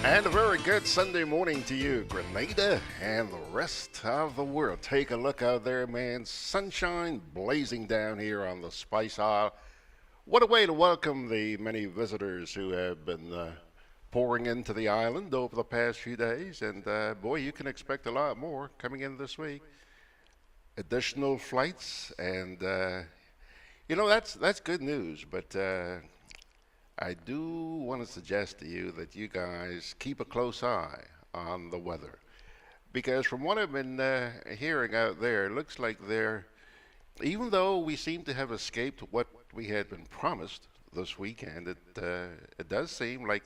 And a very good Sunday morning to you, Grenada and the rest of the world. Take a look out there, man. Sunshine blazing down here on the Spice Isle. What a way to welcome the many visitors who have been pouring into the island over the past few days. And boy, you can expect a lot more coming in this week. Additional flights, and that's good news. But I do want to suggest to you that you guys keep a close eye on the weather, because from what I've been hearing out there, it looks like even though we seem to have escaped what we had been promised this weekend, it does seem like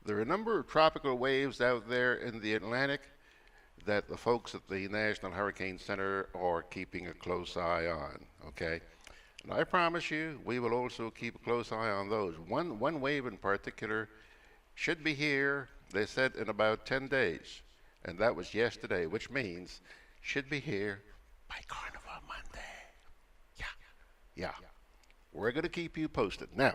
there are a number of tropical waves out there in the Atlantic that the folks at the National Hurricane Center are keeping a close eye on, okay? And I promise you, we will also keep a close eye on those. One wave in particular should be here, they said, in about 10 days. And that was yesterday, which means should be here by Carnival Monday. Yeah. We're going to keep you posted. Now,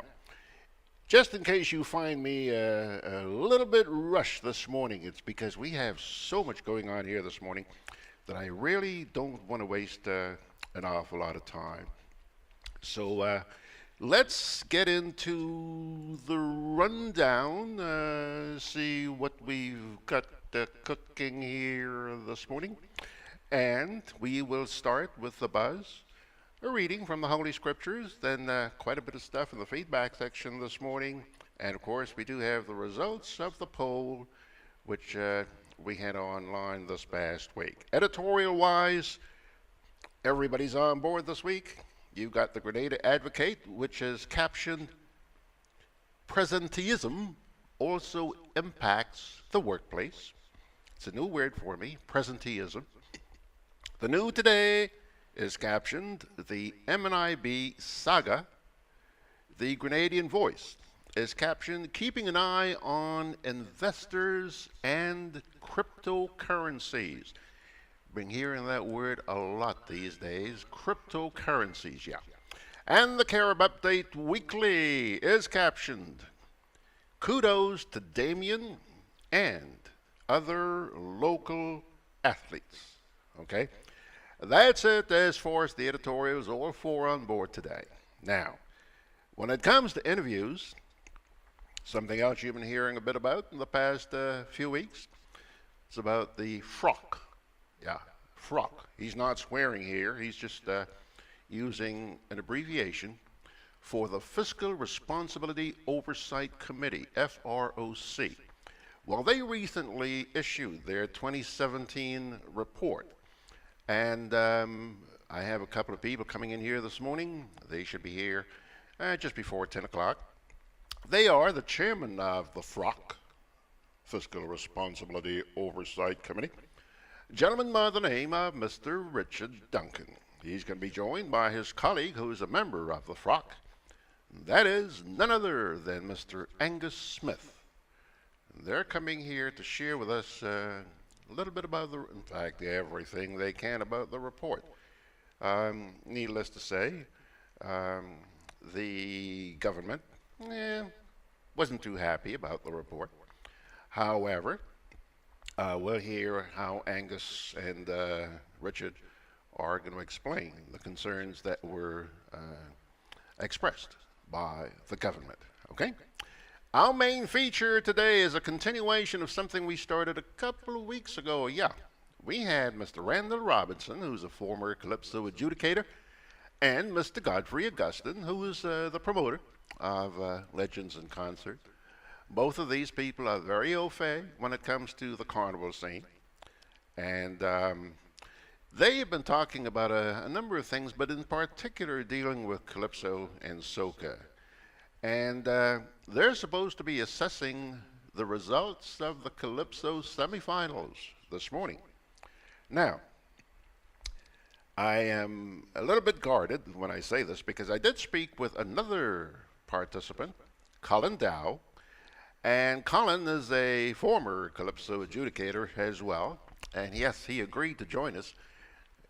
just in case you find me a little bit rushed this morning, it's because we have so much going on here this morning that I really don't want to waste an awful lot of time. So let's get into the rundown, see what we've got cooking here this morning. And we will start with the buzz, a reading from the Holy Scriptures, then quite a bit of stuff in the feedback section this morning. And of course, we do have the results of the poll, which we had online this past week. Editorial-wise, everybody's on board this week. You've got the Grenada Advocate, which is captioned, "Presenteeism also impacts the workplace." It's a new word for me, presenteeism. The New Today is captioned, "The M&IB Saga." The Grenadian Voice is captioned, "Keeping an eye on investors and cryptocurrencies." Been hearing that word a lot these days, cryptocurrencies, yeah. And the Carib Update Weekly is captioned, "Kudos to Damien and other local athletes." Okay, that's it as far as the editorials, all four on board today. Now, when it comes to interviews, something else you've been hearing a bit about in the past few weeks, it's about the frock. Yeah, FROC. He's not swearing here. He's just using an abbreviation for the Fiscal Responsibility Oversight Committee, FROC. Well, they recently issued their 2017 report. And I have a couple of people coming in here this morning. They should be here just before 10 o'clock. They are the chairman of the FROC, Fiscal Responsibility Oversight Committee, a gentleman by the name of Mr. Richard Duncan. He's going to be joined by his colleague who's a member of the FROC. That is none other than Mr. Angus Smith. They're coming here to share with us a little bit about in fact, everything they can about the report. Needless to say, the government wasn't too happy about the report. However, we'll hear how Angus and Richard are going to explain the concerns that were expressed by the government. Okay? Our main feature today is a continuation of something we started a couple of weeks ago. Yeah, we had Mr. Randall Robinson, who's a former Calypso adjudicator, and Mr. Godfrey Augustin, who is the promoter of Legends in Concert. Both of these people are very au fait when it comes to the carnival scene. And they have been talking about a number of things, but in particular dealing with Calypso and Soca. And they're supposed to be assessing the results of the Calypso semifinals this morning. Now, I am a little bit guarded when I say this because I did speak with another participant, Colin Dow, and Colin is a former Calypso adjudicator as well, and yes, he agreed to join us.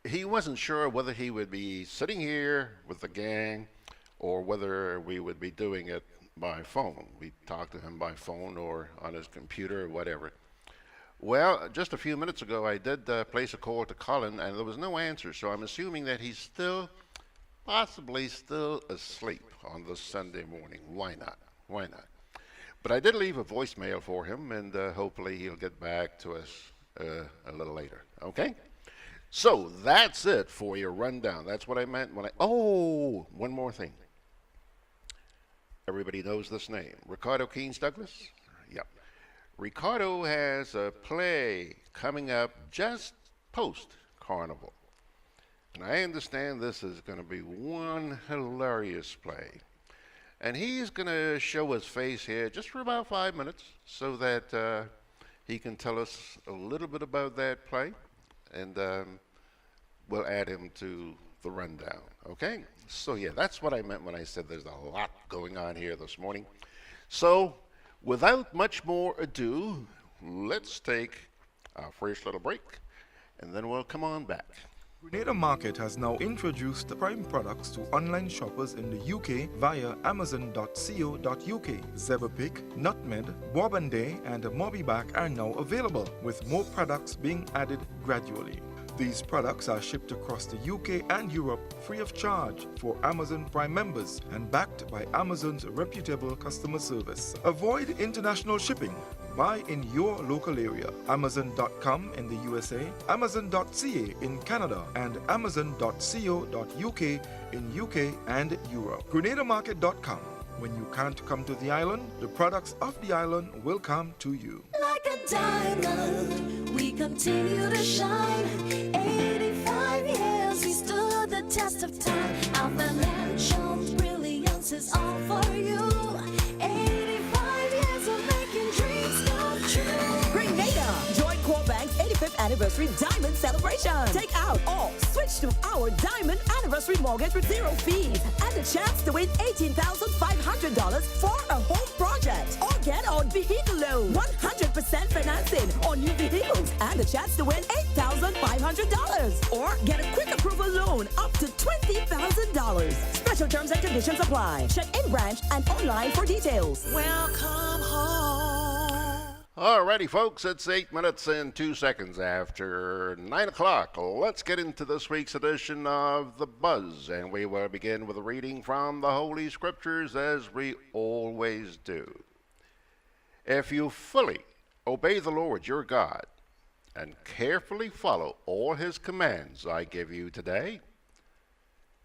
He wasn't sure whether he would be sitting here with the gang or whether we would be doing it by phone. We talked to him by phone or on his computer or whatever. Well, just a few minutes ago, I did place a call to Colin, and there was no answer, so I'm assuming that he's possibly still asleep on this Sunday morning. Why not? Why not? But I did leave a voicemail for him, and hopefully he'll get back to us a little later. Okay? So that's it for your rundown. That's what I meant when oh, one more thing. Everybody knows this name. Ricardo Keynes Douglas? Yep. Ricardo has a play coming up just post-carnival. And I understand this is going to be one hilarious play. And he's going to show his face here just for about 5 minutes so that he can tell us a little bit about that play. And we'll add him to the rundown. Okay? So, yeah, that's what I meant when I said there's a lot going on here this morning. So, without much more ado, let's take our first little break, and then we'll come on back. Grenada Market has now introduced the Prime products to online shoppers in the UK via amazon.co.uk. Zeberpick, Nutmeg, Bourbon and Mobiback are now available, with more products being added gradually. These products are shipped across the UK and Europe free of charge for Amazon Prime members and backed by Amazon's reputable customer service. Avoid international shipping. Buy in your local area. Amazon.com in the USA, Amazon.ca in Canada, and Amazon.co.uk in UK and Europe. GrenadaMarket.com. When you can't come to the island, the products of the island will come to you. Like a diamond, we continue to shine. 85 years, we stood the test of time. Our financial brilliance is all for you. 85 years of making dreams come true. Grenada, join Core Bank's 85th anniversary diamond celebration. Take out or switch to our diamond anniversary mortgage with 0 fees and a chance to win $18,500 for a home project. Or get on vehicle loan, 100% financing on new vehicles and a chance to win $8,500. Or get a quick approval loan up to $20,000. Special terms and conditions apply. Check in branch and online for details. Welcome home. Alrighty, folks, it's 8 minutes and 2 seconds after 9 o'clock. Let's get into this week's edition of The Buzz, and we will begin with a reading from the Holy Scriptures as we always do. If you fully obey the Lord your God and carefully follow all his commands I give you today,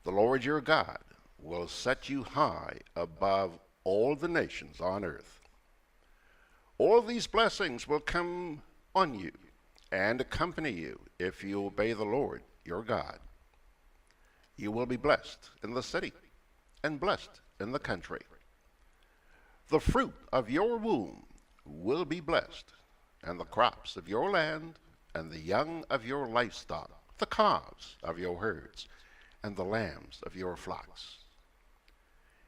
the Lord your God will set you high above all the nations on earth. All these blessings will come on you and accompany you if you obey the Lord your God. You will be blessed in the city and blessed in the country. The fruit of your womb will be blessed, and the crops of your land and the young of your livestock, the calves of your herds and the lambs of your flocks.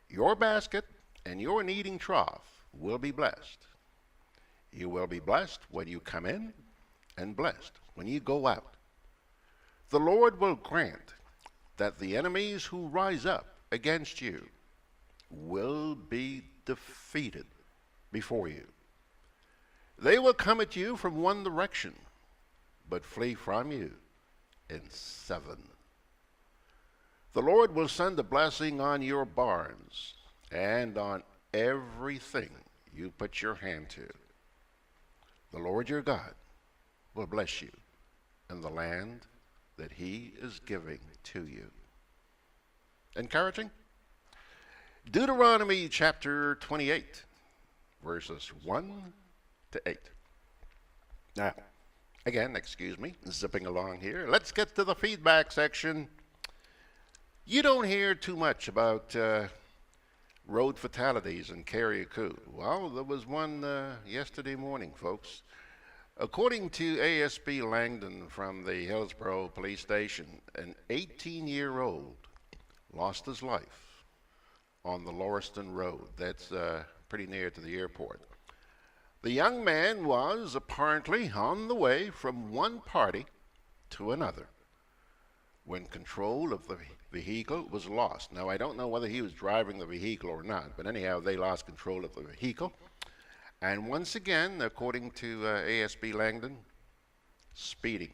Your basket and your kneading trough will be blessed. You will be blessed when you come in and blessed when you go out. The Lord will grant that the enemies who rise up against you will be defeated before you. They will come at you from one direction, but flee from you in 7. The Lord will send a blessing on your barns and on everything you put your hand to. The Lord your God will bless you in the land that he is giving to you. Encouraging? Deuteronomy chapter 28, verses 1 to 8. Now, again, excuse me, zipping along here. Let's get to the feedback section. You don't hear too much about road fatalities in Carriacou. Well, there was one yesterday morning, folks. According to ASP Langdon from the Hillsborough Police Station, an 18-year-old lost his life on the Lauriston Road. That's pretty near to the airport. The young man was apparently on the way from one party to another when control of the vehicle was lost. Now, I don't know whether he was driving the vehicle or not, but anyhow, they lost control of the vehicle. And once again, according to ASP Langdon, speeding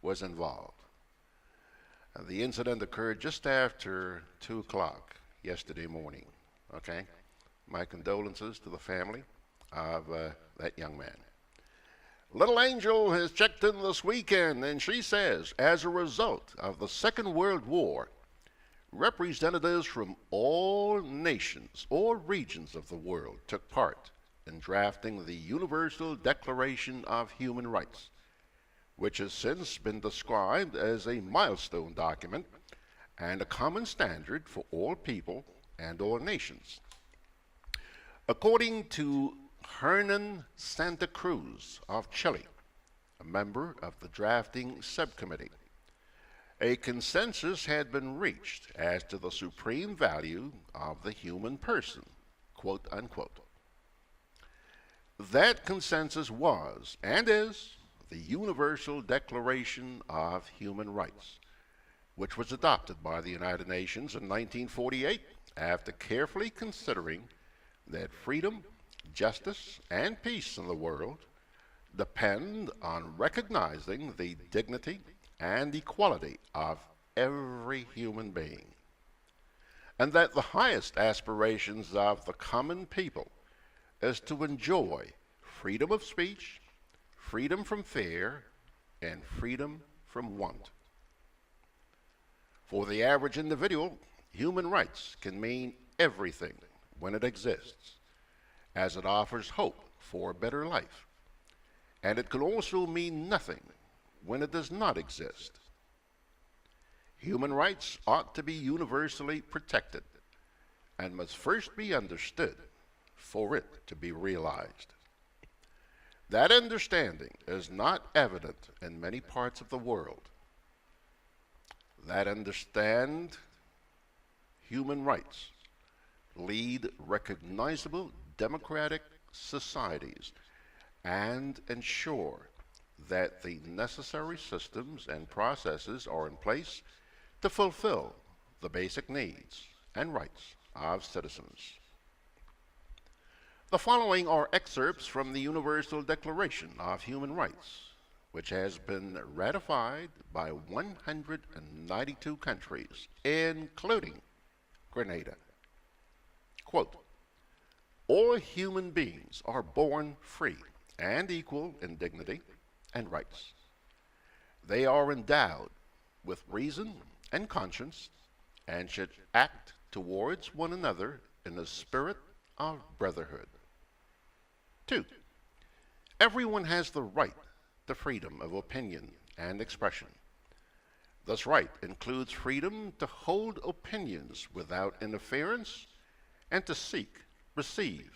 was involved. The incident occurred just after 2 o'clock yesterday morning. Okay? My condolences to the family of that young man. Little Angel has checked in this weekend, and she says, as a result of the Second World War, representatives from all nations or regions of the world took part in drafting the Universal Declaration of Human Rights, which has since been described as a milestone document and a common standard for all people and all nations. According to Hernan Santa Cruz of Chile, a member of the drafting subcommittee, a consensus had been reached as to the supreme value of the human person, quote unquote. That consensus was and is the Universal Declaration of Human Rights, which was adopted by the United Nations in 1948 after carefully considering that freedom, justice, and peace in the world depend on recognizing the dignity and equality of every human being, and that the highest aspirations of the common people is to enjoy freedom of speech, freedom from fear, and freedom from want. For the average individual, human rights can mean everything when it exists, as it offers hope for a better life. And it can also mean nothing when it does not exist. Human rights ought to be universally protected and must first be understood for it to be realized. That understanding is not evident in many parts of the world. That understand human rights lead recognizable democratic societies and ensure that the necessary systems and processes are in place to fulfill the basic needs and rights of citizens. The following are excerpts from the Universal Declaration of Human Rights, which has been ratified by 192 countries, including Grenada. Quote, all human beings are born free and equal in dignity and rights. They are endowed with reason and conscience and should act towards one another in a spirit of brotherhood. 2. Everyone has the right to freedom of opinion and expression. This right includes freedom to hold opinions without interference and to seek, receive,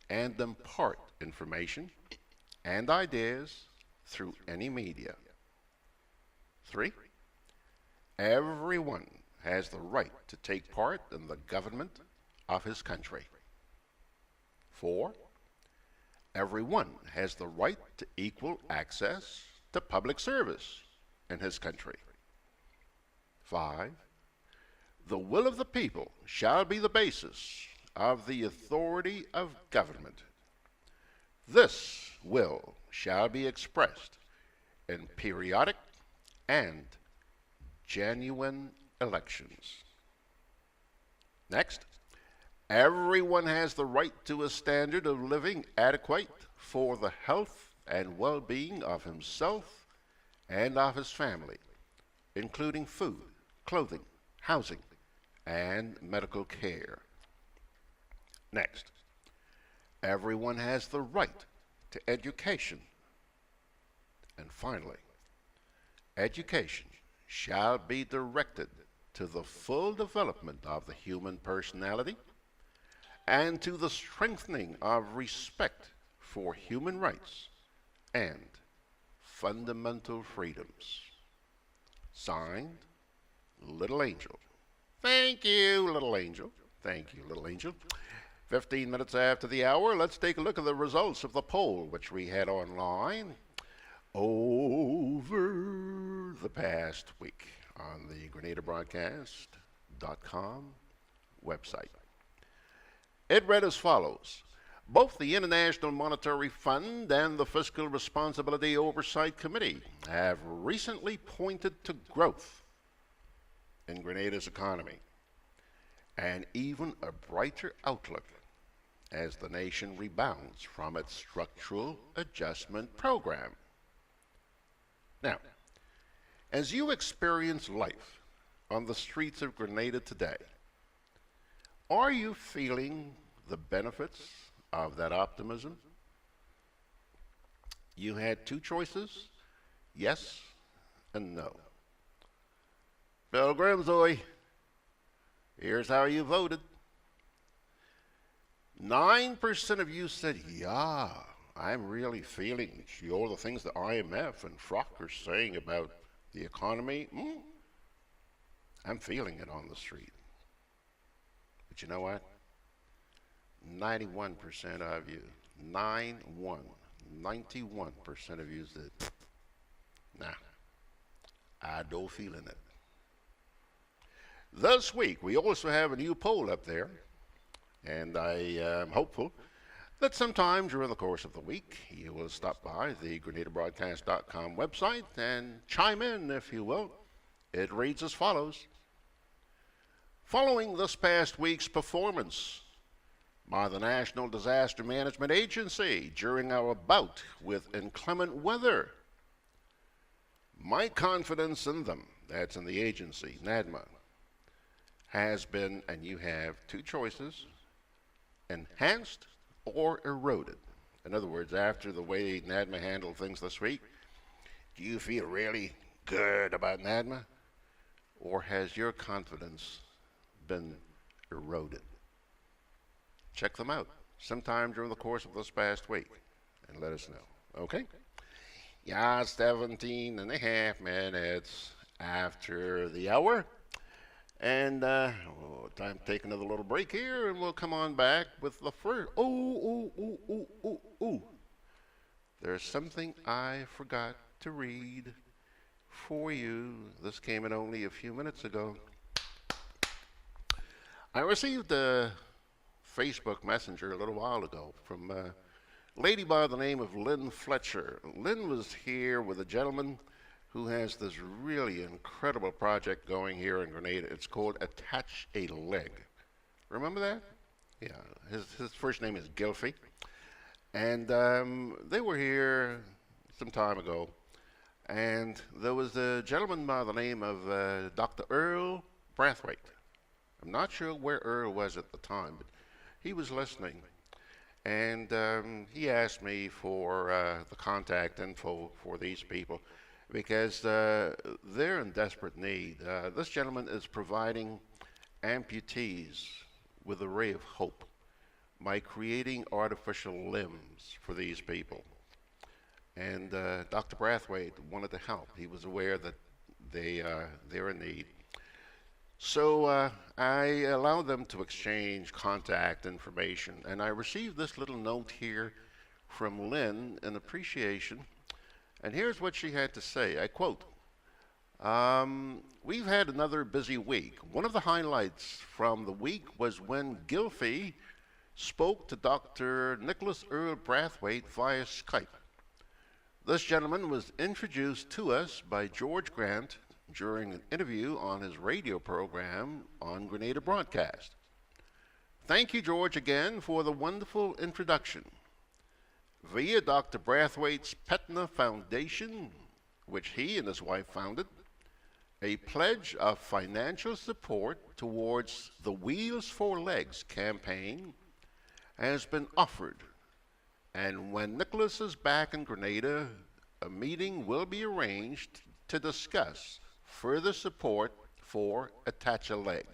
and impart information and ideas through any media. 3. Everyone has the right to take part in the government of his country. 4. Everyone has the right to equal access to public service in his country. 5. The will of the people shall be the basis of the authority of government. This will shall be expressed in periodic and genuine elections. Next, everyone has the right to a standard of living adequate for the health and well-being of himself and of his family, including food, clothing, housing, and medical care. Next, everyone has the right to education. And finally, education shall be directed to the full development of the human personality and to the strengthening of respect for human rights and fundamental freedoms. Signed, Little Angel. Thank you, Little Angel. Thank you, Little Angel. 15 minutes after the hour, let's take a look at the results of the poll which we had online over the past week on the GrenadaBroadcast.com website. It read as follows. Both the International Monetary Fund and the Fiscal Responsibility Oversight Committee have recently pointed to growth in Grenada's economy and even a brighter outlook as the nation rebounds from its structural adjustment program. Now, as you experience life on the streets of Grenada today, are you feeling the benefits of that optimism? You had two choices, yes and no. Pilgrims, here's how you voted. 9% of you said, yeah, I'm really feeling all the things the IMF and FROC are saying about the economy. I'm feeling it on the street. But you know what? 91% of you, 91% of you said, nah, I don't feeling it. This week, we also have a new poll up there, and I am hopeful that sometime during the course of the week, you will stop by the GrenadaBroadcast.com website and chime in, if you will. It reads as follows. Following this past week's performance by the National Disaster Management Agency during our bout with inclement weather, my confidence in them, that's in the agency, NADMA, has been, and you have two choices, enhanced or eroded. In other words, after the way NADMA handled things this week, do you feel really good about NADMA? Or has your confidence been eroded? Check them out sometime during the course of this past week and let us know. Okay? Yeah, 17 and a half minutes after the hour. And time to take another little break here, and we'll come on back with the first. There's something I forgot to read for you. This came in only a few minutes ago. I received a Facebook Messenger a little while ago from a lady by the name of Lynn Fletcher. Lynn was here with a gentleman who has this really incredible project going here in Grenada. It's called Attach a Leg. Remember that? Yeah, his first name is Gilfie. And they were here some time ago. And there was a gentleman by the name of Dr. Earl Brathwaite. I'm not sure where Earl was at the time, but he was listening. And he asked me for the contact info for these people, because they're in desperate need. This gentleman is providing amputees with a ray of hope by creating artificial limbs for these people. And Dr. Brathwaite wanted to help. He was aware that they're in need. So I allowed them to exchange contact information, and I received this little note here from Lynn in appreciation. And here's what she had to say. I quote, we've had another busy week. One of the highlights from the week was when Gilfie spoke to Dr. Nicholas Earl Brathwaite via Skype. This gentleman was introduced to us by George Grant during an interview on his radio program on Grenada Broadcast. Thank you, George, again for the wonderful introduction. Via Dr. Brathwaite's Petna Foundation, which he and his wife founded, a pledge of financial support towards the Wheels for Legs campaign has been offered. And when Nicholas is back in Grenada, a meeting will be arranged to discuss further support for Attach a Leg.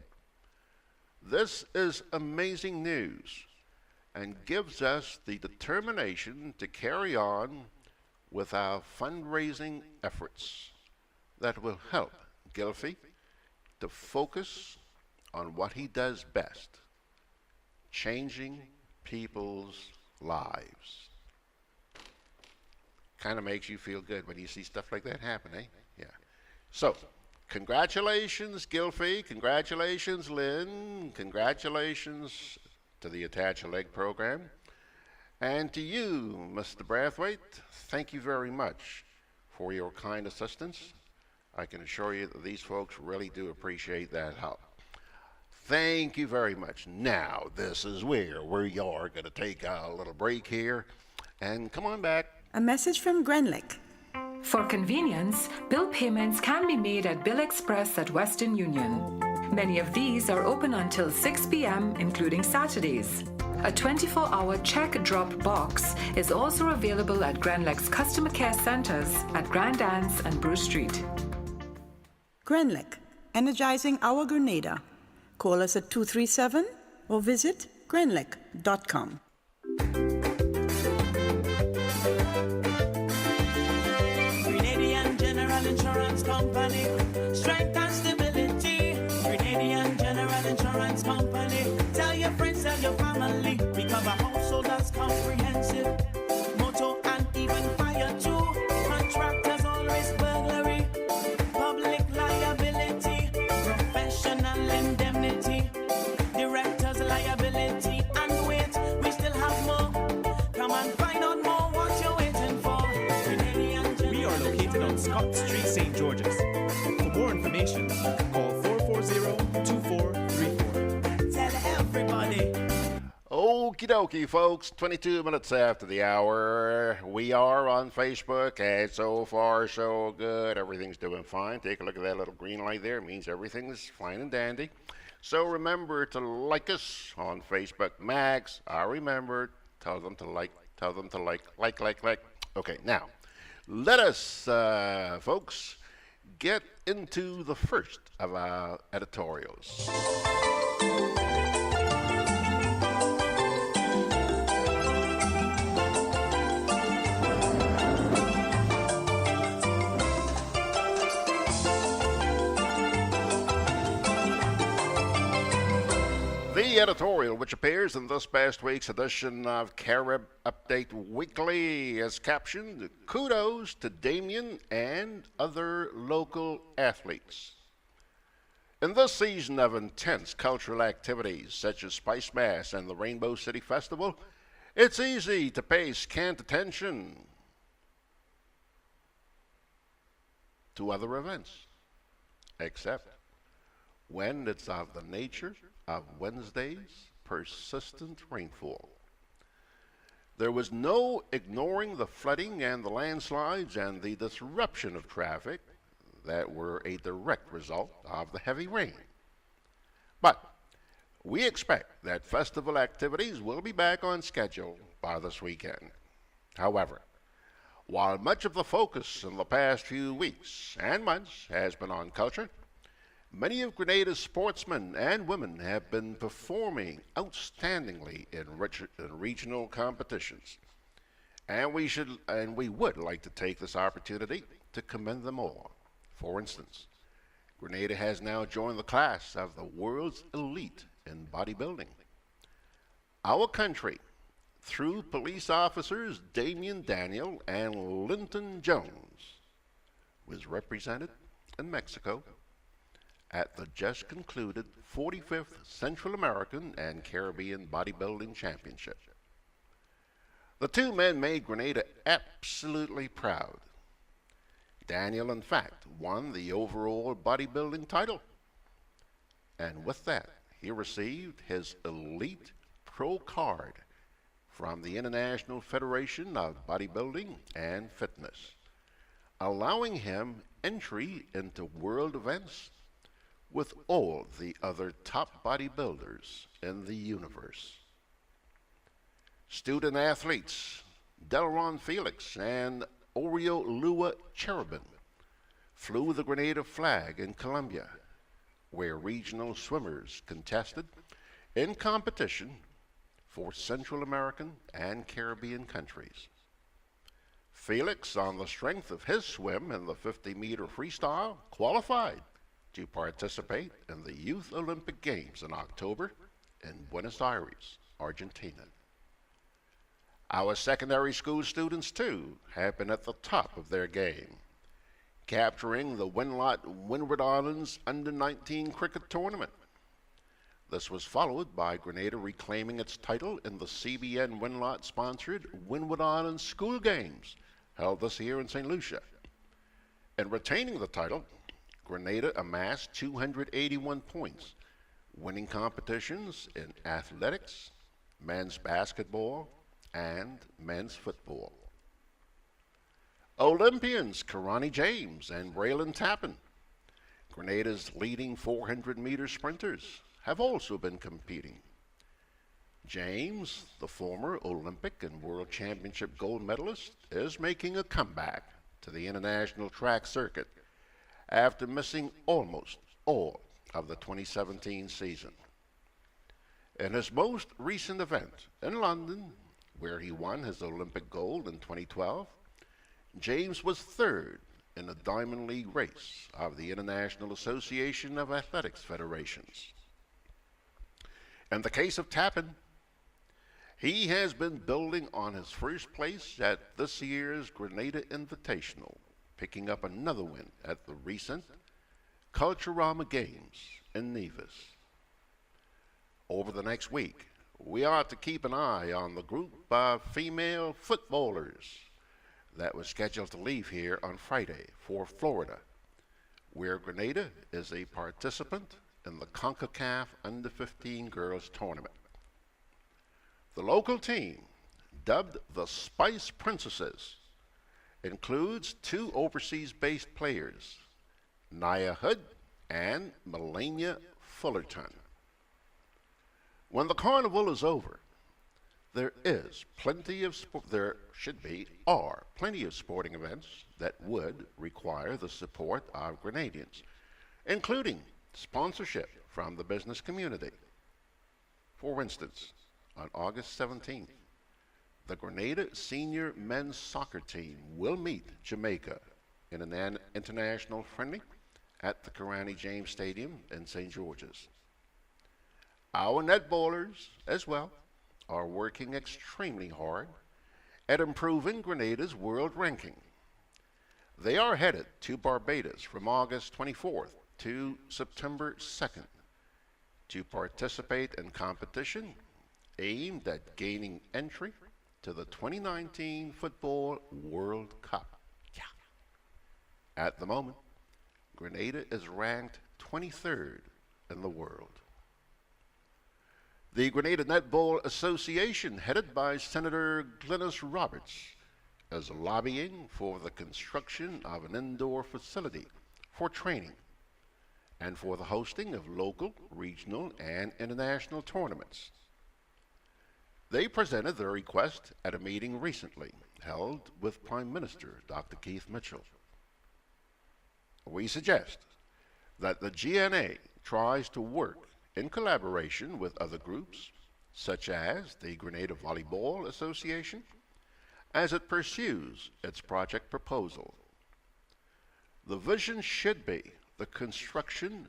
This is amazing news and gives us the determination to carry on with our fundraising efforts that will help Gilfie to focus on what he does best, changing people's lives. Kind of makes you feel good when you see stuff like that happen, eh? Yeah. So, congratulations, Gilfie. Congratulations, Lynn. Congratulations to the Attach a Leg program. And to you, Mr. Brathwaite, thank you very much for your kind assistance. I can assure you that these folks really do appreciate that help. Thank you very much. Now, this is where we are going to take a little break here. And come on back. A message from Grenlick. For convenience, bill payments can be made at Bill Express at Western Union. Many of these are open until 6 p.m., including Saturdays. A 24-hour check drop box is also available at Grenlick's customer care centers at Grand Anse and Bruce Street. Grenlick, energizing our Grenada. Call us at 237 or visit grenlick.com. Grenadian General Insurance Company, strength and stability. Grenadian General Insurance Company, tell your friends, tell your family. We cover householders comprehensive, motor and even fire too. Contractors always burglary, public liability, professional indemnity, directors liability, and wait, we still have more. Come and find out more what you're waiting for. Grenadian General. We are located on Scott Street, St. George's. For more information, call 440-2434. Tell everybody. Okie dokie, folks. 22 minutes after the hour. We are on Facebook, and so far, so good. Everything's doing fine. Take a look at that little green light there. It means everything's fine and dandy. So remember to like us on Facebook. Max, I remember. Tell them to like. Like. Okay, now, let us, folks, get into the first of our editorials. The editorial, which appears in this past week's edition of Carib Update Weekly, is captioned, "Kudos to Damien and other local athletes." In this season of intense cultural activities such as Spice Mass and the Rainbow City Festival, it's easy to pay scant attention to other events, except when it's of the nature of Wednesday's persistent rainfall. There was no ignoring the flooding and the landslides and the disruption of traffic that were a direct result of the heavy rain. But we expect that festival activities will be back on schedule by this weekend. However, while much of the focus in the past few weeks and months has been on culture, many of Grenada's sportsmen and women have been performing outstandingly in regional competitions. And we would like to take this opportunity to commend them all. For instance, Grenada has now joined the class of the world's elite in bodybuilding. Our country, through police officers Damien Daniel and Linton Jones, was represented in Mexico at the just concluded 45th Central American and Caribbean Bodybuilding Championship. The two men made Grenada absolutely proud. Daniel, in fact, won the overall bodybuilding title. And with that, he received his elite pro card from the International Federation of Bodybuilding and Fitness. allowing him entry into world events with all the other top bodybuilders in the universe. Student athletes Delron Felix and Oreo Lua Cherubin flew the Grenada flag in Colombia, where regional swimmers contested in competition for Central American and Caribbean countries. Felix, on the strength of his swim in the 50-meter freestyle, qualified to participate in the Youth Olympic Games in October in Buenos Aires, Argentina. Our secondary school students, too, have been at the top of their game, capturing the Windward Islands Under-19 cricket tournament. This was followed by Grenada reclaiming its title in the CBN Winlot-sponsored Windward Islands School Games, held this year in St. Lucia. In retaining the title, Grenada amassed 281 points, winning competitions in athletics, men's basketball, and men's football. Olympians Karani James and Braylon Tappan, Grenada's leading 400-meter sprinters, have also been competing. James, the former Olympic and World Championship gold medalist, is making a comeback to the international track circuit after missing almost all of the 2017 season. In his most recent event in London, where he won his Olympic gold in 2012, James was third in the Diamond League race of the International Association of Athletics Federations. In the case of Tappan, he has been building on his first place at this year's Grenada Invitational, picking up another win at the recent Culturama Games in Nevis. Over the next week, we are to keep an eye on the group of female footballers that was scheduled to leave here on Friday for Florida, where Grenada is a participant in the CONCACAF Under-15 Girls Tournament. The local team, dubbed the Spice Princesses, includes two overseas-based players, Naya Hood and Melania Fullerton. When the carnival is over, there are plenty of sporting events that would require the support of Grenadians, including sponsorship from the business community. For instance, on August 17th, the Grenada senior men's soccer team will meet Jamaica in an international friendly at the Karani James Stadium in St. George's. Our netballers, as well, are working extremely hard at improving Grenada's world ranking. They are headed to Barbados from August 24th to September 2nd to participate in competition aimed at gaining entry to the 2019 Football World Cup. At the moment, Grenada is ranked 23rd in the world. The Grenada Netball Association, headed by Senator Glennis Roberts, is lobbying for the construction of an indoor facility for training and for the hosting of local, regional, and international tournaments. They presented their request at a meeting recently held with Prime Minister Dr. Keith Mitchell. We suggest that the GNA tries to work in collaboration with other groups, such as the Grenada Volleyball Association, as it pursues its project proposal. The vision should be the construction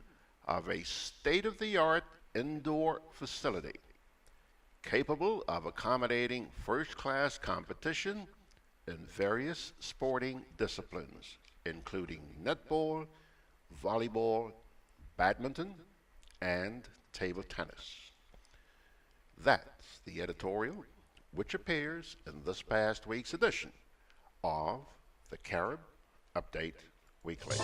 of a state-of-the-art indoor facility capable of accommodating first-class competition in various sporting disciplines, including netball, volleyball, badminton, and table tennis. That's the editorial which appears in this past week's edition of the Carib Update Weekly.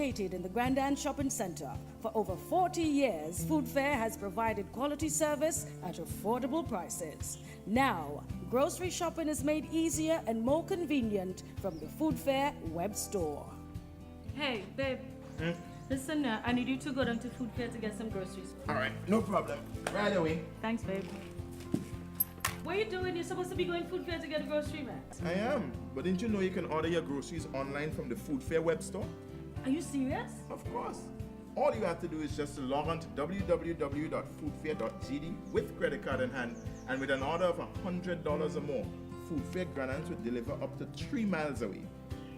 located in the GRENADA Shopping Center. For over 40 years, Food Fair has provided quality service at affordable prices. Now, grocery shopping is made easier and more convenient from the Food Fair web store. Hey, babe. Listen, I need you to go down to Food Fair to get some groceries. All right, no problem. Right away. Thanks, babe. What are you doing? You're supposed to be going Food Fair to get a grocery, man. I am, but didn't you know you can order your groceries online from the Food Fair web store? Are you serious? Of course. All you have to do is just to log on to www.foodfair.gd with credit card in hand, and with an order of $100 or more, Food Fair Granans will deliver up to 3 miles away.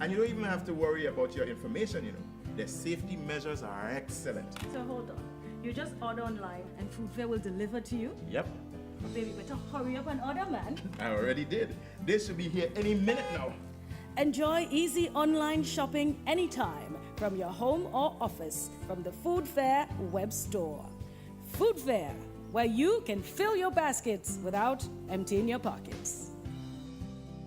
And you don't even have to worry about your information, you know. Their safety measures are excellent. So hold on. You just order online and Food Fair will deliver to you? Yep, But baby, better hurry up and order, man. I already did. They should be here any minute now. Enjoy easy online shopping anytime from your home or office from the Food Fair web store. Food Fair, where you can fill your baskets without emptying your pockets.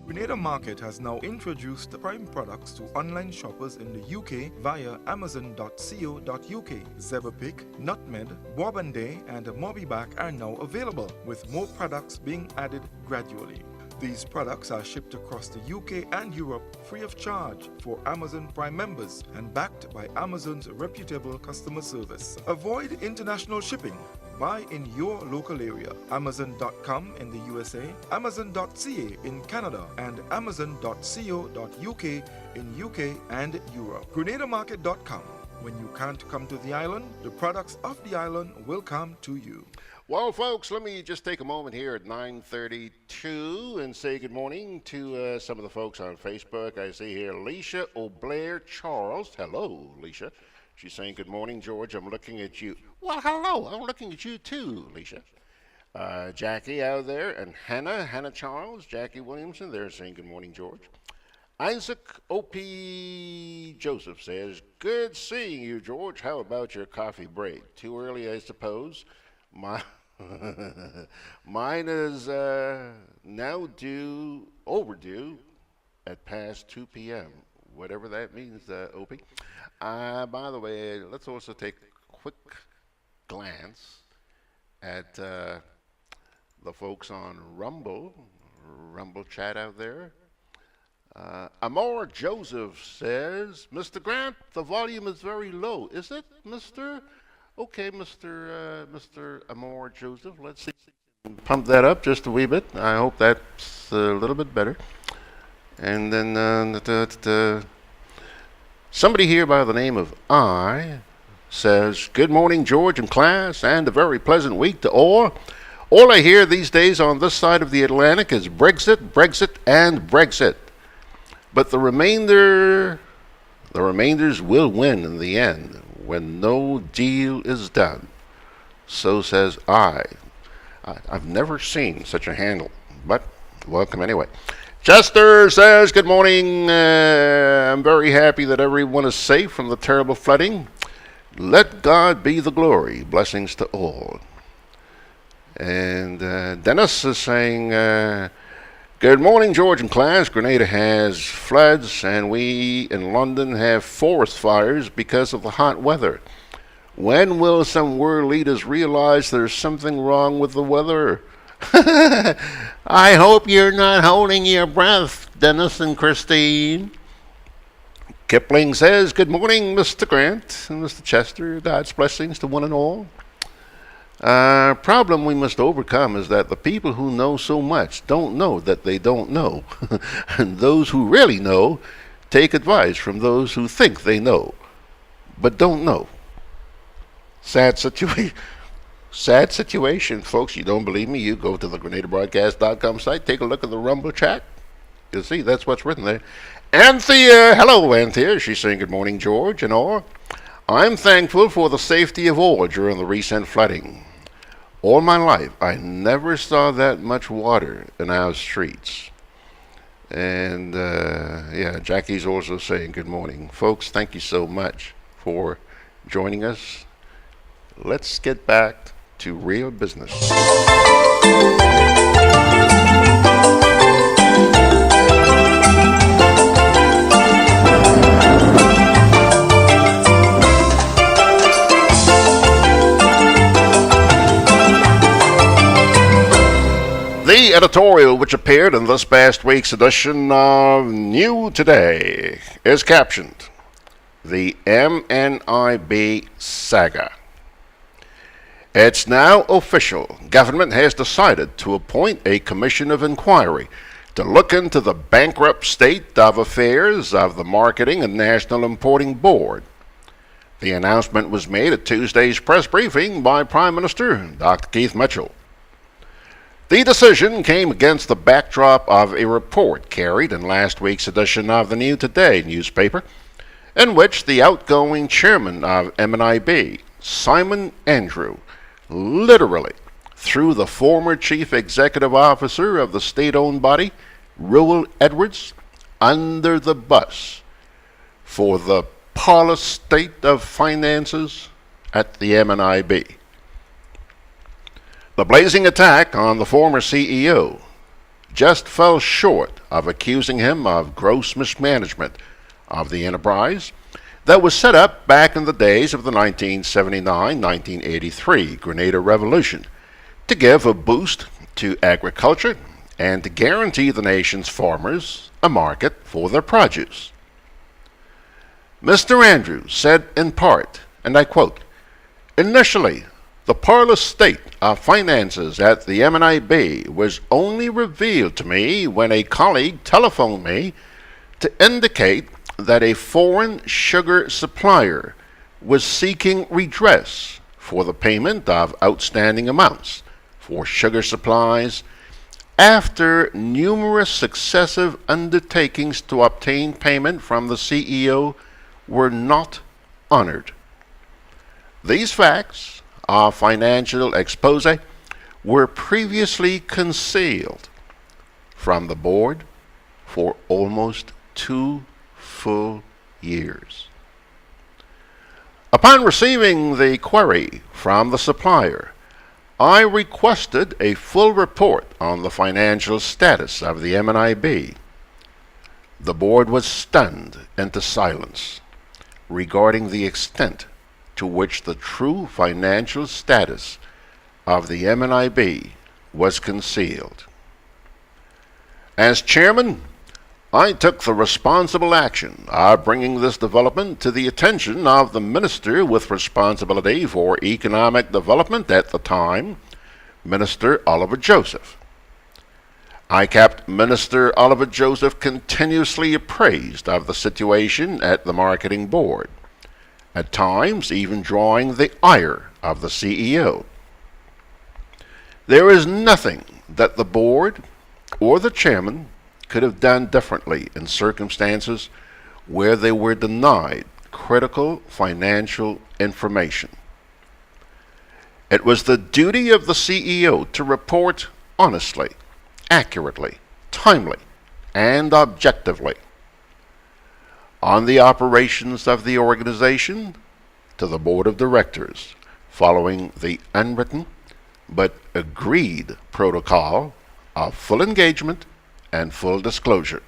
Grenada Market has now introduced the Prime products to online shoppers in the UK via amazon.co.uk. Zeberpick, Nutmeg, Wabande and Mobiback are now available, with more products being added gradually. These products are shipped across the UK and Europe free of charge for Amazon Prime members and backed by Amazon's reputable customer service. Avoid international shipping. Buy in your local area. Amazon.com in the USA, Amazon.ca in Canada, and Amazon.co.uk in UK and Europe. GrenadaMarket.com. When you can't come to the island, the products of the island will come to you. Well, folks, let me just take a moment here at 9:32 and say good morning to some of the folks on Facebook. I see here Alicia O'Blair Charles. Hello, Alicia. She's saying, good morning, George. I'm looking at you. Well, hello. I'm looking at you too, Alicia. Jackie out there, and Hannah Charles, Jackie Williamson. They're saying, good morning, George. Isaac O.P. Joseph says, good seeing you, George. How about your coffee break? Too early, I suppose. Mine is now overdue at past 2 p.m., whatever that means, Opie. By the way, let's also take a quick glance at the folks on Rumble chat out there. Amor Joseph says, Mr. Grant, the volume is very low. Is it, Mr.? Okay, Mr. Amor Joseph, let's see if we can pump that up just a wee bit. I hope that's a little bit better. And then somebody here by the name of I says, good morning, George and class, and a very pleasant week to all. All I hear these days on this side of the Atlantic is Brexit, Brexit, and Brexit. But the remainders will win in the end when no deal is done. So says I. I've never seen such a handle, but welcome anyway. Chester says, good morning. I'm very happy that everyone is safe from the terrible flooding. Let God be the glory. Blessings to all. And Dennis is saying, good morning, George and class. Grenada has floods, and we in London have forest fires because of the hot weather. When will some world leaders realize there's something wrong with the weather? I hope you're not holding your breath, Dennis and Christine. Kipling says, good morning, Mr. Grant and Mr. Chester. God's blessings to one and all. Problem we must overcome is that the people who know so much don't know that they don't know. And those who really know take advice from those who think they know, but don't know. Sad situation, folks. You don't believe me? You go to the GrenadaBroadcast.com site, take a look at the Rumble chat. You'll see that's what's written there. Anthea, hello, Anthea. She's saying good morning, George and all. I'm thankful for the safety of all during the recent flooding. All my life, I never saw that much water in our streets. And, yeah, Jackie's also saying good morning. Folks, thank you so much for joining us. Let's get back to real business. The editorial which appeared in this past week's edition of New Today is captioned, "The MNIB Saga." It's now official. Government has decided to appoint a commission of inquiry to look into the bankrupt state of affairs of the Marketing and National Importing Board. The announcement was made at Tuesday's press briefing by Prime Minister Dr. Keith Mitchell. The decision came against the backdrop of a report carried in last week's edition of the New Today newspaper, in which the outgoing chairman of MNIB, Simon Andrew, literally threw the former chief executive officer of the state-owned body, Reuel Edwards, under the bus for the parlous state of finances at the MNIB. The blazing attack on the former CEO just fell short of accusing him of gross mismanagement of the enterprise that was set up back in the days of the 1979-1983 Grenada Revolution to give a boost to agriculture and to guarantee the nation's farmers a market for their produce. Mr. Andrews said in part, and I quote, "Initially, the parlous state of finances at the MNIB was only revealed to me when a colleague telephoned me to indicate that a foreign sugar supplier was seeking redress for the payment of outstanding amounts for sugar supplies after numerous successive undertakings to obtain payment from the CEO were not honored. These facts of financial expose were previously concealed from the board for almost 2 full years. Upon receiving the query from the supplier, I requested a full report on the financial status of the MNIB. The board was stunned into silence regarding the extent to which the true financial status of the MNIB was concealed. As chairman, I took the responsible action of bringing this development to the attention of the Minister with responsibility for economic development at the time, Minister Oliver Joseph. I kept Minister Oliver Joseph continuously appraised of the situation at the Marketing Board, at times even drawing the ire of the CEO. There is nothing that the board or the chairman could have done differently in circumstances where they were denied critical financial information. It was the duty of the CEO to report honestly, accurately, timely, and objectively on the operations of the organization to the board of directors, following the unwritten but agreed protocol of full engagement and full disclosure.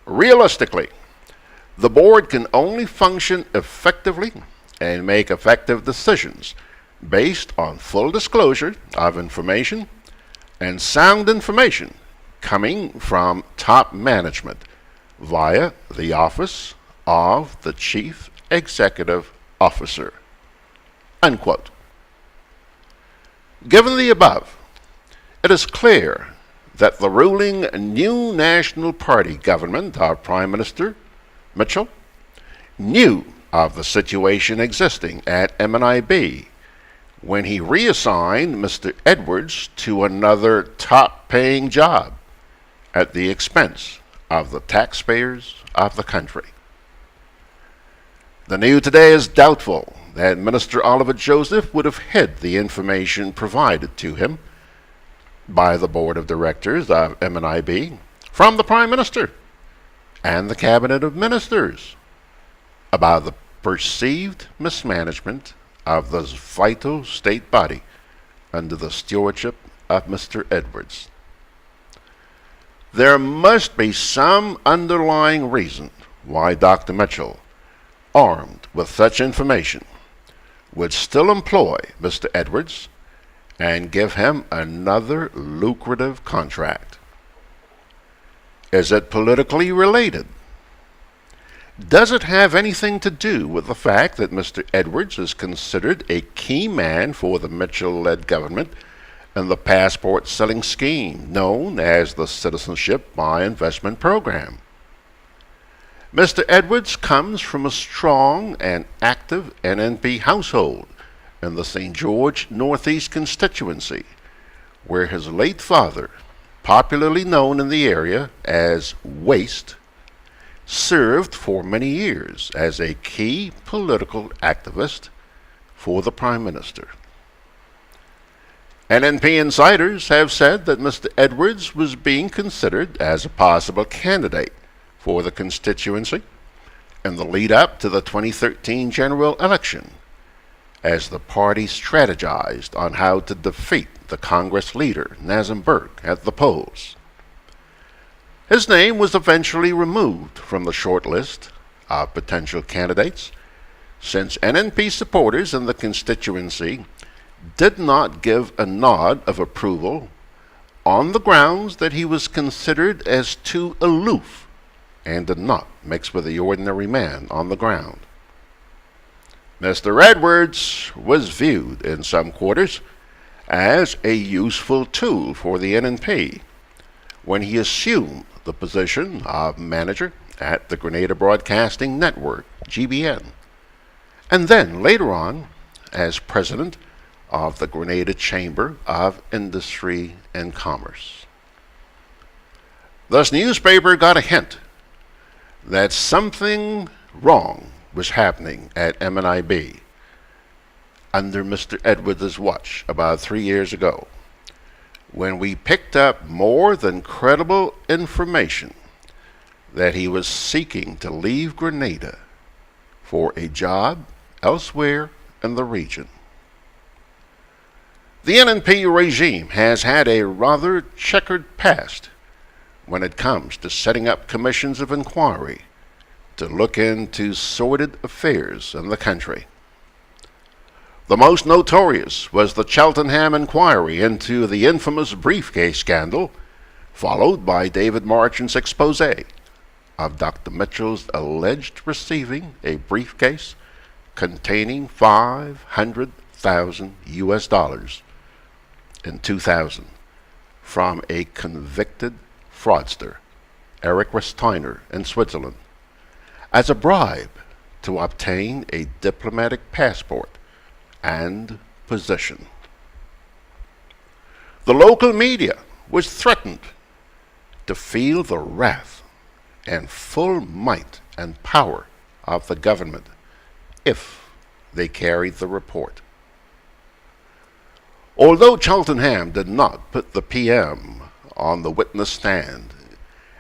Realistically, the board can only function effectively and make effective decisions based on full disclosure of information and sound information coming from top management via the office of the Chief Executive Officer." Unquote. Given the above, it is clear that the ruling New National Party government of Prime Minister Mitchell knew of the situation existing at MNIB when he reassigned Mr. Edwards to another top-paying job at the expense of the taxpayers of the country. The New Today is doubtful that Minister Oliver Joseph would have hid the information provided to him by the Board of Directors of MNIB from the Prime Minister and the Cabinet of Ministers about the perceived mismanagement of this vital state body under the stewardship of Mr. Edwards. There must be some underlying reason why Dr. Mitchell, armed with such information, would still employ Mr. Edwards and give him another lucrative contract. Is it politically related? Does it have anything to do with the fact that Mr. Edwards is considered a key man for the Mitchell-led government and the passport selling scheme known as the Citizenship by Investment Program? Mr. Edwards comes from a strong and active NNP household in the St. George Northeast constituency, where his late father, popularly known in the area as Waste, served for many years as a key political activist for the Prime Minister. NNP insiders have said that Mr. Edwards was being considered as a possible candidate for the constituency in the lead up to the 2013 general election, as the party strategized on how to defeat the Congress leader, Nazem Burke, at the polls. His name was eventually removed from the short list of potential candidates, since NNP supporters in the constituency did not give a nod of approval on the grounds that he was considered as too aloof and did not mix with the ordinary man on the ground. Mr. Edwards was viewed in some quarters as a useful tool for the NNP when he assumed the position of manager at the Grenada Broadcasting Network, GBN, and then later on as president of the Grenada Chamber of Industry and Commerce. This newspaper got a hint that something wrong was happening at MNIB under Mr. Edwards' watch about 3 years ago, when we picked up more than credible information that he was seeking to leave Grenada for a job elsewhere in the region. The NNP regime has had a rather checkered past when it comes to setting up commissions of inquiry to look into sordid affairs in the country. The most notorious was the Cheltenham inquiry into the infamous briefcase scandal, followed by David Marchant's expose of Dr. Mitchell's alleged receiving a briefcase containing $500,000 US in 2000 from a convicted fraudster, Eric Resteiner, in Switzerland, as a bribe to obtain a diplomatic passport and position. The local media was threatened to feel the wrath and full might and power of the government if they carried the report. Although Cheltenham did not put the PM on the witness stand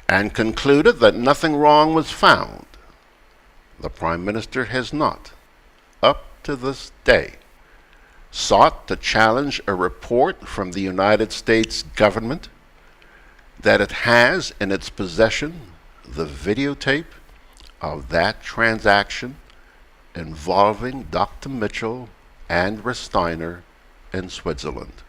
and concluded that nothing wrong was found, the Prime Minister has not, up to this day, sought to challenge a report from the United States government that it has in its possession the videotape of that transaction involving Dr. Mitchell and Resteiner in Switzerland.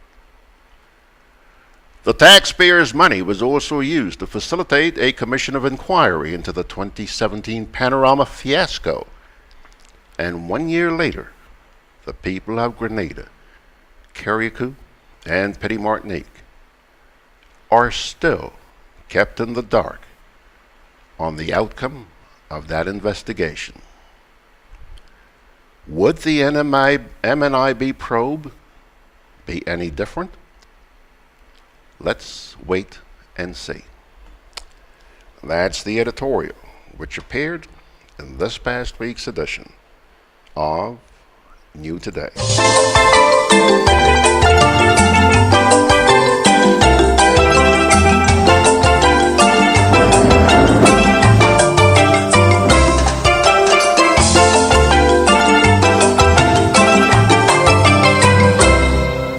The taxpayers' money was also used to facilitate a commission of inquiry into the 2017 Panorama fiasco, and 1 year later, the people of Grenada, Carriacou, and Petite Martinique are still kept in the dark on the outcome of that investigation. Would the MNIB probe be any different? Let's wait and see. That's the editorial, which appeared in this past week's edition of New Today.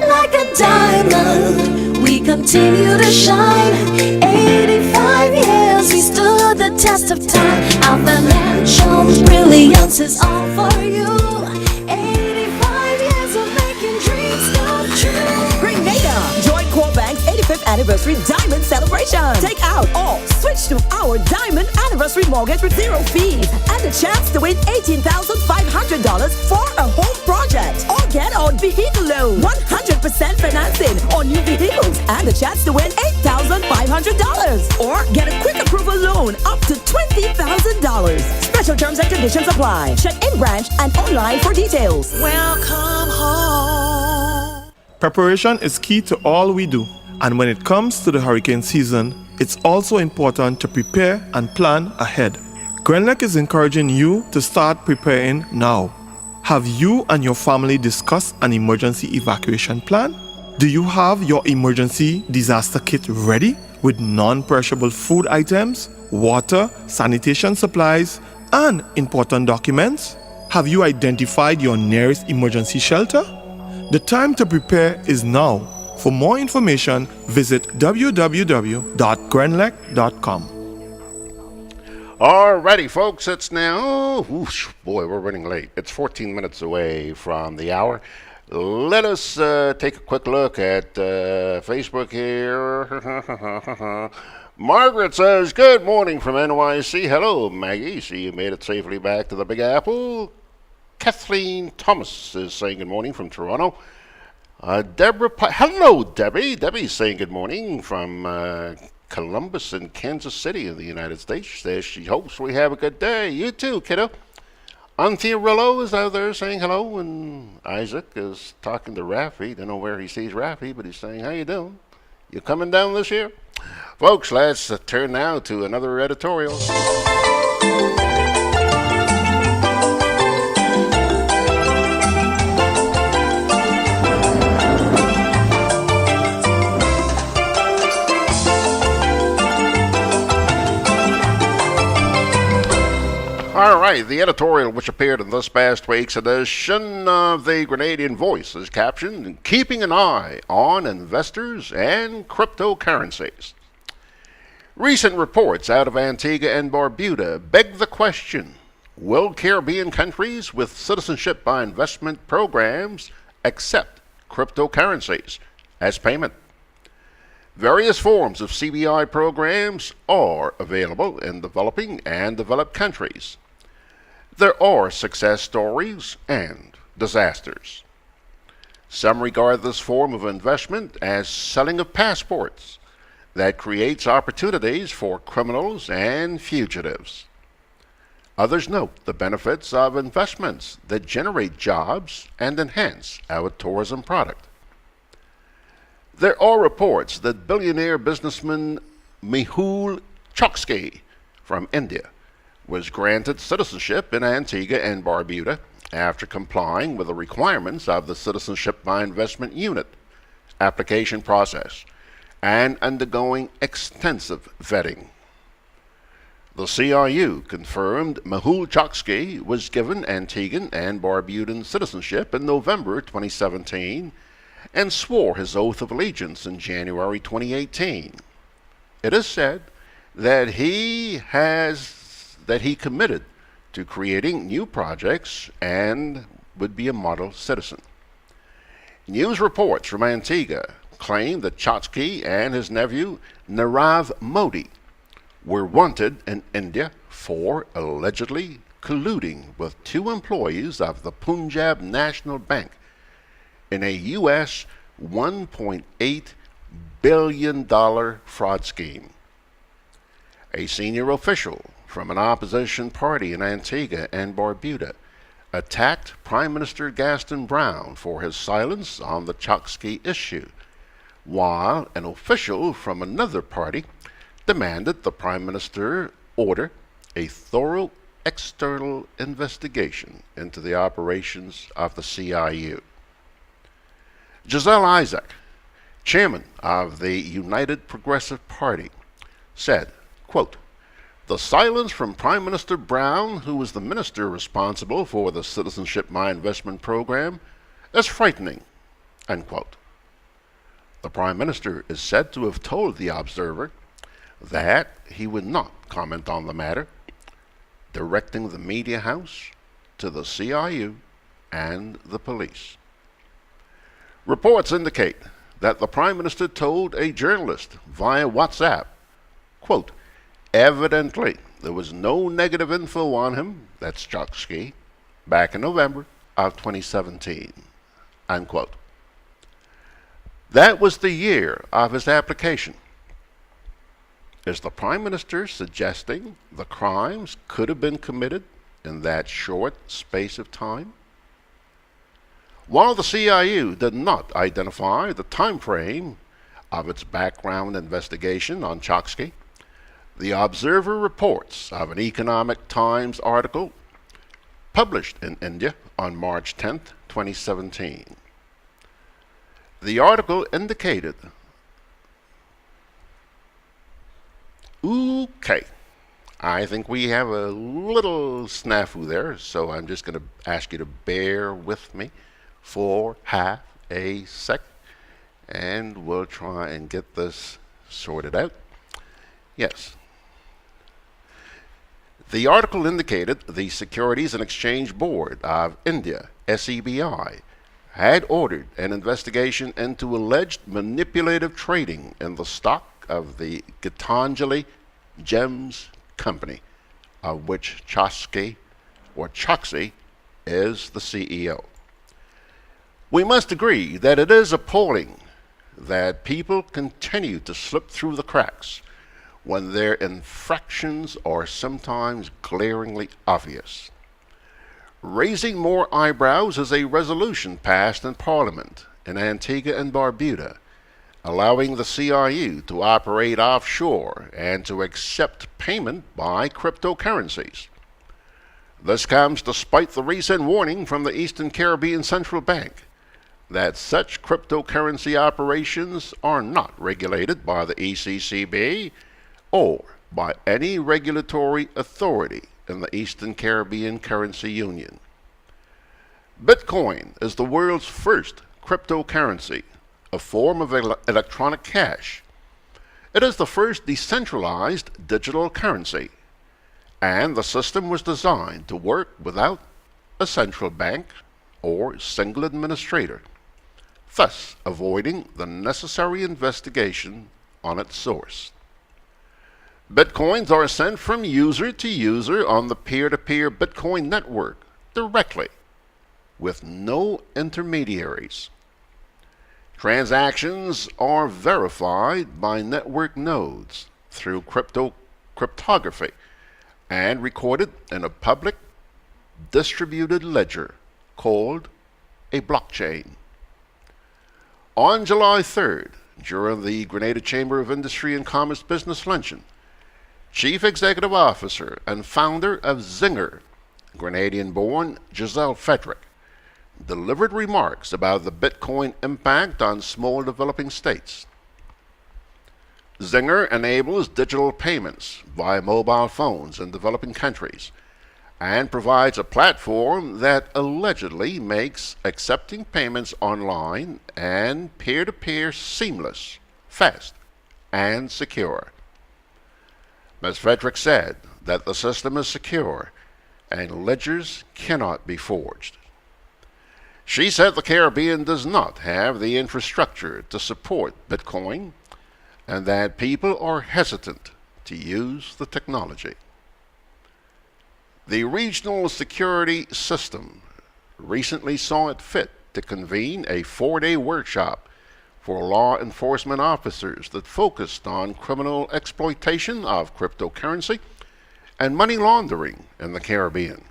Like a diamond, we continue to shine. 85 years, we stood the test of time. Our financial brilliance is all for you. 85 years of making dreams come true. Anniversary Diamond Celebration. Take out or switch to our Diamond Anniversary Mortgage with zero fees and the chance to win $18,500 for a home project. Or get on vehicle loan, 100% financing on new vehicles and the chance to win $8,500. Or get a quick approval loan up to $20,000. Special terms and conditions apply. Check in branch and online for details. Welcome home. Preparation is key to all we do, and when it comes to the hurricane season, it's also important to prepare and plan ahead. GRENADA is encouraging you to start preparing now. Have you and your family discussed an emergency evacuation plan? Do you have your emergency disaster kit ready with non-perishable food items, water, sanitation supplies, and important documents? Have you identified your nearest emergency shelter? The time to prepare is now. For more information, visit www.grenlec.com. Alrighty, folks, it's now, whoosh, boy, we're running late. It's 14 minutes away from the hour. Let us take a quick look at Facebook here. Margaret says, good morning from NYC. Hello, Maggie. See you made it safely back to the Big Apple. Kathleen Thomas is saying good morning from Toronto. Hello, Debbie. Debbie's saying good morning from Columbus and Kansas City in the United States. She says she hopes we have a good day. You too, kiddo. Auntie Rillo is out there saying hello, and Isaac is talking to Raffy. Don't know where he sees Raffy, but he's saying, how you doing? You coming down this year? Folks, let's turn now to another editorial. All right, the editorial which appeared in this past week's edition of the Grenadian Voice is captioned, Keeping an Eye on Investors and Cryptocurrencies. Recent reports out of Antigua and Barbuda beg the question, will Caribbean countries with citizenship by investment programs accept cryptocurrencies as payment? Various forms of CBI programs are available in developing and developed countries. There are success stories and disasters. Some regard this form of investment as selling of passports that creates opportunities for criminals and fugitives. Others note the benefits of investments that generate jobs and enhance our tourism product. There are reports that billionaire businessman Mehul Choksky from India was granted citizenship in Antigua and Barbuda after complying with the requirements of the Citizenship by Investment Unit application process and undergoing extensive vetting. The CRU confirmed Mehul Choksky was given Antiguan and Barbudan citizenship in November 2017 and swore his oath of allegiance in January 2018. It is said that he committed to creating new projects and would be a model citizen. News reports from Antigua claim that Choksky and his nephew Nirav Modi were wanted in India for allegedly colluding with two employees of the Punjab National Bank in a U.S. $1.8 billion fraud scheme. A senior official from an opposition party in Antigua and Barbuda attacked Prime Minister Gaston Brown for his silence on the Choksky issue, while an official from another party demanded the Prime Minister order a thorough external investigation into the operations of the CIU. Giselle Isaac, chairman of the United Progressive Party, said, quote, the silence from Prime Minister Brown, who was the minister responsible for the Citizenship by Investment program, is frightening, end quote. The Prime Minister is said to have told the Observer that he would not comment on the matter, directing the media house to the CIU and the police. Reports indicate that the Prime Minister told a journalist via WhatsApp, quote, evidently there was no negative info on him, that's Chokshi, back in November of 2017, unquote. That was the year of his application. Is the Prime Minister suggesting the crimes could have been committed in that short space of time? While the CIU did not identify the time frame of its background investigation on Chokshi, the Observer reports of an Economic Times article published in India on March 10, 2017. The article indicated, okay, I think we have a little snafu there, so I'm just going to ask you to bear with me for half a sec, and we'll try and get this sorted out. Yes. The article indicated the Securities and Exchange Board of India, SEBI, had ordered an investigation into alleged manipulative trading in the stock of the Gitanjali Gems Company, of which Chokshi is the CEO. We must agree that it is appalling that people continue to slip through the cracks when their infractions are sometimes glaringly obvious. Raising more eyebrows is a resolution passed in Parliament in Antigua and Barbuda, allowing the CIU to operate offshore and to accept payment by cryptocurrencies. This comes despite the recent warning from the Eastern Caribbean Central Bank that such cryptocurrency operations are not regulated by the ECCB or by any regulatory authority in the Eastern Caribbean Currency Union. Bitcoin is the world's first cryptocurrency, a form of electronic cash. It is the first decentralized digital currency, and the system was designed to work without a central bank or single administrator, thus avoiding the necessary investigation on its source. Bitcoins are sent from user to user on the peer-to-peer Bitcoin network directly, with no intermediaries. Transactions are verified by network nodes through cryptography and recorded in a public distributed ledger called a blockchain. On July 3rd, during the Grenada Chamber of Industry and Commerce Business Luncheon, Chief Executive Officer and founder of Zinger, Grenadian-born Giselle Frederick, delivered remarks about the Bitcoin impact on small developing states. Zinger enables digital payments via mobile phones in developing countries and provides a platform that allegedly makes accepting payments online and peer-to-peer seamless, fast, and secure. Ms. Frederick said that the system is secure and ledgers cannot be forged. She said the Caribbean does not have the infrastructure to support Bitcoin and that people are hesitant to use the technology. The Regional Security System recently saw it fit to convene a 4-day workshop for law enforcement officers that focused on criminal exploitation of cryptocurrency and money laundering in the Caribbean.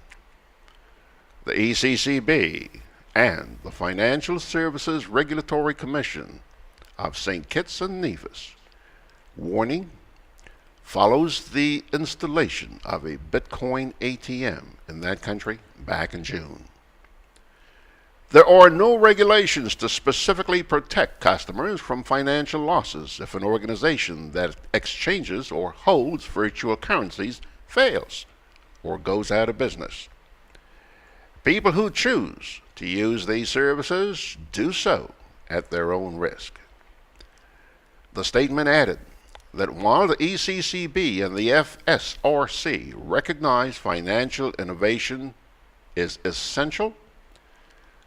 The ECCB and the Financial Services Regulatory Commission of St. Kitts and Nevis warning follows the installation of a Bitcoin ATM in that country back in June. There are no regulations to specifically protect customers from financial losses if an organization that exchanges or holds virtual currencies fails or goes out of business. People who choose to use these services do so at their own risk. The statement added that while the ECCB and the FSRC recognize financial innovation is essential,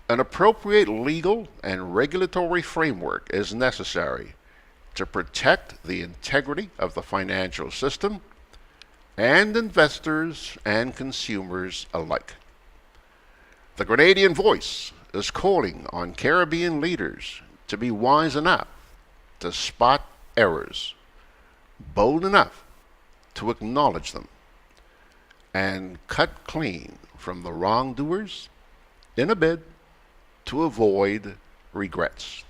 An appropriate legal and regulatory framework is necessary to protect the integrity of the financial system and investors and consumers alike. The Grenadian Voice is calling on Caribbean leaders to be wise enough to spot errors, bold enough to acknowledge them, and cut clean from the wrongdoers in a bid to avoid regrets.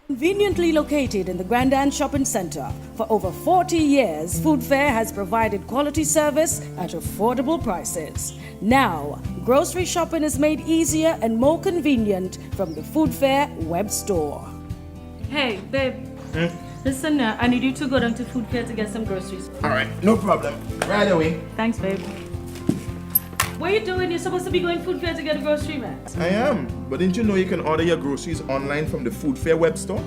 Conveniently located in the GRENADA Shopping Center, for over 40 years, Food Fair has provided quality service at affordable prices. Now, grocery shopping is made easier and more convenient from the Food Fair web store. Hey, babe. Listen, I need you to go down to Food Fair to get some groceries. All right, no problem. Right away. Thanks, babe. What are you doing? You're supposed to be going Food Fair to get a grocery, man. I am, but didn't you know you can order your groceries online from the Food Fair web store?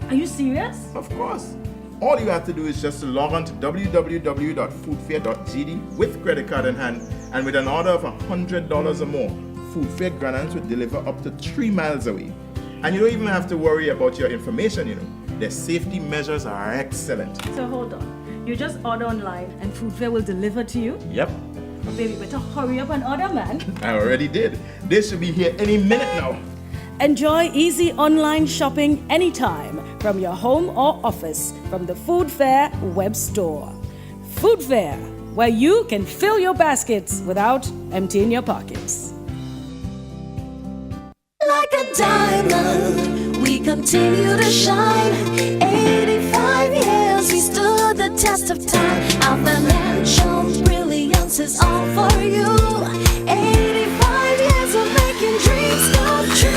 Are you serious? Of course. All you have to do is just to log on to www.foodfair.gd with credit card in hand, and with an order of $100 or more, Food Fair granadas will deliver up to 3 miles away. And you don't even have to worry about your information, you know. Their safety measures are excellent. So hold on. You just order online and Food Fair will deliver to you? Yep. Oh, baby, better hurry up and order, man. I already did. They should be here any minute now. Enjoy easy online shopping anytime from your home or office from the Food Fair web store. Food Fair, where you can fill your baskets without emptying your pockets. Like a diamond, we continue to shine. 85 years, we stood the test of time. Our financial brilliance is all for you. 85 years of making dreams come true.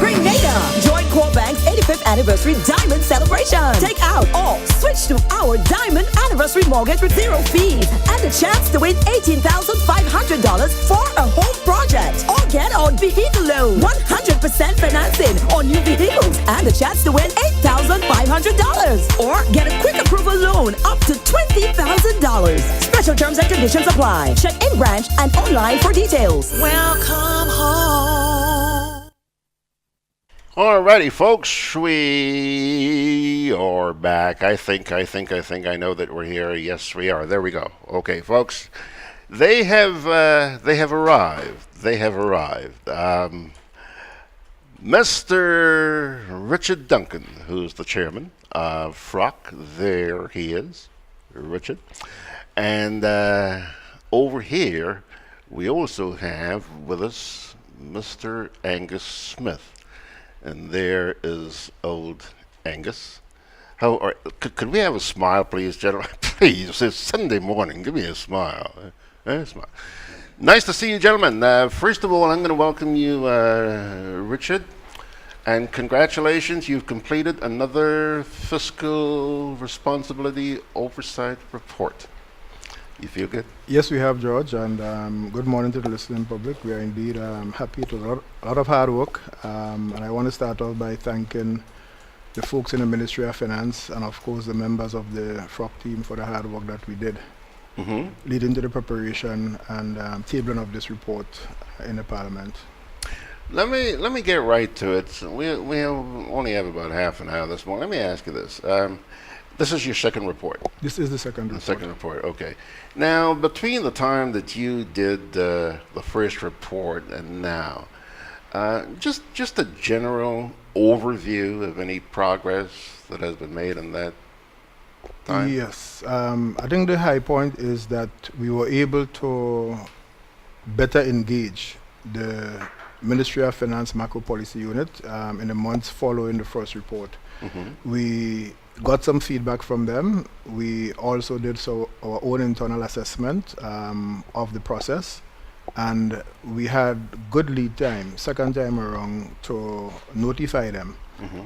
Grenada, join Core Bank's 85th anniversary diamond celebration. Take out or switch to our diamond anniversary mortgage with 0 fees and the chance to win $18,500 for a home project. Or get on vehicle loan, 100% financing on new vehicles and the chance to win $8,500. Or get a quick approval loan up to $20,000. Special terms and conditions apply. Check in branch and online for details. Welcome home. Alrighty, folks, we are back. I think I know that we're here. Yes, we are. There we go. Okay, folks, they have arrived. They have arrived. Mr. Richard Duncan, who's the chairman of FROC, there he is, Richard. And over here, we also have with us Mr. Angus Smith. And there is old Angus. Could we have a smile, please, gentlemen? Please, it's Sunday morning. Give me a smile. Smile. Nice to see you, gentlemen. First of all, I'm going to welcome you, Richard. And congratulations, you've completed another fiscal responsibility oversight report. You feel good? Yes, we have, George, and good morning to the listening public. We are indeed happy. It was a lot of hard work, and I want to start off by thanking the folks in the Ministry of Finance and, of course, the members of the FROC team for the hard work that we did, leading to the preparation and tabling of this report in the Parliament. Let me get right to it. We only have about half an hour this morning. Let me ask you this. This is your second report. This is the second report. The second report, okay. Now, between the time that you did the first report and now, just a general overview of any progress that has been made in that time? Yes. I think the high point is that we were able to better engage the Ministry of Finance Macro Policy Unit in the months following the first report. We got some feedback from them. We also did our own internal assessment of the process, and we had good lead time, second time around, to notify them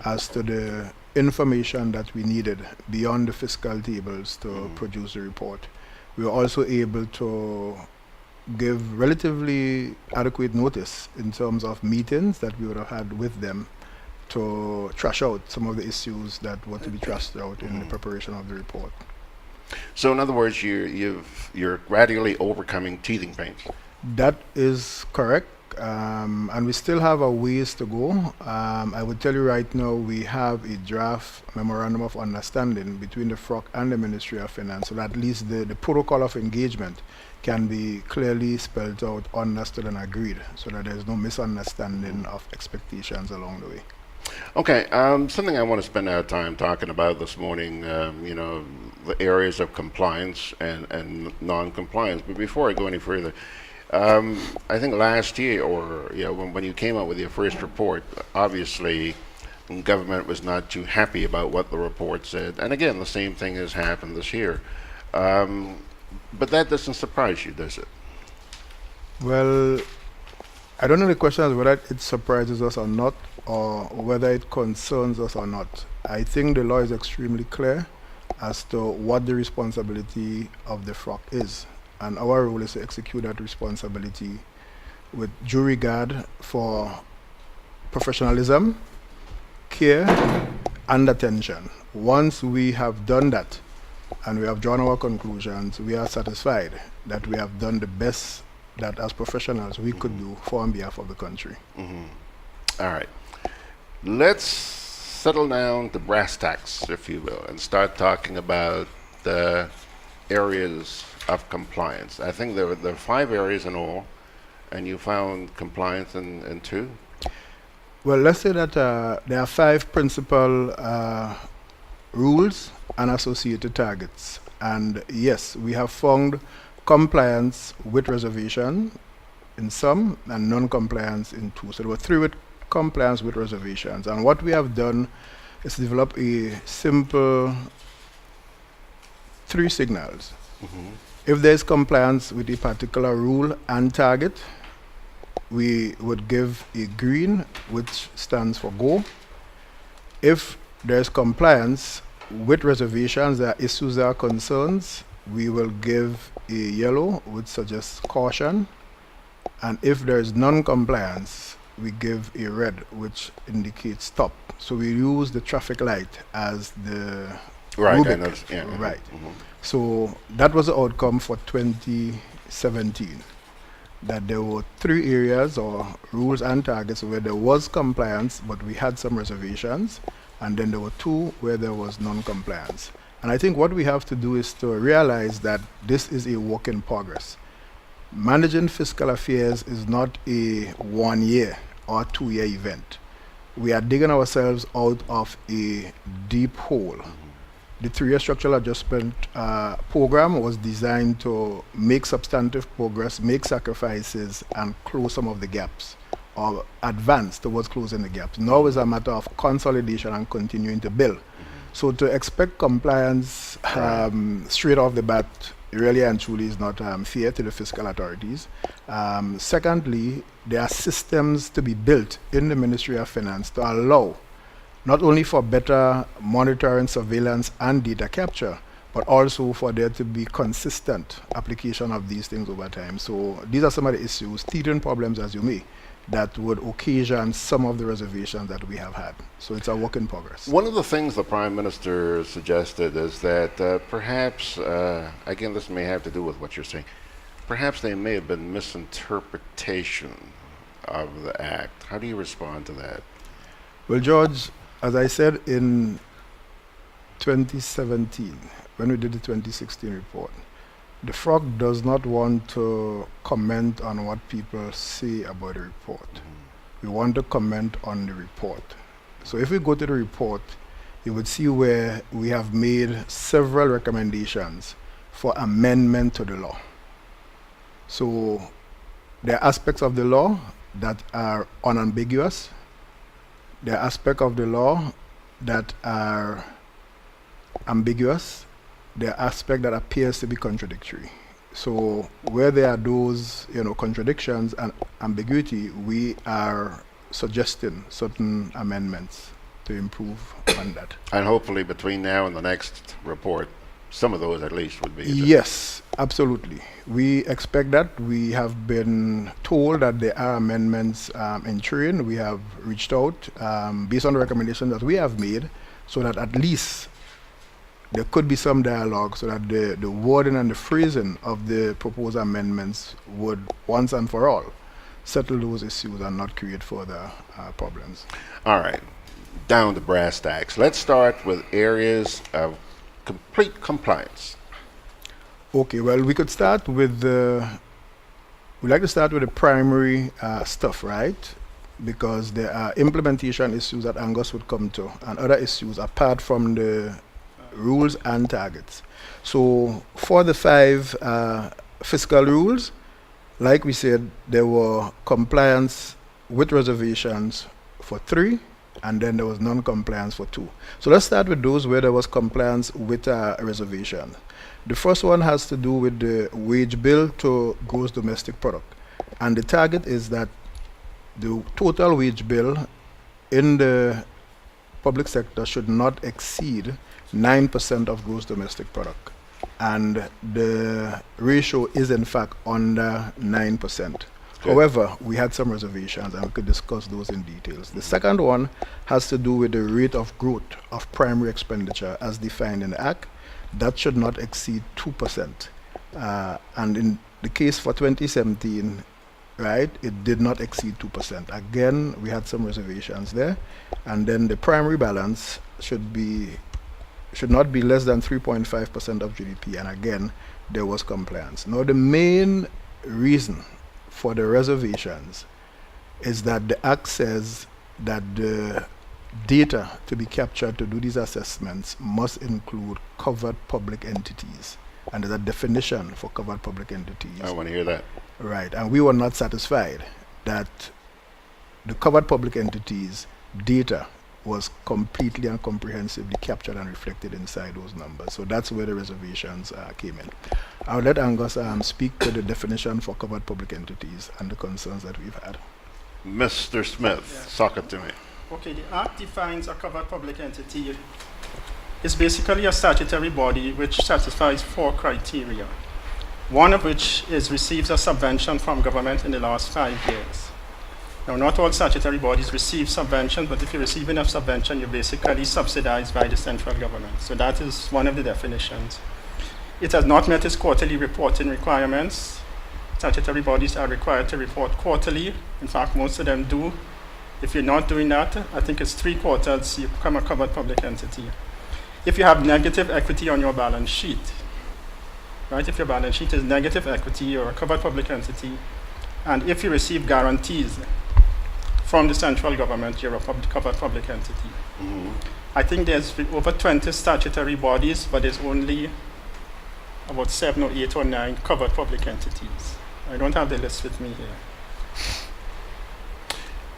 as to the information that we needed beyond the fiscal tables to produce the report. We were also able to give relatively adequate notice in terms of meetings that we would have had with them to trash out some of the issues that were to be trashed out in the preparation of the report. So in other words, you're gradually overcoming teething pains. That is correct, and we still have a ways to go. I would tell you right now, we have a draft memorandum of understanding between the FROC and the Ministry of Finance, so that at least the protocol of engagement can be clearly spelled out, understood, and agreed, so that there's no misunderstanding of expectations along the way. Okay, something I want to spend our time talking about this morning, the areas of compliance and non-compliance. But before I go any further, I think last year, or when you came out with your first report, obviously government was not too happy about what the report said. And again, the same thing has happened this year. But that doesn't surprise you, does it? Well, I don't know, the question is whether it surprises us or not, or whether it concerns us or not. I think the law is extremely clear as to what the responsibility of the FROC is, and our role is to execute that responsibility with due regard for professionalism, care, and attention. Once we have done that and we have drawn our conclusions, we are satisfied that we have done the best that as professionals we could do for on behalf of the country. All right. Let's settle down to brass tacks, if you will, and start talking about the areas of compliance. I think there are 5 areas in all, and you found compliance in 2? Well, let's say that there are 5 principal rules and associated targets. And yes, we have found compliance with reservation in some and non-compliance in 2. So there were 3 with compliance with reservations. And what we have done is develop a simple 3 signals. If there's compliance with a particular rule and target, we would give a green, which stands for go. If there's compliance with reservations, there are issues, there are concerns, we will give a yellow, which suggests caution. And if there is non-compliance, we give a red, which indicates stop. So we use the traffic light as the rubric. Right. So that was the outcome for 2017, that there were 3 areas or rules and targets where there was compliance, but we had some reservations, and then there were 2 where there was non-compliance. And I think what we have to do is to realize that this is a work in progress. Managing fiscal affairs is not a 1-year or 2-year event. We are digging ourselves out of a deep hole. The 3-year structural adjustment program was designed to make substantive progress, make sacrifices, and close some of the gaps, or advance towards closing the gaps. Now is a matter of consolidation and continuing to build. So to expect compliance straight off the bat really and truly is not fair to the fiscal authorities. Secondly, there are systems to be built in the Ministry of Finance to allow not only for better monitoring, surveillance, and data capture, but also for there to be consistent application of these things over time. So these are some of the issues, teething problems as you may, that would occasion some of the reservations that we have had. So it's a work in progress. One of the things the Prime Minister suggested is that perhaps, again, this may have to do with what you're saying, perhaps there may have been misinterpretation of the act. How do you respond to that? Well, George, as I said in 2017, when we did the 2016 report, the FROC does not want to comment on what people say about the report. We want to comment on the report. So if we go to the report, you would see where we have made several recommendations for amendment to the law. So there are aspects of the law that are unambiguous. There are aspects of the law that are ambiguous. There are aspects that appears to be contradictory. So where there are those, contradictions and ambiguity, we are suggesting certain amendments to improve on that. And hopefully between now and the next report, some of those at least would be. Yes, absolutely. We expect that. We have been told that there are amendments in train. We have reached out based on the recommendation that we have made, so that at least there could be some dialogue, so that the wording and the phrasing of the proposed amendments would once and for all settle those issues and not create further problems. All right, down to brass tacks. Let's start with areas of complete compliance. Okay, well, we could start with we'd like to start with the primary stuff, right? Because there are implementation issues that Angus would come to, and other issues apart from the rules and targets. So for the 5 fiscal rules, like we said, there were compliance with reservations for 3, and then there was non-compliance for 2. So let's start with those where there was compliance with a reservation. The first one has to do with the wage bill to gross domestic product. And the target is that the total wage bill in the public sector should not exceed 9% of gross domestic product. And the ratio is in fact under 9%. However, we had some reservations, and we could discuss those in details. The second one has to do with the rate of growth of primary expenditure as defined in the Act. That should not exceed 2%. And in the case for 2017, right, it did not exceed 2%. Again, we had some reservations there. And then the primary balance should not be less than 3.5% of GDP. And again, there was compliance. Now, the main reason for the reservations is that the Act says that the data to be captured to do these assessments must include covered public entities. And there's a definition for covered public entities. I want to hear that. Right, and we were not satisfied that the covered public entities data was completely and comprehensively captured and reflected inside those numbers. So that's where the reservations came in. I'll let Angus speak to the definition for covered public entities and the concerns that we've had. Mr. Smith, sock it to me. Okay, the Act defines a covered public entity. It's basically a statutory body which satisfies 4 criteria. One of which is receives a subvention from government in the last 5 years. Now, not all statutory bodies receive subvention, but if you receive enough subvention, you're basically subsidized by the central government. So that is one of the definitions. It has not met its quarterly reporting requirements. Statutory bodies are required to report quarterly. In fact, most of them do. If you're not doing that, I think it's 3 quarters, you become a covered public entity. If you have negative equity on your balance sheet, right? If your balance sheet is negative equity, you're a covered public entity. And if you receive guarantees from the central government, you're a covered public entity. Mm-hmm. I think there's over 20 statutory bodies, but there's only about 7 or 8 or 9 covered public entities. I don't have the list with me here.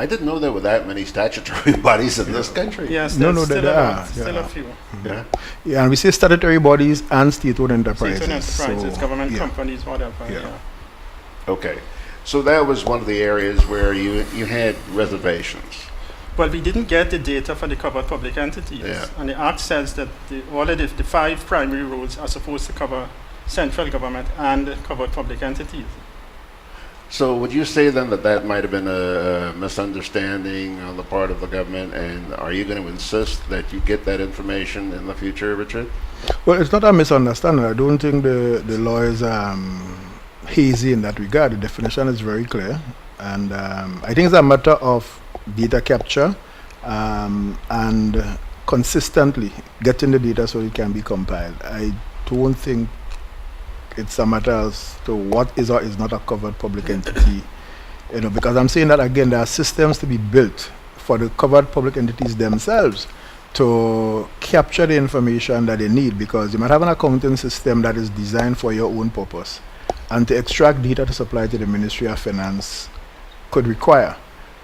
I didn't know there were that many statutory bodies in this country. Yes, No, there's there still, are. still Yeah. a few. Yeah. Yeah, and we say statutory bodies and state-owned enterprises. State-owned enterprises, So, government yeah. companies, whatever. Yeah. Yeah. Okay. So that was one of the areas where you had reservations. Well, we didn't get the data for the covered public entities. Yeah. And the Act says that all of the 5 primary rules are supposed to cover central government and covered public entities. So would you say then that might have been a misunderstanding on the part of the government, and are you going to insist that you get that information in the future, Richard? Well, it's not a misunderstanding. I don't think the law is hazy in that regard. The definition is very clear. And I think it's a matter of data capture and consistently getting the data so it can be compiled. I don't think it's a matter as to what is or is not a covered public entity, because I'm saying that again, there are systems to be built for the covered public entities themselves to capture the information that they need, because you might have an accounting system that is designed for your own purpose, and to extract data to supply to the Ministry of Finance could require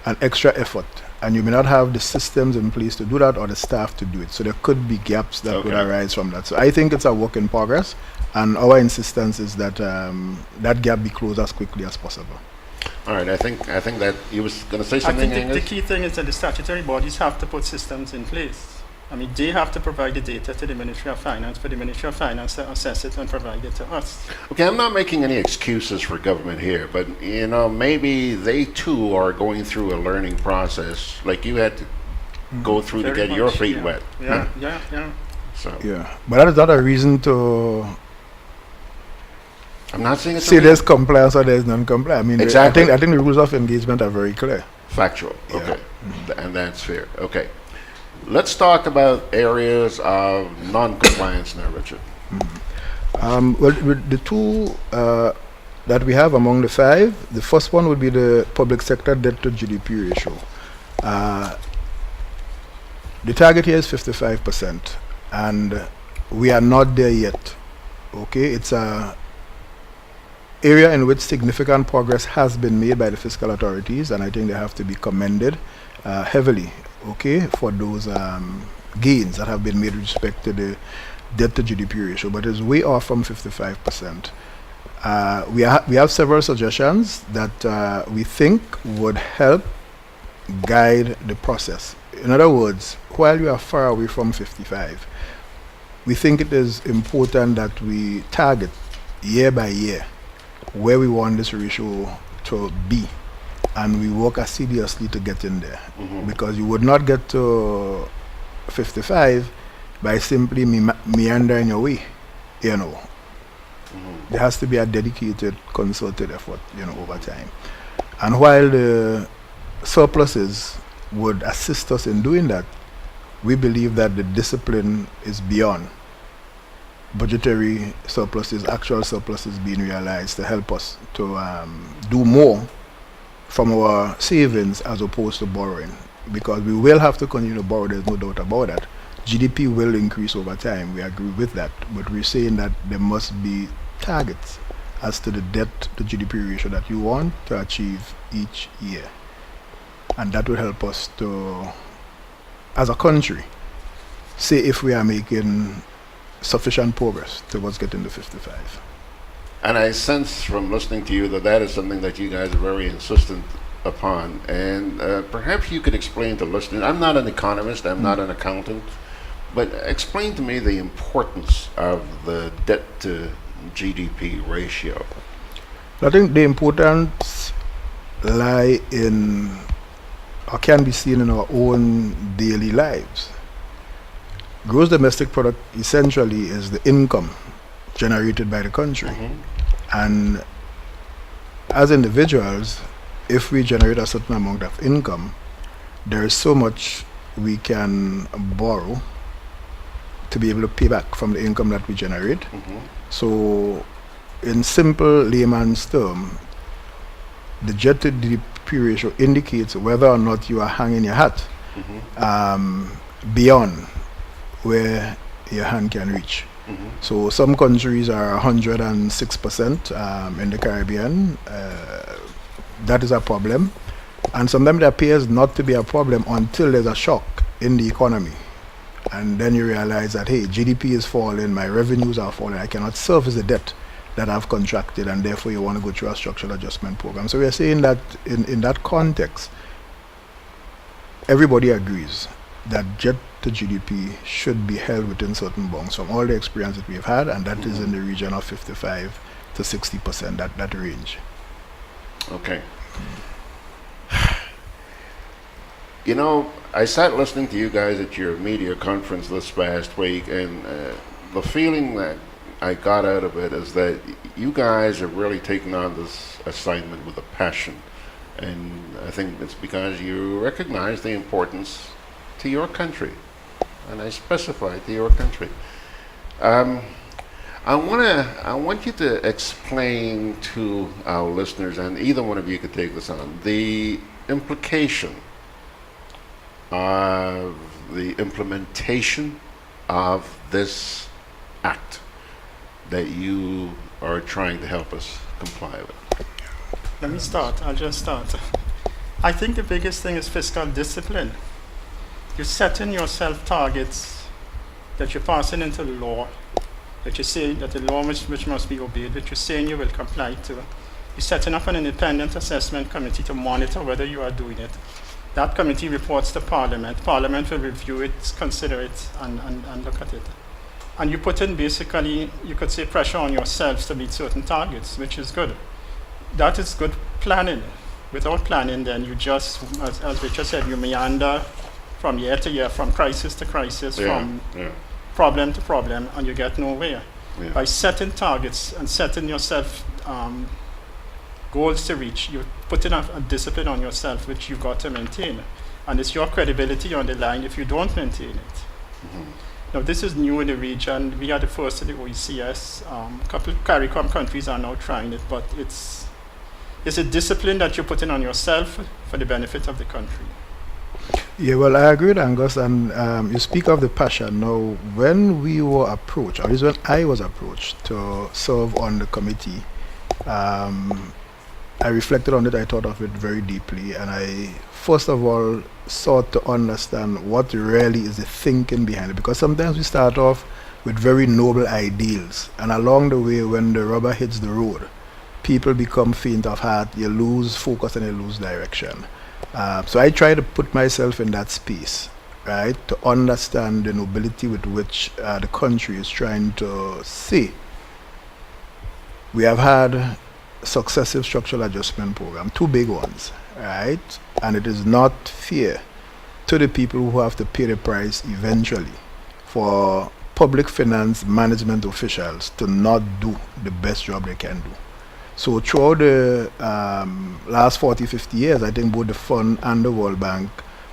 an extra effort, and you may not have the systems in place to do that or the staff to do it. So there could be gaps that would arise from that. So I think it's a work in progress, and our insistence is that that gap be closed as quickly as possible. All right, I think that you was going to say I something, think the Angus? key thing is that the statutory bodies have to put systems in place. I mean, they have to provide the data to the Ministry of Finance for the Ministry of Finance to assess it and provide it to us. Okay, I'm not making any excuses for government here, but you know, maybe they too are going through a learning process, like you had to go through to Very get your much, feet yeah. wet. Yeah, huh? yeah. So Yeah, but that is not a reason to I'm not saying it's say there's compliance or there's non-compliance. I mean, Exactly. I think the rules of engagement are very clear. factual. Yeah. Okay, and that's fair. Okay, let's talk about areas of non-compliance now, Richard. Well, with the two that we have among the five, the first one would be the public sector debt to GDP ratio. The target here is 55%, and we are not there yet. Okay, it's a area in which significant progress has been made by the fiscal authorities, and I think they have to be commended heavily, okay, for those gains that have been made with respect to the debt to GDP ratio, but it's way off from 55%. We have several suggestions that we think would help guide the process. In other words, while we are far away from 55, we think it is important that we target year by year where we want this ratio to be, and we work assiduously to get in there. Because you would not get to 55 by simply meandering your way, you know. There has to be a dedicated, concerted effort, you know, over time. And while the surpluses would assist us in doing that, we believe that the discipline is beyond budgetary surpluses, actual surpluses being realized to help us to do more from our savings as opposed to borrowing. Because we will have to continue to borrow, there's no doubt about that. GDP will increase over time, we agree with that, but we're saying that there must be targets as to the debt to GDP ratio that you want to achieve each year. And that will help us to, as a country, say if we are making sufficient progress towards getting to 55. And I sense from listening to you that that is something that you guys are very insistent upon. And perhaps you could explain to listeners, I'm not an economist, I'm not an accountant, but explain to me the importance of the debt to GDP ratio. I think the importance lie in, or can be seen in our own daily lives. Gross domestic product essentially is the income generated by the country. And as individuals, if we generate a certain amount of income, there is so much we can borrow to be able to pay back from the income that we generate. So in simple layman's term, the debt to GDP ratio indicates whether or not you are hanging your hat beyond where your hand can reach. So some countries are 106% in the Caribbean. That is a problem. And sometimes it appears not to be a problem until there's a shock in the economy. And then you realize that, hey, GDP is falling, my revenues are falling, I cannot service the debt that I've contracted, and therefore you want to go through a structural adjustment program. So we are saying that in that context, everybody agrees that debt to GDP should be held within certain bounds from all the experience that we've had, and that is in the region of 55 to 60%, that range. Okay. You know, I sat listening to you guys at your media conference this past week, and the feeling that I got out of it is that you guys are really taking on this assignment with a passion. And I think it's because you recognize the importance to your country. And I specify to your country. I want you to explain to our listeners, and either one of you could take this on, the implication of the implementation of this act that you are trying to help us comply with. Let me start. I'll just start. I think the biggest thing is fiscal discipline. You're setting yourself targets that you're passing into law, that you say that the law which must be obeyed, that you're saying you will comply to. You're setting up an independent assessment committee to monitor whether you are doing it. That committee reports to Parliament. Parliament will review it, consider it, and look at it. And you put in basically, you could say, pressure on yourselves to meet certain targets, which is good. That is good planning. Without planning, then you just, as Richard said, you meander from year to year, from crisis to crisis, from problem to problem, and you get nowhere. Yeah. By setting targets and setting yourself goals to reach, you put in a discipline on yourself, which you've got to maintain. And it's your credibility on the line if you don't maintain it. Mm-hmm. Now, this is new in the region. We are the first in the OECS. A couple of CARICOM countries are now trying it, but it's a discipline that you're putting on yourself for the benefit of the country. Yeah, well, I agree with Angus, and you speak of the passion. Now, when we were approached, or at least when I was approached to serve on the committee, I reflected on it, I thought of it very deeply, and I first of all sought to understand what really is the thinking behind it, because sometimes we start off with very noble ideals, and along the way, when the rubber hits the road, people become faint of heart, you lose focus and you lose direction. So I try to put myself in that space, right, to understand the nobility with which the country is trying to see. We have had successive structural adjustment program, 2 big ones, right, and it is not fair to the people who have to pay the price eventually for public finance management officials to not do the best job they can do. So throughout the last 40, 50 years, I think both the fund and the World Bank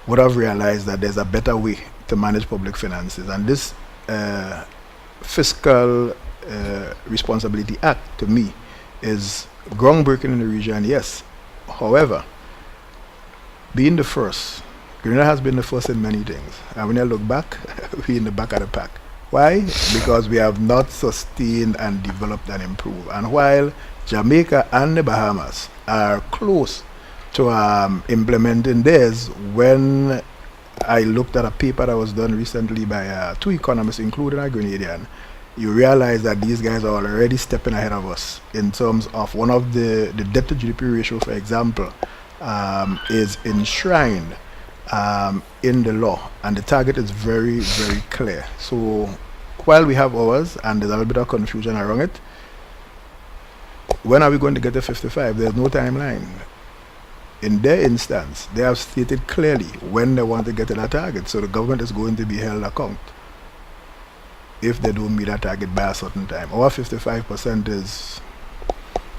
would have realized that there's a better way to manage public finances. And this Fiscal Responsibility Act, to me, is groundbreaking in the region, yes. However, being the first, Grenada has been the first in many things. And when I look back, we're in the back of the pack. Why? Because we have not sustained and developed and improved. And while Jamaica and the Bahamas are close to implementing theirs, when I looked at a paper that was done recently by 2 economists, including a Grenadian, you realize that these guys are already stepping ahead of us in terms of one of the debt to GDP ratio, for example, is enshrined in the law, and the target is very, very clear. So while we have ours and there's a little bit of confusion around it, when are we going to get to 55? There's no timeline. In their instance, they have stated clearly when they want to get to that target, so the government is going to be held account if they don't meet that target by a certain time. Our 55% is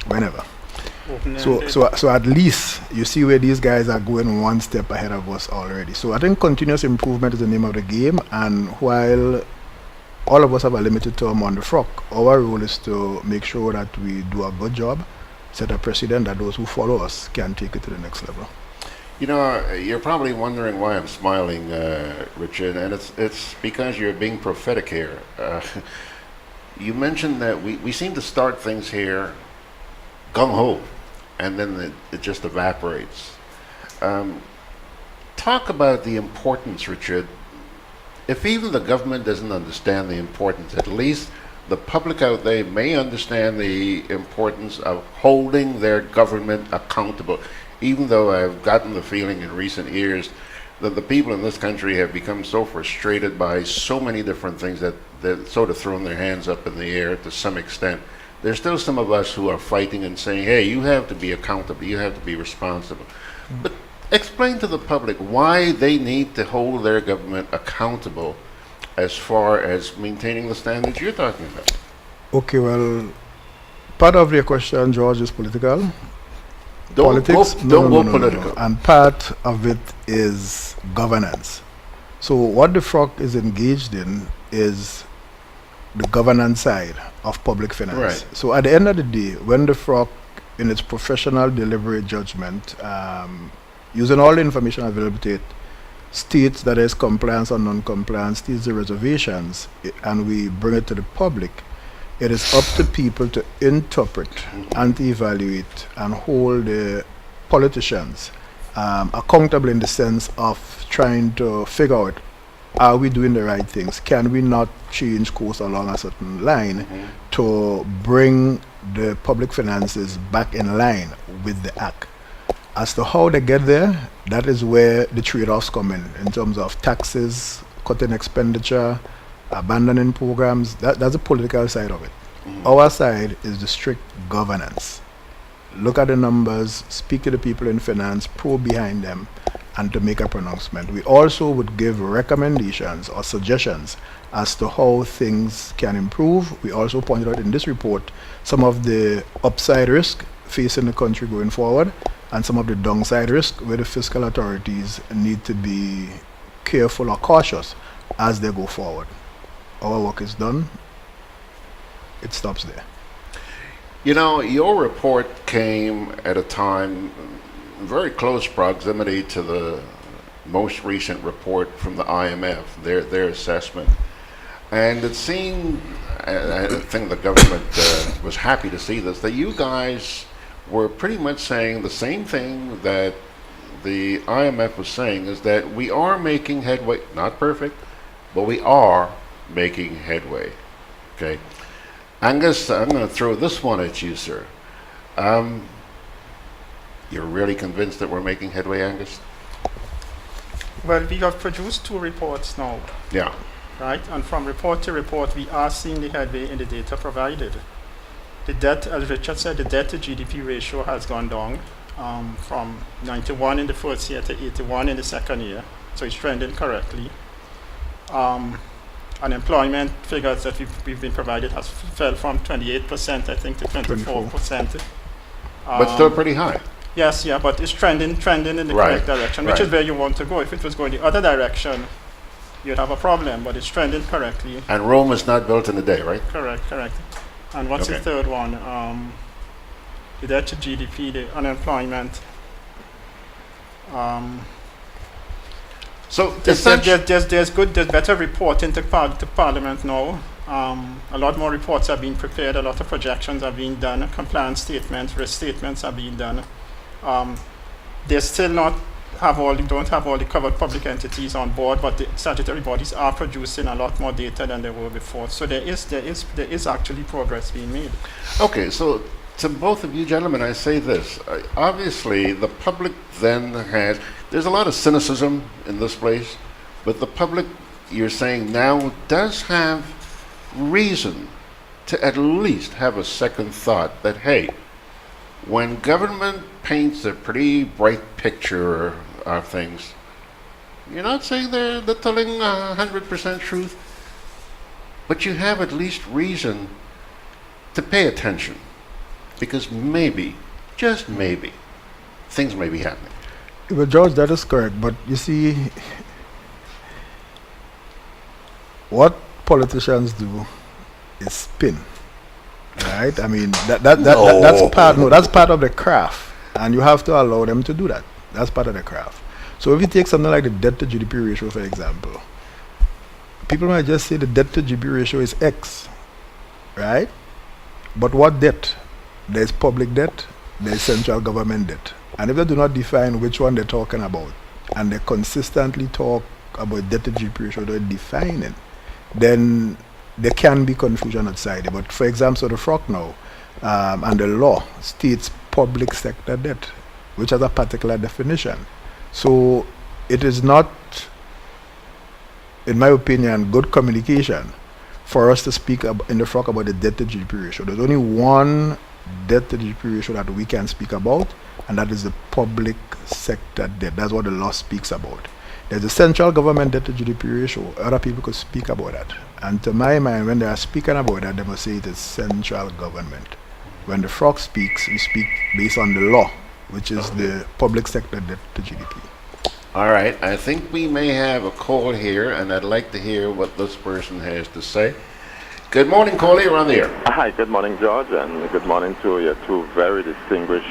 whenever. So at least you see where these guys are going one step ahead of us already. So I think continuous improvement is the name of the game, and while all of us have a limited term on the frock, our role is to make sure that we do a good job, set a precedent that those who follow us can take it to the next level. You know, you're probably wondering why I'm smiling, Richard, and it's because you're being prophetic here. You mentioned that we seem to start things here gung-ho, and then it just evaporates. Talk about the importance, Richard. If even the government doesn't understand the importance, at least the public out there may understand the importance of holding their government accountable. Even though I've gotten the feeling in recent years that the people in this country have become so frustrated by so many different things that they've sort of thrown their hands up in the air to some extent. There's still some of us who are fighting and saying, hey, you have to be accountable, you have to be responsible. But explain to the public why they need to hold their government accountable as far as maintaining the standards you're talking about. Okay, well, part of your question, George, is political. Don't go political. And part of it is governance. So what the FROC is engaged in is the governance side of public finance. Right. So at the end of the day, when the FROC, in its professional deliberate judgment, using all the information available to it, states that there is compliance or non-compliance, states the reservations, and we bring it to the public, it is up to people to interpret and to evaluate and hold the politicians accountable in the sense of trying to figure out, are we doing the right things? Can we not change course along a certain line to bring the public finances back in line with the act? As to how they get there, that is where the trade-offs come in terms of taxes, cutting expenditure, abandoning programs. That's the political side of it. Our side is the strict governance. Look at the numbers, speak to the people in finance, probe behind them, and to make a pronouncement. We also would give recommendations or suggestions as to how things can improve. We also pointed out in this report some of the upside risk facing the country going forward and some of the downside risk where the fiscal authorities need to be careful or cautious as they go forward. Our work is done. It stops there. You know, your report came at a time in very close proximity to the most recent report from the IMF, their assessment. And it seemed, I think the government was happy to see this, that you guys were pretty much saying the same thing that the IMF was saying, is that we are making headway, not perfect, but we are making headway. Okay. Angus, I'm going to throw this one at you, sir. You're really convinced that we're making headway, Angus? Well, we have produced 2 reports now. Yeah. Right? And from report to report, we are seeing the headway in the data provided. The debt, as Richard said, the debt to GDP ratio has gone down from 91 in the first year to 81 in the second year. So it's trending correctly. Unemployment figures that we've been provided has fell from 28%, I think, to 24%. But still pretty high. Yes, yeah, but it's trending in the correct direction, which is where you want to go. If it was going the other direction, you'd have a problem, but it's trending correctly. And Rome is not built in a day, right? Correct. And what's the third one? The debt to GDP, the unemployment. So there's better reporting to Parliament now. A lot more reports are being prepared. A lot of projections are being done. Compliance statements, risk statements are being done. They still don't have all the covered public entities on board, but the statutory bodies are producing a lot more data than they were before. So there is actually progress being made. Okay, so to both of you gentlemen, I say this. Obviously, the public then there's a lot of cynicism in this place, but the public, you're saying now, does have reason to at least have a second thought that, hey, when government paints a pretty bright picture of things, you're not saying they're telling 100% truth, but you have at least reason to pay attention, because maybe, just maybe, things may be happening. Well, George, that is correct, but you see, what politicians do is spin, right? I mean, that's part of the craft, and you have to allow them to do that. That's part of the craft. So if you take something like the debt to GDP ratio, for example, people might just say the debt to GDP ratio is X, right? But what debt? There's public debt, there's central government debt. And if they do not define which one they're talking about, and they consistently talk about debt to GDP ratio, they're defining, then there can be confusion outside it. But for example, so the FROC now, and the law states public sector debt, which has a particular definition. So it is not, in my opinion, good communication for us to speak in the FROC about the debt to GDP ratio. There's only one debt to GDP ratio that we can speak about, and that is the public sector debt. That's what the law speaks about. There's a central government debt to GDP ratio. Other people could speak about that. And to my mind, when they are speaking about that, they must say it is central government. When the FROC speaks, we speak based on the law, which is the public sector debt to GDP. All right, I think we may have a call here, and I'd like to hear what this person has to say. Good morning, caller, you're on the air. Hi, good morning, George, and good morning to your two very distinguished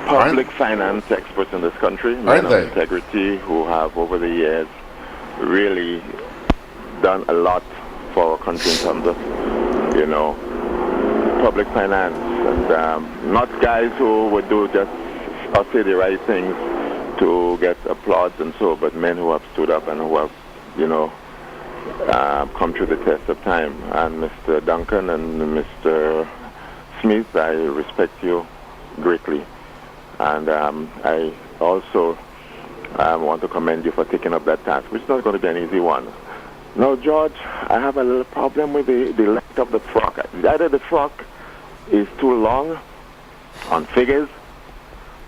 public finance experts in this country, men of integrity who have over the years really done a lot for our country in terms of, public finance, and not guys who would do just or say the right things to get applause and so, but men who have stood up and who have, come through the test of time. And Mr. Duncan and Mr. Smith, I respect you greatly. And I also want to commend you for taking up that task, which is not going to be an easy one. Now, George, I have a little problem with the length of the frock. Either the frock is too long on figures,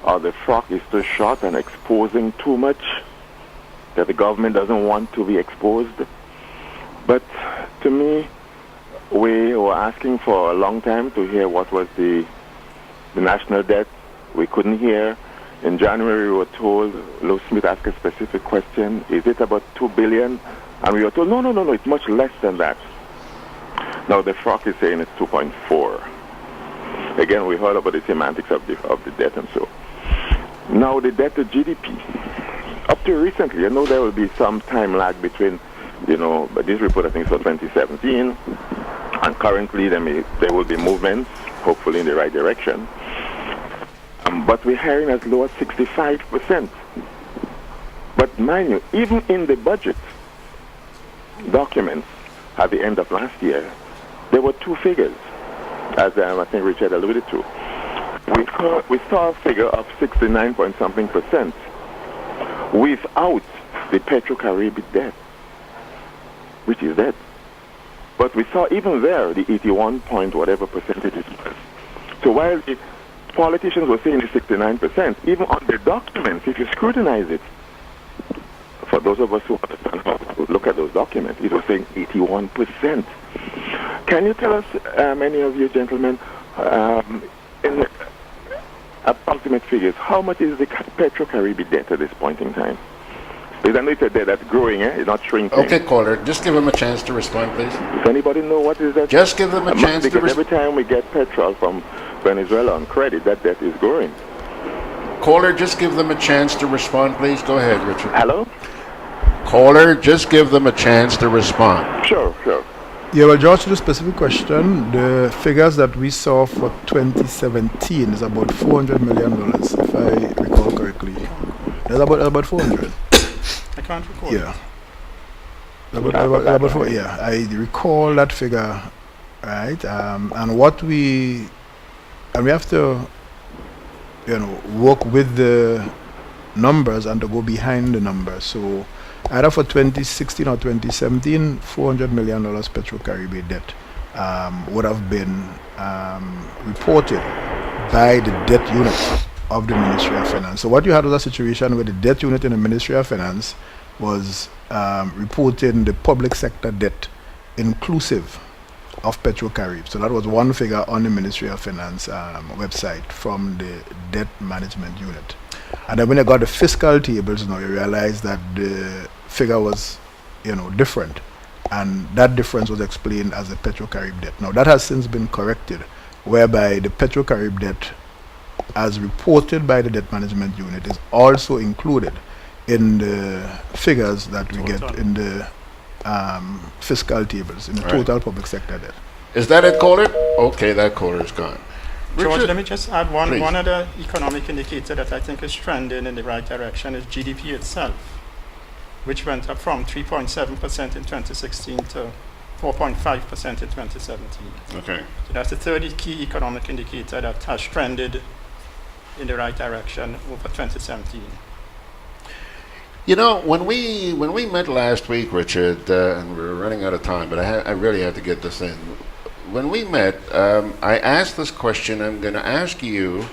or the frock is too short and exposing too much that the government doesn't want to be exposed. But to me, we were asking for a long time to hear what was the national debt. We couldn't hear. In January, we were told, Lou Smith asked a specific question, is it about 2 billion? And we were told, no, it's much less than that. Now the frock is saying it's 2.4. Again, we heard about the semantics of the debt and so. Now the debt to GDP. Up to recently, I know there will be some time lag between, but this report I think is for 2017, and currently there will be movements, hopefully in the right direction. But we're hearing as low as 65%. But mind you, even in the budget documents at the end of last year, there were two figures, as I think Richard alluded to. We saw a figure of 69-point-something% without the Petro-Caribbean debt, which is debt. But we saw even there the 81 point whatever percentages. So while the politicians were saying the 69%, even on the documents, if you scrutinize it, for those of us who understand how to look at those documents, it was saying 81%. Can you tell us, many of you gentlemen, in approximate figures, how much is the Petro-Caribbean debt at this point in time? Because I know it's a debt that's growing, it's not shrinking. Okay, caller, just give him a chance to respond, please. Does anybody know what is that? Just give them a chance to respond. Because every time we get petrol from Venezuela on credit, that debt is growing. Caller, just give them a chance to respond, please. Go ahead, Richard. Hello? Caller, just give them a chance to respond. Sure. Yeah, well, George, to the specific question, the figures that we saw for 2017 is about $400 million, if I recall correctly. That's about 400. I can't recall. Yeah. About 4, yeah, I recall that figure, right? And we have to, work with the numbers and to go behind the numbers. So either for 2016 or 2017, $400 million Petro-Caribbean debt would have been reported by the debt unit of the Ministry of Finance. So what you had was a situation where the debt unit in the Ministry of Finance was reporting the public sector debt inclusive of Petro-Caribbean. So that was one figure on the Ministry of Finance website from the debt management unit. And then when you got the fiscal tables, you realize that the figure was, different. And that difference was explained as the Petro-Caribbean debt. Now that has since been corrected, whereby the Petro-Caribbean debt, as reported by the debt management unit, is also included in the figures that we get in the fiscal tables, in the total public sector debt. Is that it, caller? Okay, that caller is gone. George, Richard, let me just add one other economic indicator that I think is trending in the right direction is GDP itself, which went up from 3.7% in 2016 to 4.5% in 2017. Okay. So that's the third key economic indicator that has trended in the right direction over 2017. When we met last week, Richard, and we're running out of time, but I really have to get this in. When we met, I asked this question. I'm going to ask you.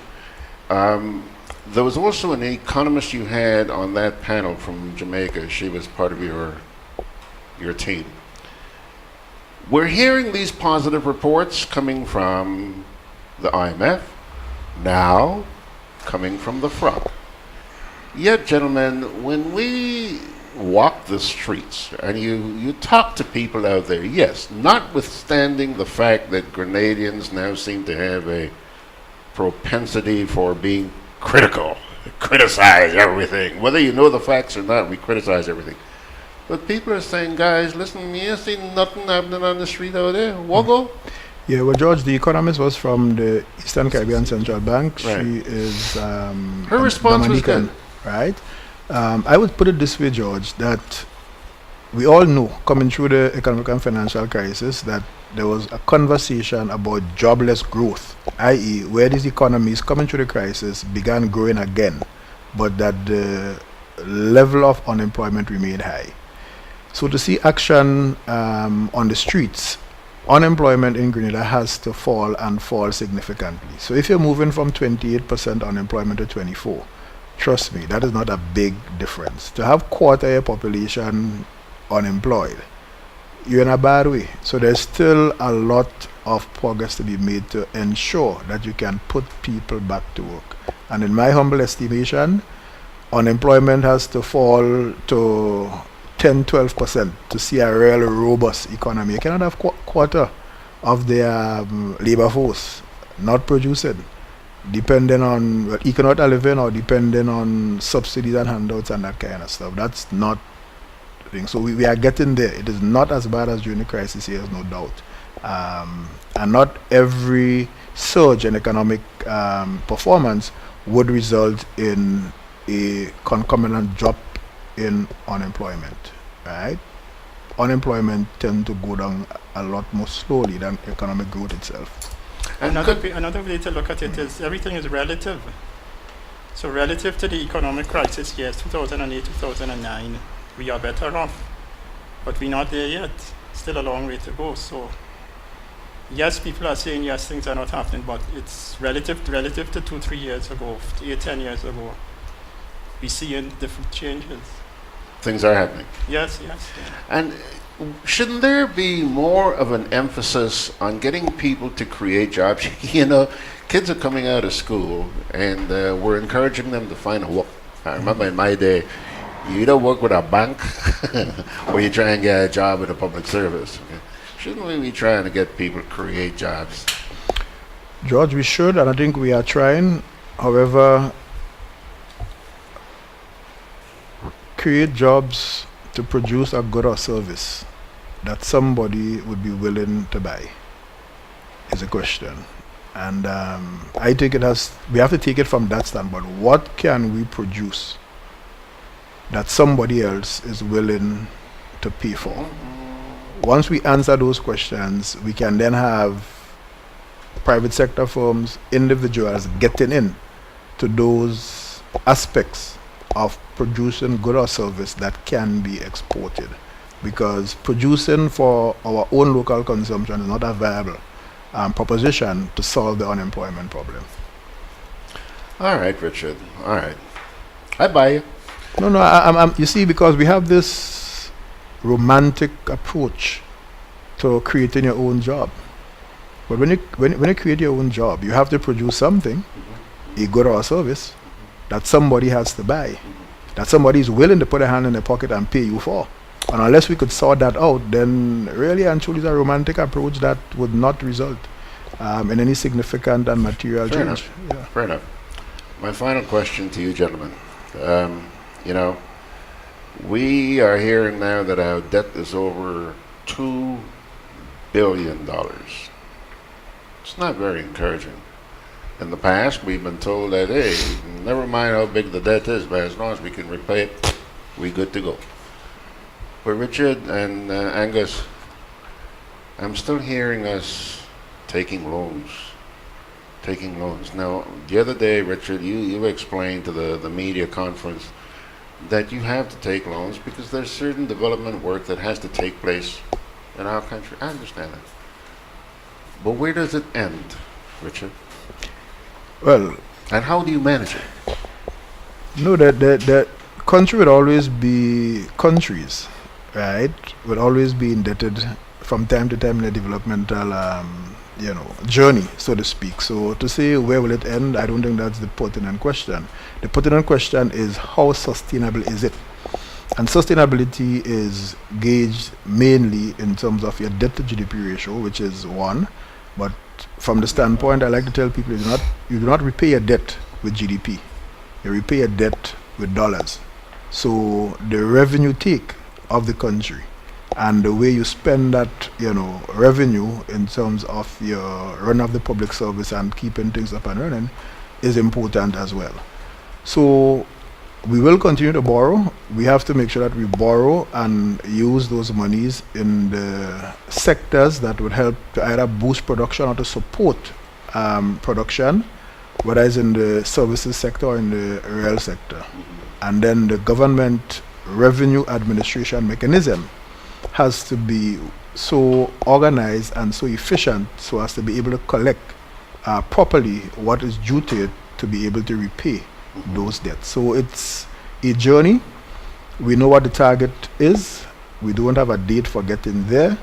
There was also an economist you had on that panel from Jamaica. She was part of your team. We're hearing these positive reports coming from the IMF, now coming from the FROC. Yet, gentlemen, when we walk the streets and you talk to people out there, yes, notwithstanding the fact that Grenadians now seem to have a propensity for being critical, criticize everything. Whether you know the facts or not, we criticize everything. But people are saying, guys, listen, you see nothing happening on the street out there. Wogo? Yeah, well, George, the economist was from the Eastern Caribbean Central Bank. Right. She is her response Dominican, was good. right? I would put it this way, George, that we all know, coming through the economic and financial crisis, that there was a conversation about jobless growth, i.e., where these economies coming through the crisis began growing again, but that the level of unemployment remained high. So to see action on the streets, unemployment in Grenada has to fall and fall significantly. So if you're moving from 28% unemployment to 24%, trust me, that is not a big difference. To have quarter of your population unemployed, you're in a bad way. So there's still a lot of progress to be made to ensure that you can put people back to work. And in my humble estimation, unemployment has to fall to 10-12% to see a real robust economy. You cannot have quarter of their labor force not producing, depending on economic living or depending on subsidies and handouts and that kind of stuff. That's not the thing. So we are getting there. It is not as bad as during the crisis here, no doubt. And not every surge in economic performance would result in a concomitant drop in unemployment, right? Unemployment tends to go down a lot more slowly than economic growth itself. Another way to look at it is everything is relative. So relative to the economic crisis, yes, 2008, 2009, we are better off. But we're not there yet. Still a long way to go. So yes, people are saying yes, things are not happening, but it's relative to 2-3 years ago, 8-10 years ago. We see different changes. Things are happening. Yes, yes. Yeah. And shouldn't there be more of an emphasis on getting people to create jobs? You know, kids are coming out of school and we're encouraging them to find a work. I remember in my day, you either work with a bank or you try and get a job in a public service. Okay? Shouldn't we be trying to get people to create jobs? George, we should, and I think we are trying. However, create jobs to produce a good or service that somebody would be willing to buy is a question. And I think we have to take it from that standpoint. What can we produce that somebody else is willing to pay for? Once we answer those questions, we can then have private sector firms, individuals getting in to those aspects of producing good or service that can be exported, because producing for our own local consumption is not a viable proposition to solve the unemployment problem. All right, Richard. All right. I buy you. No, you see, because we have this romantic approach to creating your own job. But when you create your own job, you have to produce something, a good or a service, that somebody has to buy, that somebody is willing to put a hand in their pocket and pay you for. And unless we could sort that out, then really and truly it's a romantic approach that would not result in any significant and material Fair change. Enough. Yeah. Fair enough. My final question to you, gentlemen. You know, we are hearing now that our debt is over $2 billion. It's not very encouraging. In the past, we've been told that, hey, never mind how big the debt is, but as long as we can repay it, we're good to go. But Richard and Angus, I'm still hearing us taking loans. Now, the other day, Richard, you explained to the media conference that you have to take loans because there's certain development work that has to take place in our country. I understand that. But where does it end, Richard? Well, and how do you manage it? No, that country would always be countries, right? Would always be indebted from time to time in a developmental, journey, so to speak. So to say where will it end, I don't think that's the pertinent question. The pertinent question is how sustainable is it? And sustainability is gauged mainly in terms of your debt to GDP ratio, which is 1. But from the standpoint, I like to tell people, you do not repay your debt with GDP. You repay your debt with dollars. So the revenue take of the country and the way you spend that, revenue in terms of your run of the public service and keeping things up and running is important as well. So we will continue to borrow. We have to make sure that we borrow and use those monies in the sectors that would help to either boost production or to support production, whether it's in the services sector or in the real sector. And then the government revenue administration mechanism has to be so organized and so efficient so as to be able to collect properly what is due to it to be able to repay those debts. So it's a journey. We know what the target is. We don't have a date for getting there,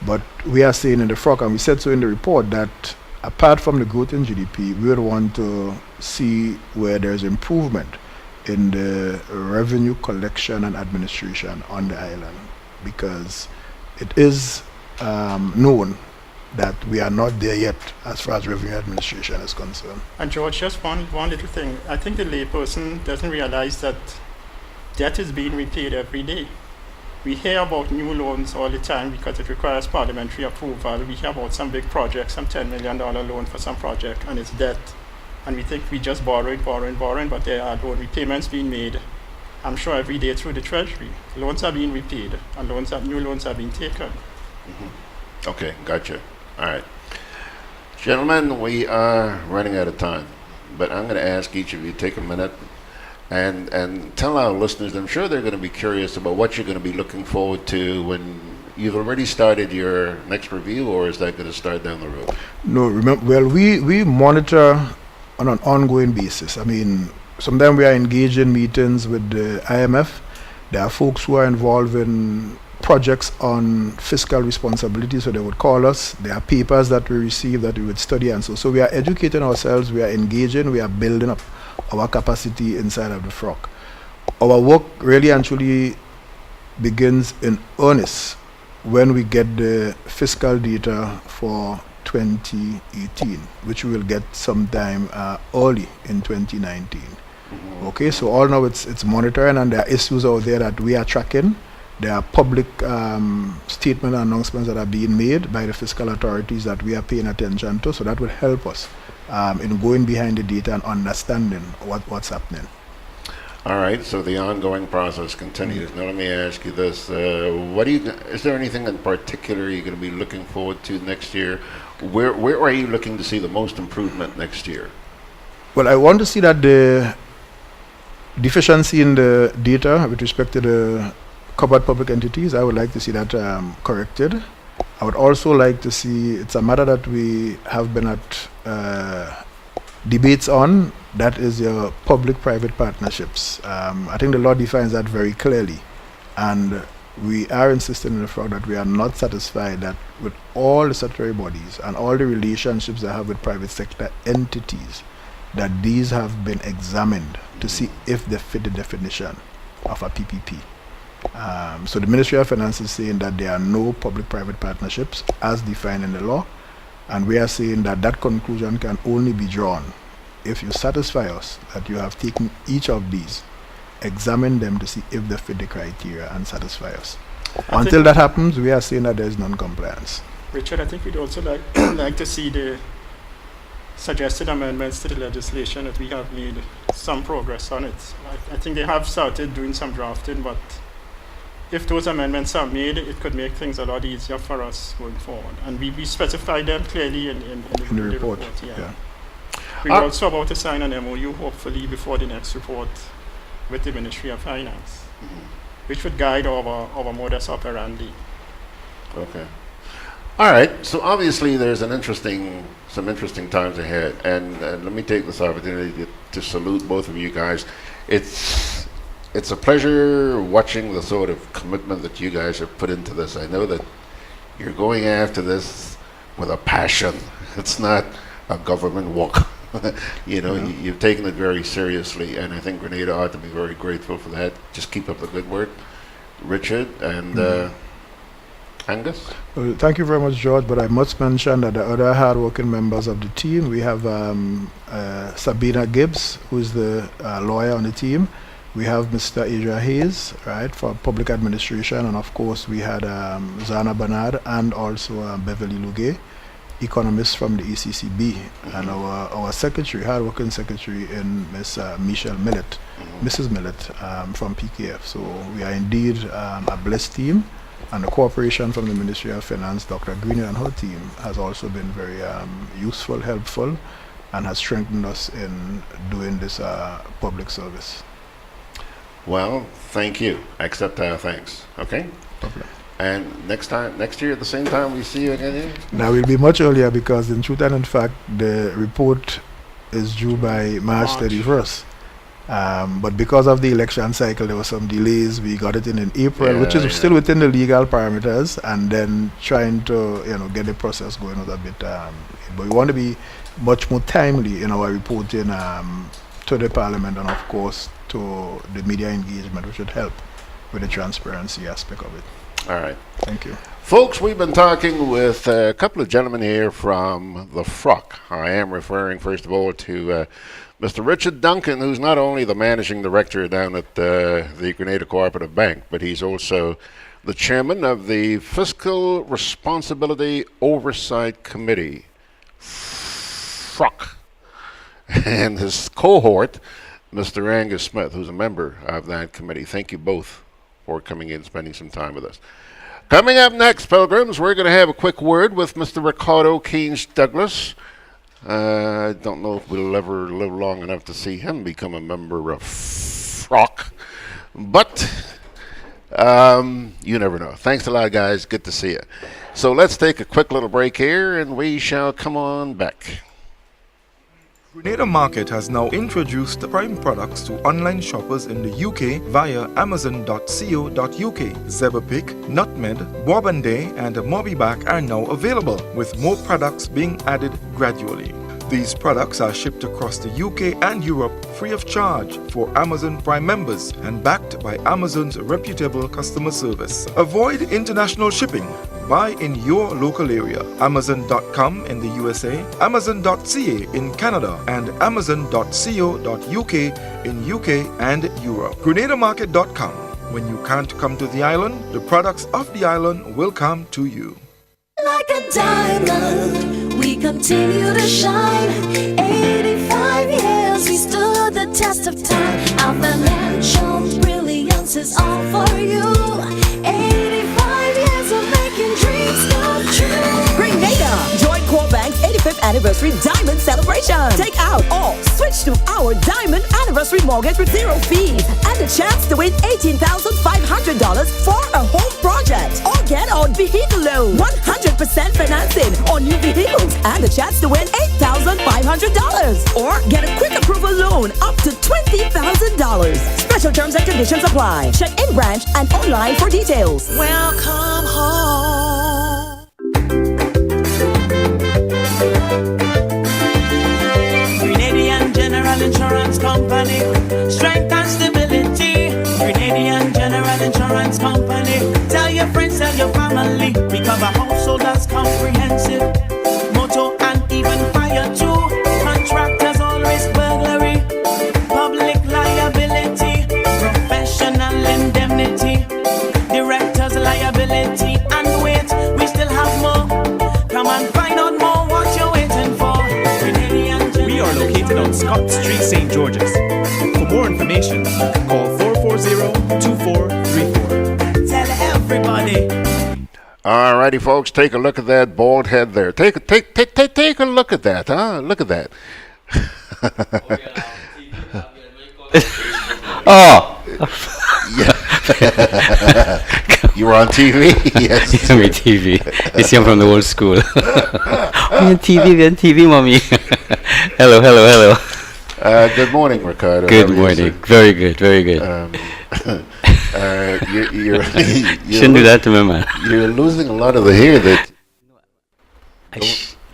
but we are saying in the FROC, and we said so in the report, that apart from the growth in GDP, we would want to see where there's improvement in the revenue collection and administration on the island, because it is known that we are not there yet as far as revenue administration is concerned. And George, just one little thing. I think the layperson doesn't realize that debt is being repaid every day. We hear about new loans all the time because it requires parliamentary approval. We hear about some big projects, some $10 million loan for some project, and it's debt. And we think we just borrowing, but there are loan repayments being made, I'm sure, every day through the Treasury. Loans are being repaid, and new loans are being taken. Okay, gotcha. All right. Gentlemen, we are running out of time, but I'm going to ask each of you to take a minute and tell our listeners, I'm sure they're going to be curious about what you're going to be looking forward to when you've already started your next review, or is that going to start down the road? No, remember, well, we monitor on an ongoing basis. I mean, sometimes we are engaged in meetings with the IMF. There are folks who are involved in projects on fiscal responsibility, so they would call us. There are papers that we receive that we would study, and so we are educating ourselves, we are engaging, we are building up our capacity inside of the FROC. Our work really and truly begins in earnest when we get the fiscal data for 2018, which we will get sometime early in 2019. Okay, so all now it's monitoring, and there are issues out there that we are tracking. There are public statement announcements that are being made by the fiscal authorities that we are paying attention to, so that will help us in going behind the data and understanding what's happening. All right, so the ongoing process continues. Now let me ask you this. Is there anything in particular you're going to be looking forward to next year? Where are you looking to see the most improvement next year? Well, I want to see that the deficiency in the data with respect to the covered public entities, I would like to see that corrected. I would also like to see, it's a matter that we have been at debates on, that is your public-private partnerships. I think the law defines that very clearly, and we are insisting in the FROC that we are not satisfied that with all the statutory bodies and all the relationships they have with private sector entities, that these have been examined to see if they fit the definition of a PPP. So the Ministry of Finance is saying that there are no public-private partnerships as defined in the law, and we are saying that that conclusion can only be drawn if you satisfy us that you have taken each of these, examine them to see if they fit the criteria and satisfy us. Until that happens, we are saying that there is non-compliance. Richard, I think we'd also like to see the suggested amendments to the legislation, that we have made some progress on it. I think they have started doing some drafting, but if those amendments are made, it could make things a lot easier for us going forward. And we specified them clearly in the report. Yeah. We're also about to sign an MOU, hopefully, before the next report with the Ministry of Finance, which would guide our modus operandi. Okay. All right. So obviously, there's some interesting times ahead, and let me take this opportunity to salute both of you guys. It's a pleasure watching the sort of commitment that you guys have put into this. I know that you're going after this with a passion. It's not a government walk. You've taken it very seriously, and I think Grenada ought to be very grateful for that. Just keep up the good work. Richard and Angus? Well, thank you very much, George, but I must mention that the other hard-working members of the team, we have Sabina Gibbs, who is the lawyer on the team. We have Mr. Asia Hayes, right, for public administration, and of course we had Zana Bernard and also Beverly Lugue, economists from the ECCB, and our secretary, hard-working secretary, in Ms. Michelle Millet, Mrs. Millet from PKF. So we are indeed a blessed team, and the cooperation from the Ministry of Finance, Dr. GRENADA and her team has also been very useful, helpful, and has strengthened us in doing this public service. Well, thank you. I accept our thanks. Okay? Problem. And next year at the same time, we see you again here? That will be much earlier, because in truth and in fact, the report is due by March 31st. But because of the election cycle, there were some delays. We got it in April, which is still within the legal parameters, and then trying to get the process going was a bit. But we want to be much more timely in our reporting to the Parliament, and of course to the media engagement, which should help with the transparency aspect of it. All right. Thank you. Folks, we've been talking with a couple of gentlemen here from the FROC. I am referring, first of all, to Mr. Richard Duncan, who's not only the managing director down at the Grenada Cooperative Bank, but he's also the chairman of the Fiscal Responsibility Oversight Committee, FROC, and his cohort, Mr. Angus Smith, who's a member of that committee. Thank you both for coming in and spending some time with us. Coming up next, Pilgrims, we're going to have a quick word with Mr. Ricardo Keynes Douglas. I don't know if we'll ever live long enough to see him become a member of FROC, but you never know. Thanks a lot, guys. Good to see you. So let's take a quick little break here, and we shall come on back. Grenada Market has now introduced the prime products to online shoppers in the UK via amazon.co.uk. Zebrapick, Nutmeg, Bourbonday and Mobiback are now available, with more products being added gradually. These products are shipped across the UK and Europe free of charge for Amazon Prime members and backed by Amazon's reputable customer service. Avoid international shipping. Buy in your local area. Amazon.com in the USA, Amazon.ca in Canada, and Amazon.co.uk in UK and Europe. GrenadaMarket.com. When you can't come to the island, the products of the island will come to you. Like a diamond, we continue to shine. 85 years, we stood the test of time. Our financial brilliance is all for you. 85 years of making dreams come true. Grenada, join Core Bank's 85th anniversary diamond celebration. Take out or switch to our diamond anniversary mortgage with 0 fees and a chance to win $18,500 for a home project, or get on vehicle loan, 100% financing on new vehicles, and a chance to win $8,500, or get a quick approval loan up to $20,000. Special terms and conditions apply. Check in branch and online for details. Welcome home. Grenadian General Insurance Company, strength and stability. Grenadian General Insurance Company, tell your friends, tell your family. We cover householders comprehensive, motor and even fire too. Contractors all risk burglary, public liability, professional indemnity, directors liability, and wait, we still have more. Come and find out more what you're waiting for. We are located on Scott Street, St. George's. For more information, call 440-2434. Tell everybody. All righty, folks, take a look at that bald head there. Take a look at that, huh? Look at that. Oh. Yeah. You were on TV? Yes. I'm on TV. You see, I'm from the old school. We're on TV, mommy. Hello. Good morning, Ricardo. Good morning. Very good. You shouldn't do that to me, man. You're losing a lot of the hair that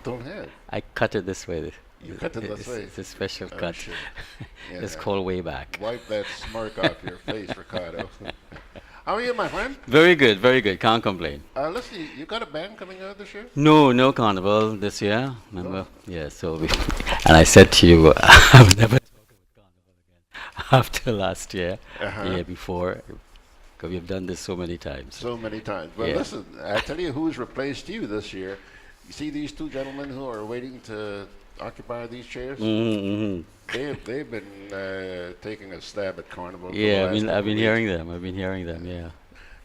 don't have. I cut it this way. You cut it this way? It's a special cut. Shit. It's called way back. Wipe that smirk off your face, Ricardo. How are you, my friend? Very good. Can't complain. Listen, you got a band coming out this year? No carnival this year. Remember? Yeah. So and I said to you, I've never talked about carnival again after last year, the year before, because we've done this so many times. Well, listen, I tell you who's replaced you this year. You see these two gentlemen who are waiting to occupy these chairs. Mm-hmm. They've been taking a stab at Carnival. Yeah, for the last I've been couple hearing weeks. them. I've been hearing them. Yeah.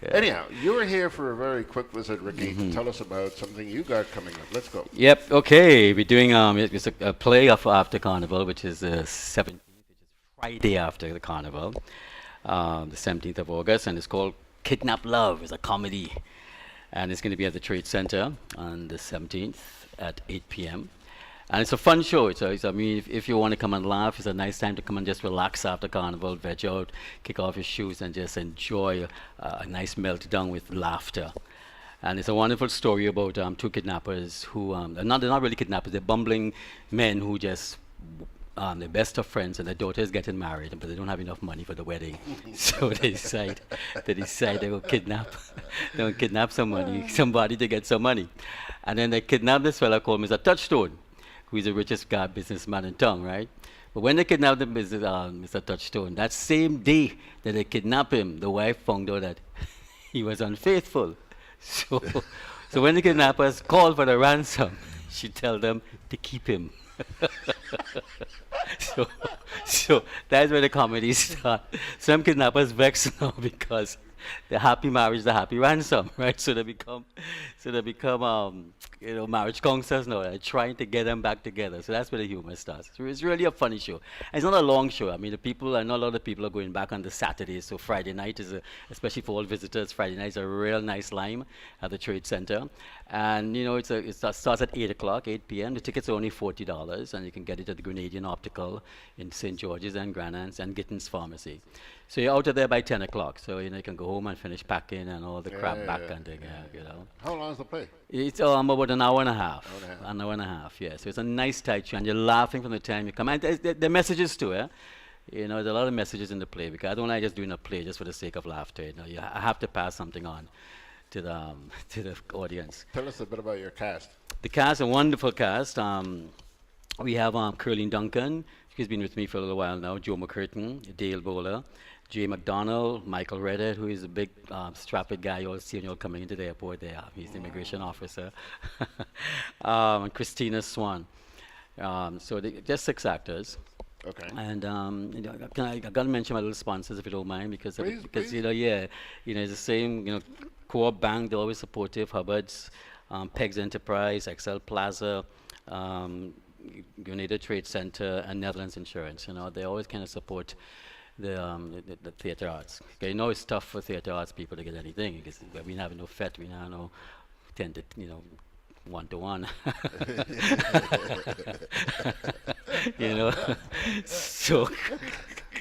Yeah. Anyhow, you're here for a very quick visit, Ricky, to tell us about something you got coming up. Let's go. Yep. Okay. We're doing it's a play of after Carnival, which is 17th, which is Friday after the Carnival, the 17th of August, and it's called Kidnap Love. It's a comedy, and it's going to be at the Trade Center on the 17th at 8 p.m. And it's a fun show. I mean, if you want to come and laugh, it's a nice time to come and just relax after Carnival, veg out, kick off your shoes, and just enjoy a nice meltdown with laughter. And it's a wonderful story about two kidnappers who, they're not really kidnappers, they're bumbling men who just, they're best of friends, and their daughter is getting married, but they don't have enough money for the wedding. So they decide they will kidnap somebody to get some money. And then they kidnap this fella called Mr. Touchstone, who is the richest guy businessman in town, right? But when they kidnapped the Mr. Touchstone, that same day that they kidnapped him, the wife found out that he was unfaithful. So when the kidnappers called for the ransom, she told them to keep him. so that's where the comedy starts. Some kidnappers vex now because the happy marriage, the happy ransom, right? So they become marriage counselors now. They're trying to get them back together. So that's where the humor starts. So it's really a funny show. And it's not a long show. I mean, I know a lot of people are going back on the Saturday. So Friday night especially for all visitors, Friday night is a real nice lime at the Trade Center. And it starts at 8 p.m. The tickets are only $40, and you can get it at the Grenadian Optical in St. George's and Granans and Gittins Pharmacy. So you're out of there by 10 o'clock. So you can go home and finish packing and all the crap back and How long is the play? It's about an hour and a half. An hour and a half, yeah. So it's a nice tight show, and you're laughing from the time you come. And there are messages too, eh? There's a lot of messages in the play, because I don't like just doing a play just for the sake of laughter. I have to pass something on to the audience. Tell us a bit about your cast. The cast, a wonderful cast. We have Curleen Duncan. She's been with me for a little while now. Joe McCurtain, Dale Bowler, Jay McDonald, Michael Reddit, who is a big strapped guy you'll see when you're coming into the airport there. He's the immigration officer. And Christina Swan. So just 6 actors. Okay. And I got to mention my little sponsors, if you don't mind, because please. it's the same. Co-op Bank, they're always supportive. Hubbard's, Pegs Enterprise, Excel Plaza, Grenada Trade Center, and Netherlands Insurance. They always kind of support the theatre arts. Okay, it's tough for theatre arts people to get anything, because we have no FET, we have no 1-to-1. So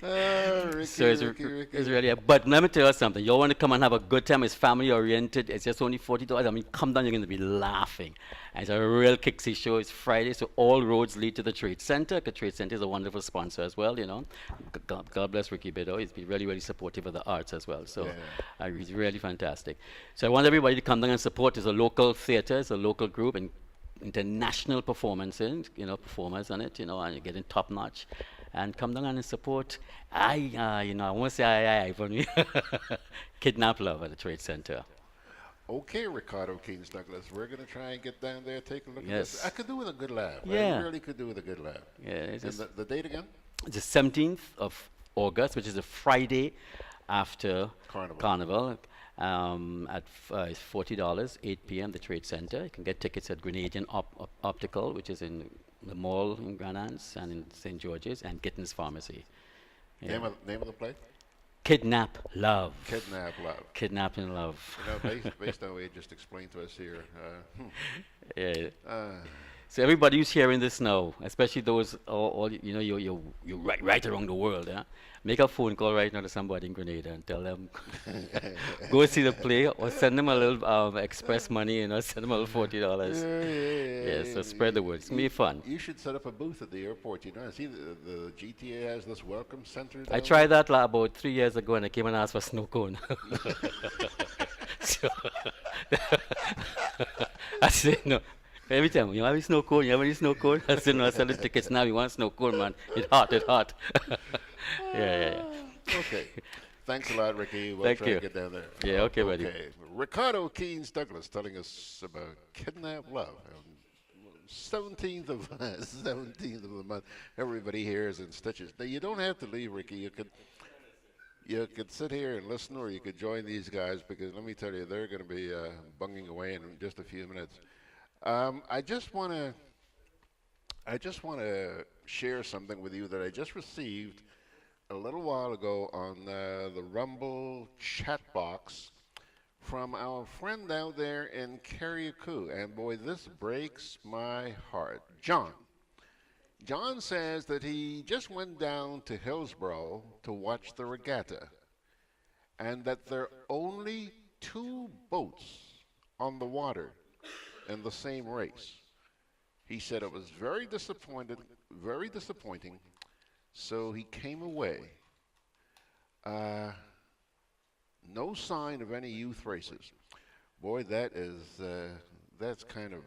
Ricky. It's really. But let me tell you something. You want to come and have a good time. It's family oriented. It's just only $40. I mean, come down. You're going to be laughing. And it's a real kicksy show. It's Friday, so all roads lead to the Trade Center. The Trade Center is a wonderful sponsor as well. God bless Ricky Bido. He's been really, really supportive of the arts as well. So he's really fantastic. So I want everybody to come down and support. It's a local theater. It's a local group, and international performances. Performers on it. And you're getting top notch. And come down and support. I won't say I for me. Kidnap Love at the Trade Center. Okay, Ricardo Keynes Douglas, we're going to try and get down there, take a look at Yes. this. I could do with a good laugh. Yeah. I really could do with a good laugh. Yeah. And the date again? It's the 17th of August, which is a Friday after Carnival. At $40, 8 p.m. the Trade Center. You can get tickets at Grenadian Optical, which is in the mall in Granans and in St. George's, and Gittins Pharmacy. Name of the play? Kidnap Love. Kidnap Love. Kidnapping Love. Based on what you just explained to us here. So everybody who's hearing this now, especially those you right around the world, make a phone call right now to somebody in Grenada and tell them go see the play, or send them a little express money, send them a little $40. So spread the word. It's gonna be fun. You should set up a booth at the airport. I see the GTA has this welcome center. I tried that about 3 years ago, and I came and asked for snow cone. So I said no. Every time, you have any snow cone? You have any snow cone? I said, no, I sell the tickets now. You want snow cone, man? It's hot. Yeah. Okay. Thanks a lot, Ricky. We'll Thank try you. to get down there. Yeah, okay, buddy. Ricardo Keynes Douglas telling us about Kidnap Love. 17th of 17th of the month. Everybody here is in stitches. Now you don't have to leave, Ricky. You could sit here and listen, or you could join these guys, because let me tell you, they're going to be bunging away in just a few minutes. I just want to share something with you that I just received a little while ago on the Rumble chat box from our friend out there in Carriacou, and boy, this breaks my heart. John says that he just went down to Hillsborough to watch the regatta, and that there are only 2 boats on the water in the same race. He said it was very disappointing, so he came away. No sign of any youth races. Boy, that's kind of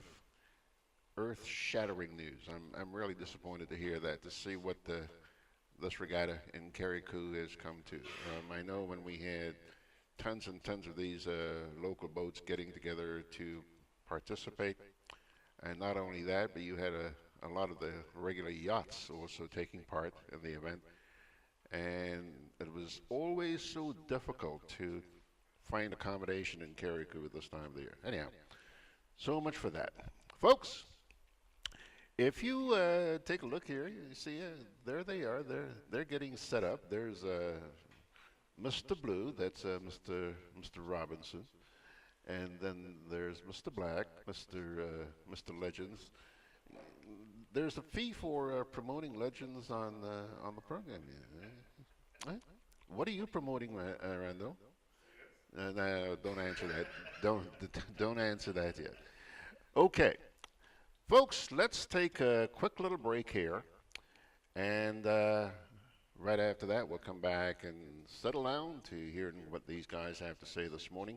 earth-shattering news. I'm really disappointed to hear that, to see what this regatta in Carriacou has come to. I know when we had tons and tons of these local boats getting together to participate, and not only that, but you had a lot of the regular yachts also taking part in the event, and it was always so difficult to find accommodation in Carriacou at this time of the year. Anyhow, so much for that. Folks, if you take a look here, you see, there they are. They're getting set up. There's Mr. Blue, that's Mr. Robinson, and then there's Mr. Black, Mr. Legends. There's a fee for promoting Legends on the program. Right? What are you promoting, Randall? No, don't answer that. Don't answer that yet. Okay. Folks, let's take a quick little break here, and right after that we'll come back and settle down to hearing what these guys have to say this morning.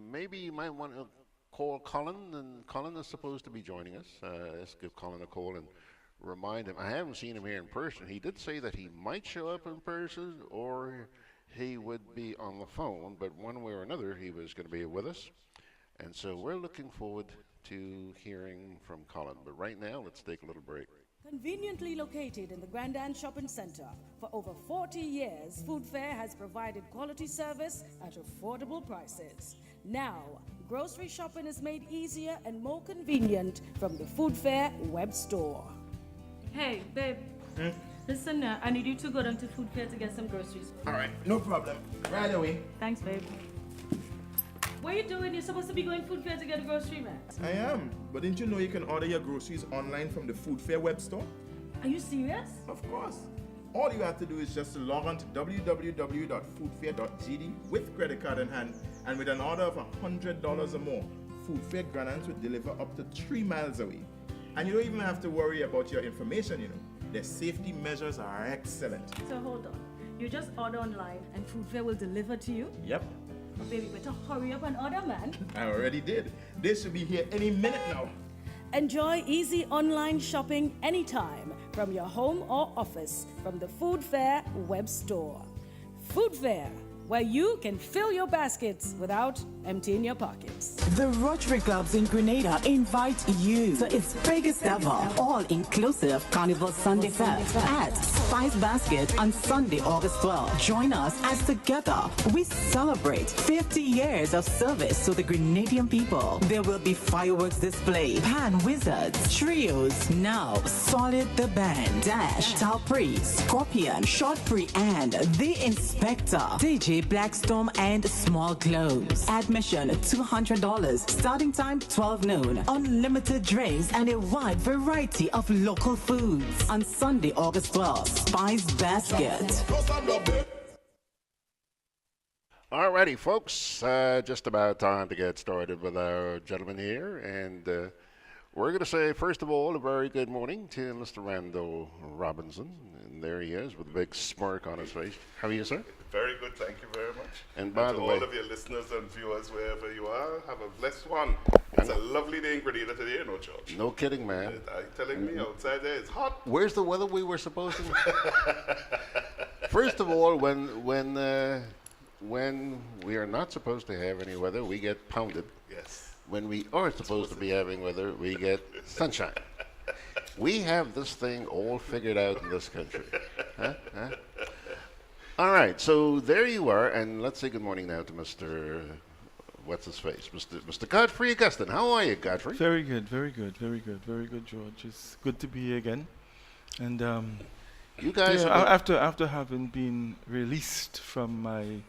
Maybe you might want to call Colin, and Colin is supposed to be joining us. Let's give Colin a call and remind him. I haven't seen him here in person. He did say that he might show up in person, or he would be on the phone, but one way or another he was going to be with us, and so we're looking forward to hearing from Colin. But right now, let's take a little break. Conveniently located in the GRENADA Shopping Center, for over 40 years, Food Fair has provided quality service at affordable prices. Now, grocery shopping is made easier and more convenient from the Food Fair web store. Hey, babe. Listen, I need you to go down to Food Fair to get some groceries. All right, no problem. Right away. Thanks, babe. What are you doing? You're supposed to be going Food Fair to get a grocery, man. I am, but didn't you know you can order your groceries online from the Food Fair web store? Are you serious? Of course. All you have to do is just to log on to www.foodfair.gd with credit card in hand, and with an order of $100 or more, Food Fair Grenans will deliver up to 3 miles away. And you don't even have to worry about your information, you know. Their safety measures are excellent. So hold on. You just order online and Food Fair will deliver to you? Yep. Oh, baby, better hurry up and order, man. I already did. They should be here any minute now. Enjoy easy online shopping anytime from your home or office from the Food Fair web store. Food Fair, where you can fill your baskets without emptying your pockets. The Rotary Clubs in Grenada invite you to its biggest ever all-inclusive Carnival Sunday Fest at Spice Basket on Sunday, August 12th. Join us as together we celebrate 50 years of service to the Grenadian people. There will be fireworks display, pan wizards, trios, Now, Solid the Band, Dash, Talpree, Scorpion, Short Pre, and The Inspector, DJ Blackstorm, and Small Clothes. Admission $200. Starting time 12 noon. Unlimited drinks and a wide variety of local foods. On Sunday, August 12th, Spice Basket. Alrighty, folks, just about time to get started with our gentleman here, and we're going to say, first of all, a very good morning to Mr. Randall Robinson, and there he is with a big smirk on his face. How are you, sir? Very good, thank you very much. And by the way, all of your listeners and viewers, wherever you are, have a blessed one. It's a lovely day in Grenada today, no, George? No kidding, man. Are you telling me outside there it's hot? Where's the weather we were supposed to? First of all, when we are not supposed to have any weather, we get pounded. Yes. when we are supposed to be having weather, we get sunshine. We have this thing all figured out in this country. Huh? Huh? All right, so there you are, and let's say good morning now to Mr. What's his face? Mr. Godfrey Augustin. How are you, Godfrey? Very good, very good, very good, very good, George. It's good to be here again. And you guys, after having been released from my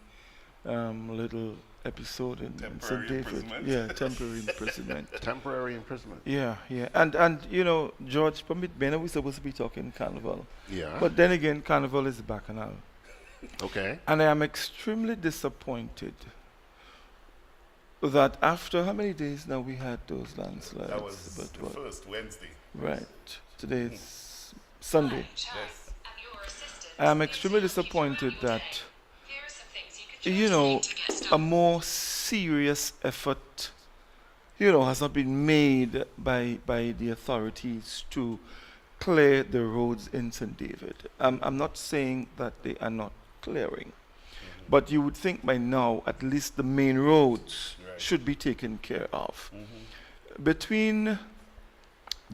little episode in St. David, temporary imprisonment. Temporary imprisonment. Yeah, and you know, George, permit me, we're supposed to be talking Carnival. Yeah. But then again, Carnival is bacchanal. Okay. And I am extremely disappointed that after how many days now we had those landslides? That was the first Wednesday. Right. Today is Sunday. Yes. I am extremely disappointed that, you know, a more serious effort, you know, has not been made by the authorities to clear the roads in St. David. I'm not saying that they are not clearing, but you would think by now at least the main roads should be taken care of. Between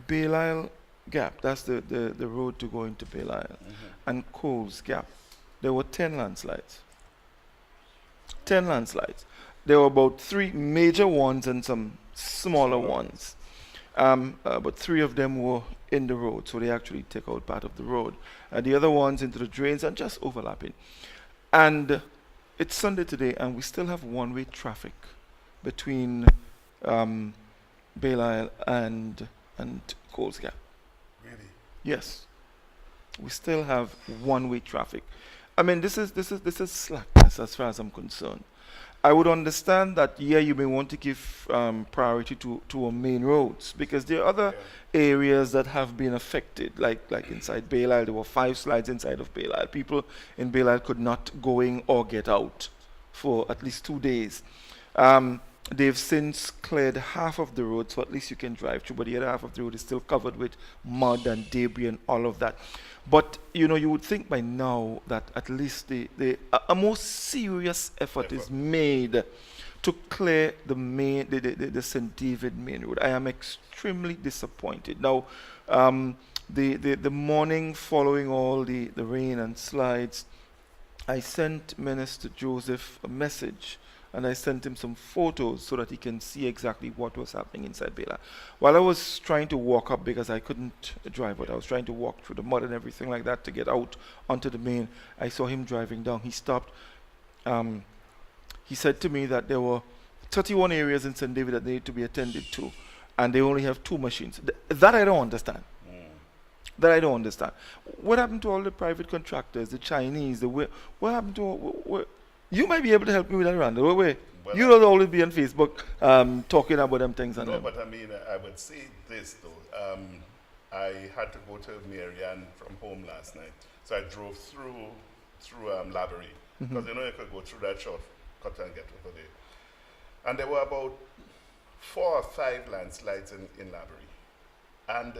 Belial Gap, that's the road to go into Belial, and Coles Gap, there were 10 landslides. 10 landslides. There were about 3 major ones and some smaller ones. But 3 of them were in the road, so they actually take out part of the road. The other ones into the drains and just overlapping. And it's Sunday today, and we still have one-way traffic between Belial and Coles Gap. Really? Yes, we still have one-way traffic. I mean, this is slackness as far as I'm concerned. I would understand that, yeah, you may want to give priority to our main roads, because there are other areas that have been affected, like inside Belial. There were 5 slides inside of Belial. People in Belial could not go in or get out for at least 2 days. They've since cleared half of the road, so at least you can drive through, but the other half of the road is still covered with mud and debris and all of that. But, you know, you would think by now that at least a more serious effort is made to clear the St. David main road. I am extremely disappointed. Now, the morning following all the rain and slides, I sent Minister Joseph a message, and I sent him some photos so that he can see exactly what was happening inside Belial. While I was trying to walk up, because I couldn't drive, but I was trying to walk through the mud and everything like that to get out onto the main, I saw him driving down. He stopped. He said to me that there were 31 areas in St. David that need to be attended to, and they only have 2 machines. That I don't understand. That I don't understand. What happened to all the private contractors, the Chinese, what happened to... You might be able to help me with that, Randall. Wait. You don't always be on Facebook talking about them things. No, but I mean, I would say this, though. I had to go to Marianne from home last night. So I drove through Lavery. Because you know you could go through that shortcut and get over there. And there were about 4 or 5 landslides in Lavery. And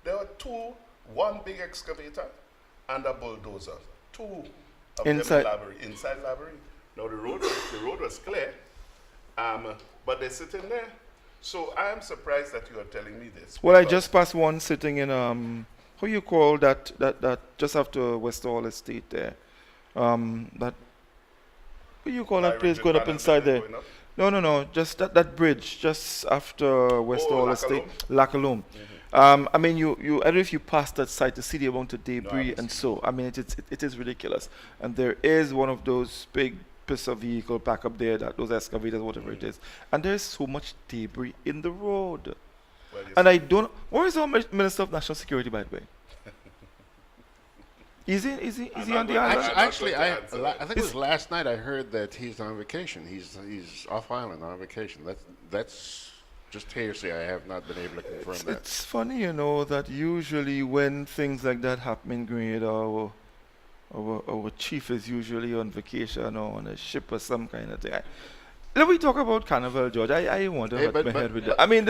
there were 2, one big excavator and a bulldozer. 2 inside Lavery. Now the road was clear, but they're sitting there. So I am surprised that you are telling me this. Well, I just passed one sitting in how you call that just after West Hall Estate there. What do you call that place going up inside there? No, just that bridge just after West Hall Estate, Lacaloom. I mean, I don't know if you pass that site to see the amount of debris and so. I mean, it is ridiculous. And there is one of those big piece of vehicle back up there, those excavators, whatever it is. And there's so much debris in the road. Well, and I don't. Where is our Minister of National Security, by the way? Is he on the island? Actually, I think it was last night I heard that he's on vacation. He's off island on vacation. That's just hearsay. I have not been able to confirm that. It's funny, you know, that usually when things like that happen in Grenada, our chief is usually on vacation or on a ship or some kind of thing. Let me talk about Carnival, George. I want to hurt my head with that. I mean,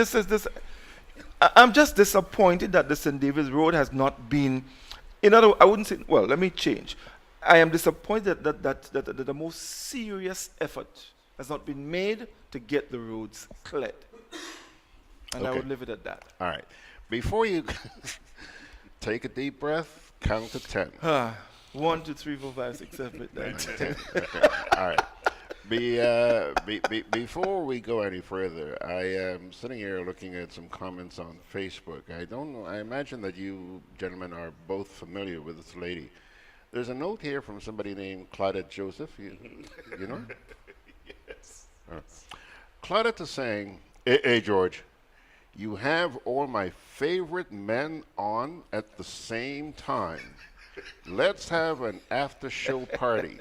I'm just disappointed that the St. David's Road has not been. In other words, I wouldn't say. Well, let me change. I am disappointed that the most serious effort has not been made to get the roads cleared. And I would leave it at that. All right. Before you take a deep breath, count to 10. 1, 2, 3, 4, 5, 6, 7, 8, 9, 10. Okay. All right. Before we go any further, I am sitting here looking at some comments on Facebook. I don't know. I imagine that you gentlemen are both familiar with this lady. There's a note here from somebody named Claudette Joseph. You know? Yes. Claudette is saying, hey, George, you have all my favorite men on at the same time. Let's have an after-show party.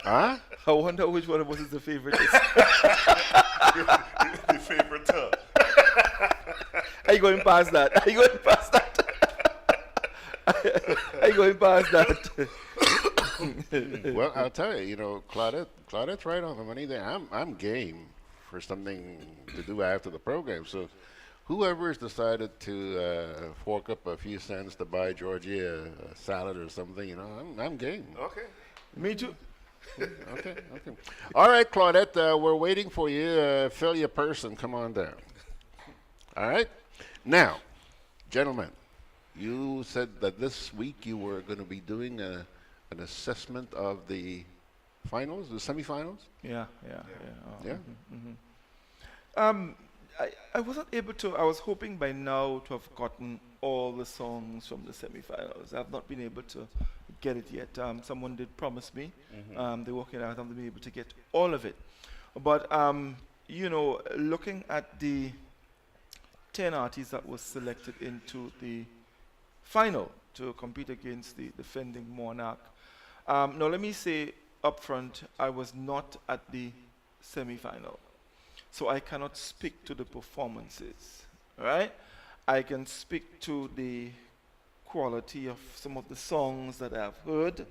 Huh? I wonder which one of us is the favorite. The favorite. Are you going past that? Are you going past that? Are you going past that? Well, I'll tell you, Claudette's right on the money there. I'm game for something to do after the program. So whoever has decided to fork up a few cents to buy Georgie a salad or something, I'm game. Okay. Me too. Okay. All right, Claudette, we're waiting for you. Fill your purse and come on down. All right? Now, gentlemen, you said that this week you were going to be doing an assessment of the finals, the semifinals? Yeah. Yeah? I wasn't able to. I was hoping by now to have gotten all the songs from the semifinals. I've not been able to get it yet. Someone did promise me. They're working out. I haven't been able to get all of it. But, looking at the 10 artists that were selected into the final to compete against the defending monarch. Now, let me say up front, I was not at the semi-final, so I cannot speak to the performances, right? I can speak to the quality of some of the songs that I've heard,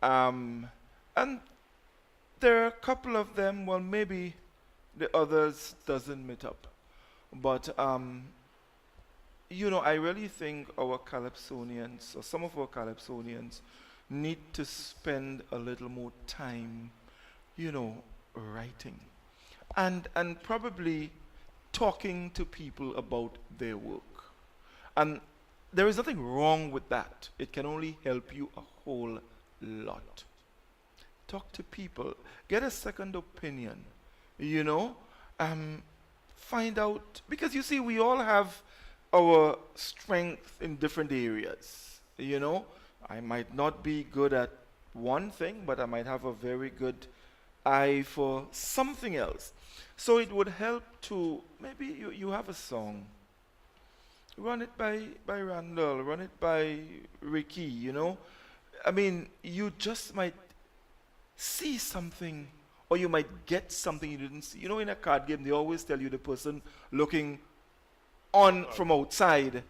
and there are a couple of them, well, maybe the others doesn't meet up, but I really think our Calypsonians, or some of our Calypsonians, need to spend a little more time, writing. And probably talking to people about their work. And there is nothing wrong with that. It can only help you a whole lot. Talk to people. Get a second opinion. Find out, because you see, we all have our strength in different areas. I might not be good at one thing, but I might have a very good eye for something else. So it would help to, maybe you have a song, run it by Randall, run it by Ricky, you just might see something, or you might get something you didn't see. In a card game, they always tell you the person looking on from outside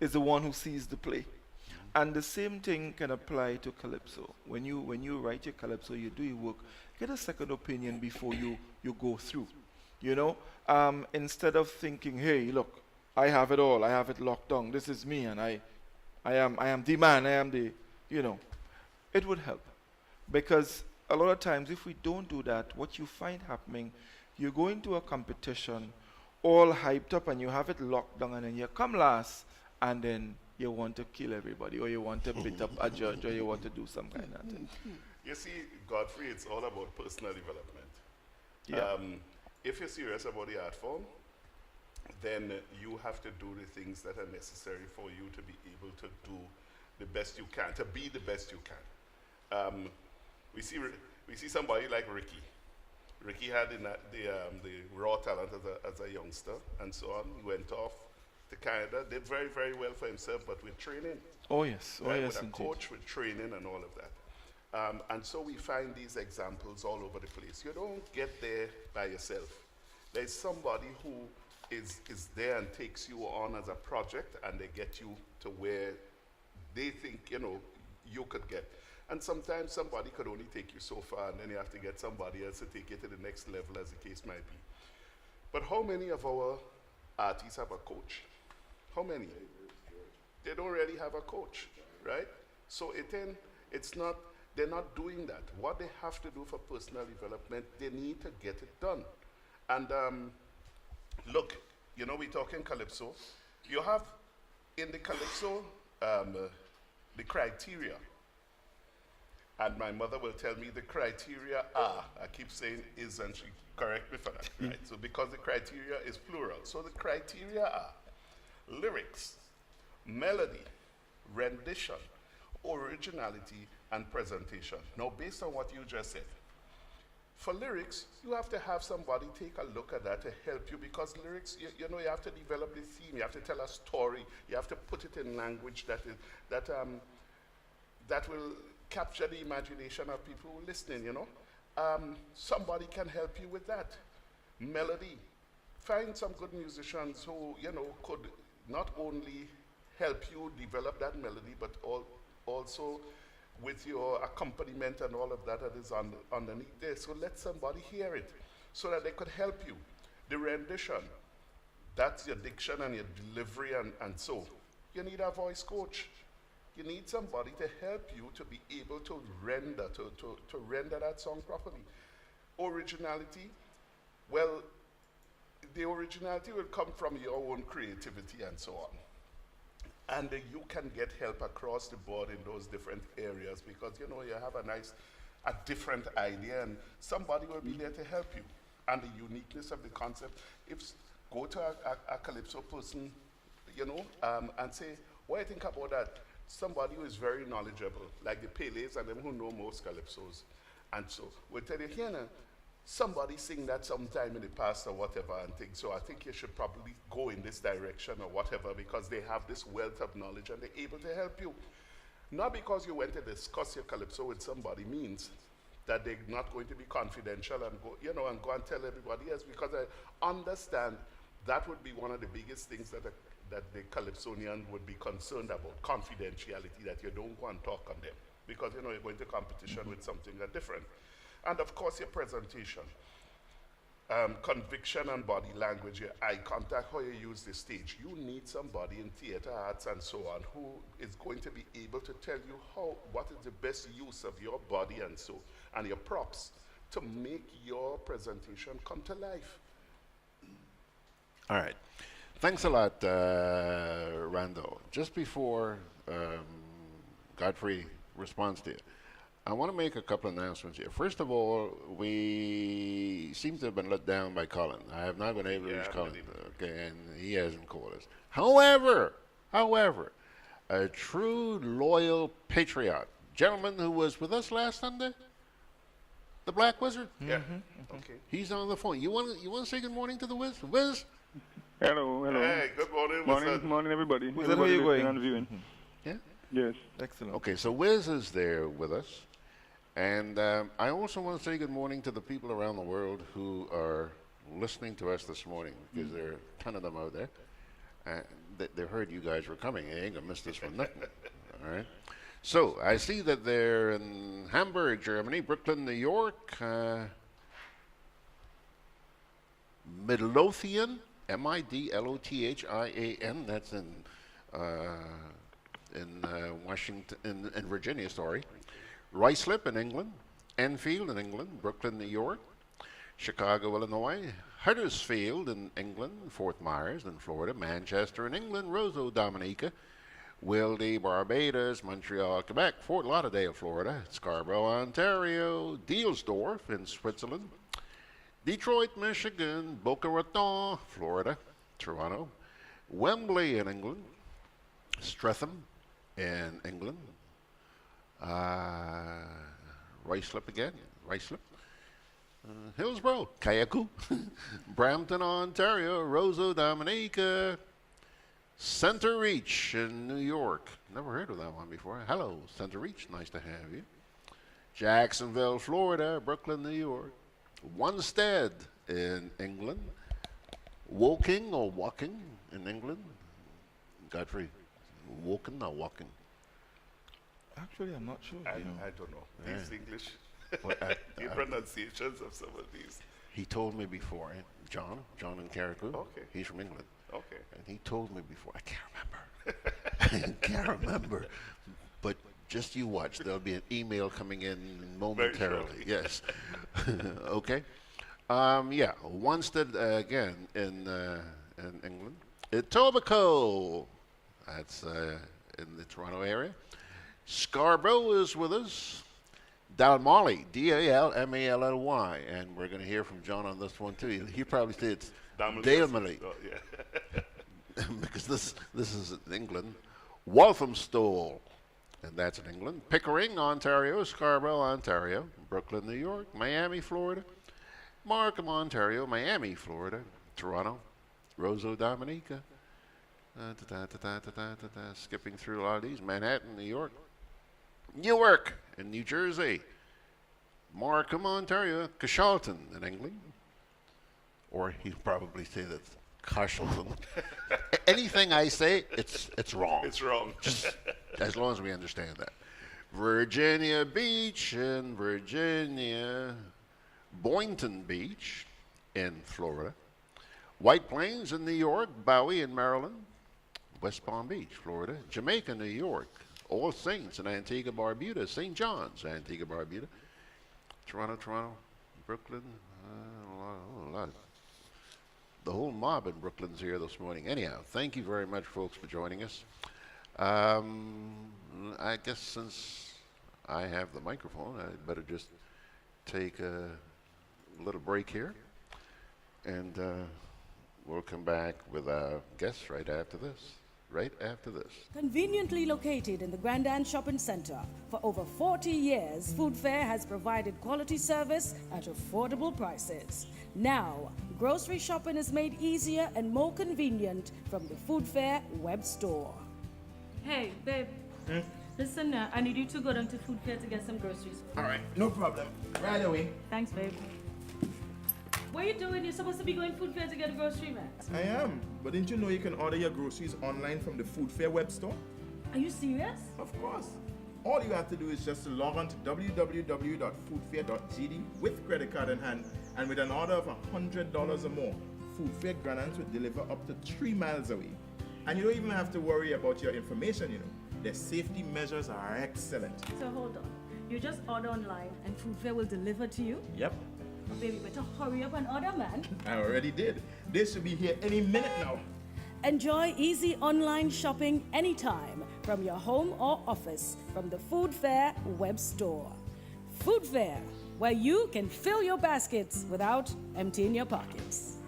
is the one who sees the play. And the same thing can apply to Calypso. When you write your Calypso, you do your work, get a second opinion before you go through. Instead of thinking, hey, look, I have it all, I have it locked down, this is me, and I am the man, I am the, it would help. Because a lot of times, if we don't do that, what you find happening, you go into a competition all hyped up and you have it locked down, and then you come last, and then you want to kill everybody, or you want to beat up a judge, or you want to do some kind of thing. You see, Godfrey, it's all about personal development. Yeah. If you're serious about the art form, then you have to do the things that are necessary for you to be able to do the best you can, to be the best you can. We see somebody like Ricky. Ricky had the raw talent as a youngster and so on. He went off to Canada, did very, very well for himself, but with training. Oh yes, right? With a indeed. Coach, with training and all of that. And so we find these examples all over the place. You don't get there by yourself. There's somebody who is there and takes you on as a project, and they get you to where they think, you could get. And sometimes somebody could only take you so far, and then you have to get somebody else to take you to the next level, as the case might be. But how many of our artists have a coach? How many? They don't really have a coach, right? So they're not doing that. What they have to do for personal development, they need to get it done. And look, you know, we're talking calypso. You have in the calypso the criteria. And my mother will tell me the criteria are, I keep saying is, and she correct me for that, right? So because the criteria is plural. So the criteria are lyrics, melody, rendition, originality, and presentation. Now, based on what you just said, for lyrics, you have to have somebody take a look at that to help you, because lyrics, you know, you have to develop the theme, you have to tell a story, you have to put it in language that will capture the imagination of people who are listening, you know. Somebody can help you with that. Melody. Find some good musicians who, you know, could not only help you develop that melody, but also with your accompaniment and all of that is underneath there. So let somebody hear it so that they could help you. The rendition, that's your diction and your delivery and so. You need a voice coach. You need somebody to help you to be able to render, to render that song properly. Originality, well, the originality will come from your own creativity and so on. And you can get help across the board in those different areas, because, you know, you have a different idea and somebody will be there to help you. And the uniqueness of the concept, go to a calypso person, you know, and say, what do you think about that? Somebody who is very knowledgeable, like the Pelés and them who know most calypsos. And so we'll tell you, here now, somebody sing that sometime in the past or whatever and think, so I think you should probably go in this direction or whatever, because they have this wealth of knowledge and they're able to help you. Not because you went to discuss your calypso with somebody means that they're not going to be confidential and go, you know, and go and tell everybody else, because I understand that would be one of the biggest things that the calypsonian would be concerned about, confidentiality, that you don't go and talk on them, because, you know, you're going to competition with something that's different. And of course, your presentation, conviction and body language, your eye contact, how you use the stage. You need somebody in theater arts and so on who is going to be able to tell you what is the best use of your body and so, and your props to make your presentation come to life. All right. Thanks a lot, Rando. Just before Godfrey responds to you, I want to make a couple of announcements here. First of all, we seem to have been let down by Colin. I have not been able to reach Colin, okay, and he hasn't called us. However, a true loyal patriot, gentleman who was with us last Sunday, the Black Wizard. Yeah. Okay. He's on the phone. You want to say good morning to the Wiz? Wiz? Hello. Hey, good morning. Morning, everybody. Who's that? Where you going? On viewing. Yeah. Yes. Excellent. Okay, so Wiz is there with us. And I also want to say good morning to the people around the world who are listening to us this morning, because there are a ton of them out there. They heard you guys were coming. They ain't going to miss this for nothing. All right? So I see that they're in Hamburg, Germany, Brooklyn, New York, Midlothian, Midlothian, that's in Washington, in Virginia, sorry. Ruislip in England, Enfield in England, Brooklyn, New York, Chicago, Illinois, Huddersfield in England, Fort Myers in Florida, Manchester in England, Roseau, Dominica, Wilde, Barbados, Montreal, Quebec, Fort Lauderdale, Florida, Scarborough, Ontario, Dealsdorf in Switzerland, Detroit, Michigan, Boca Raton, Florida, Toronto, Wembley in England, Streatham in England, Ruislip again, Hillsborough, Kayaku, Brampton, Ontario, Roseau, Dominica, Center Reach in New York. Never heard of that one before. Hello, Center Reach, nice to have you. Jacksonville, Florida, Brooklyn, New York, Wanstead in England, Woking or Woking in England. Godfrey, Woking or Woking? Actually, I'm not sure. I don't know. These English, Well, the pronunciations of some of these. He told me before, John in Carriacou. Okay. He's from England. Okay. And he told me before, I can't remember. But just you watch, there'll be an email coming in momentarily. Yes. Okay. Yeah, Wanstead again in England. Etobicoke, that's in the Toronto area. Scarborough is with us. Dalmally, Dalmally, and we're going to hear from John on this one too. He probably say it's Dalmally, Oh, yeah. because this is in England. Walthamstow, and that's in England. Pickering, Ontario. Scarborough, Ontario. Brooklyn, New York. Miami, Florida. Markham, Ontario. Miami, Florida. Toronto. Roseau, Dominica. Skipping through a lot of these. Manhattan, New York. Newark in New Jersey. Markham, Ontario. Cashleton in England. Or he'd probably say that's Cashleton. Anything I say, it's wrong. It's wrong. Just as long as we understand that. Virginia Beach in Virginia. Boynton Beach in Florida. White Plains in New York. Bowie in Maryland. West Palm Beach, Florida. Jamaica, New York. All Saints in Antigua, Barbuda. St. John's, Antigua, Barbuda. Toronto. Brooklyn. A lot. The whole mob in Brooklyn's here this morning. Anyhow, thank you very much, folks, for joining us. I guess since I have the microphone, I'd better just take a little break here. And we'll come back with our guests right after this. Conveniently located in the GRENADA Shopping Center, for over 40 years, Food Fair has provided quality service at affordable prices. Now, grocery shopping is made easier and more convenient from the Food Fair web store. Hey, babe. Listen, I need you to go down to Food Fair to get some groceries. All right, no problem. Right away. Thanks, babe. What are you doing? You're supposed to be going Food Fair to get a grocery, man. I am, but didn't you know you can order your groceries online from the Food Fair web store? Are you serious? Of course. All you have to do is just to log on to www.foodfair.gd with credit card in hand, and with an order of $100 or more, Food Fair Grenans will deliver up to 3 miles away. And you don't even have to worry about your information, you know. Their safety measures are excellent. So hold on. You just order online and Food Fair will deliver to you? Yep. Oh, baby, better hurry up and order, man. I already did. They should be here any minute now. Enjoy easy online shopping anytime from your home or office from the Food Fair web store. Food Fair, where you can fill your baskets without emptying your pockets.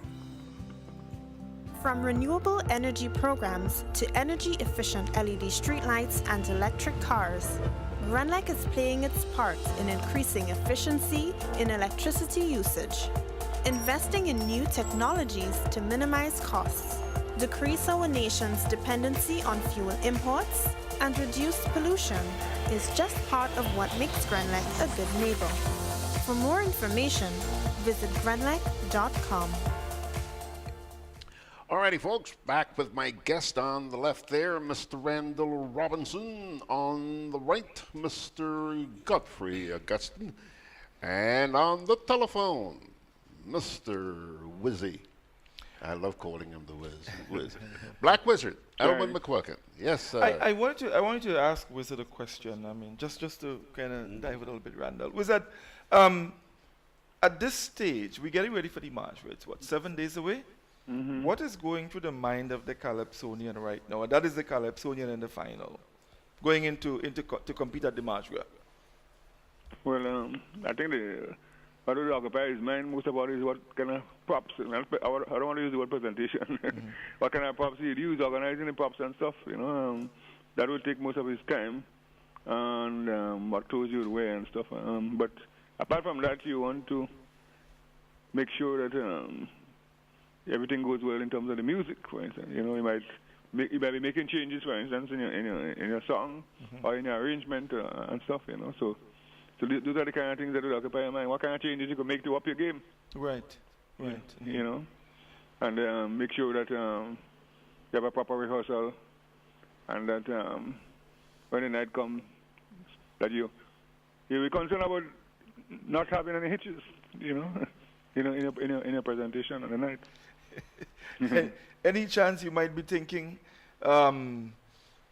From renewable energy programs to energy-efficient LED streetlights and electric cars, GRENLEC is playing its part in increasing efficiency in electricity usage, investing in new technologies to minimize costs, decrease our nation's dependency on fuel imports, and reduce pollution is just part of what makes GRENLEC a good neighbor. For more information, visit grenlec.com. Alrighty, folks, back with my guest on the left there, Mr. Randall Robinson. On the right, Mr. Godfrey Augustin. And on the telephone, Mr. Wizzy. I love calling him the Wiz. Black Wizard, Elwin McQuilkin. Yes, I wanted to ask Wizard a question. I mean, just to kind of dive a little bit, Randall. Wizard, at this stage, we're getting ready for the march, right? It's what, 7 days away? Mm-hmm. What is going through the mind of the Calypsonian right now? That is the Calypsonian in the final, going to compete at the march. Well, I think what would occupy his mind most about is what kind of props. I don't want to use the word presentation. What kind of props he'd use, organizing the props and stuff. You know, that would take most of his time, and what clothes you would wear and stuff. But apart from that, you want to make sure that everything goes well in terms of the music, for instance. You know, you might be making changes, for instance, in your song or in your arrangement and stuff. You know, so those are the kind of things that will occupy your mind. What kind of changes you could make to up your game? Right. You know, and make sure that you have a proper rehearsal, and that when the night comes, that you'll be concerned about not having any hitches. You know, in your presentation on the night. Any chance you might be thinking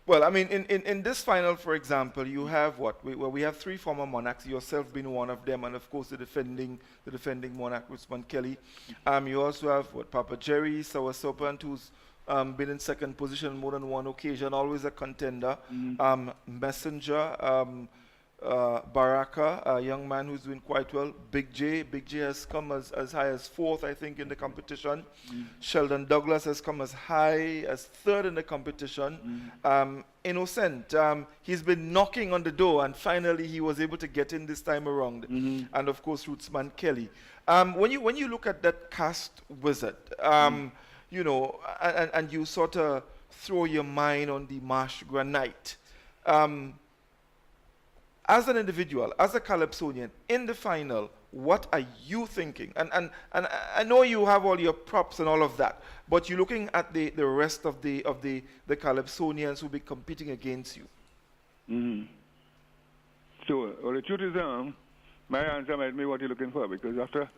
Well, I mean, in this final, for example, you have what? We have 3 former monarchs, yourself being one of them, and of course the defending monarch, Usman Kelly. You also have what? Papa Jerry, Sour Serpent, who's been in second position on more than one occasion, always a contender. Messenger, Baraka, a young man who's doing quite well. Big J has come as high as 4th, I think, in the competition. Sheldon Douglas has come as high as 3rd in the competition. Innocent, he's been knocking on the door, and finally he was able to get in this time around. And of course, Rootsman Kelly. When you look at that cast wizard, you know, and you sort of throw your mind on the Marsh Granite. As an individual, as a Calypsonian, in the final, what are you thinking? And I know you have all your props and all of that, but you're looking at the rest of the Calypsonians who will be competing against you. So, well, the truth is, my answer might be what you're looking for, because after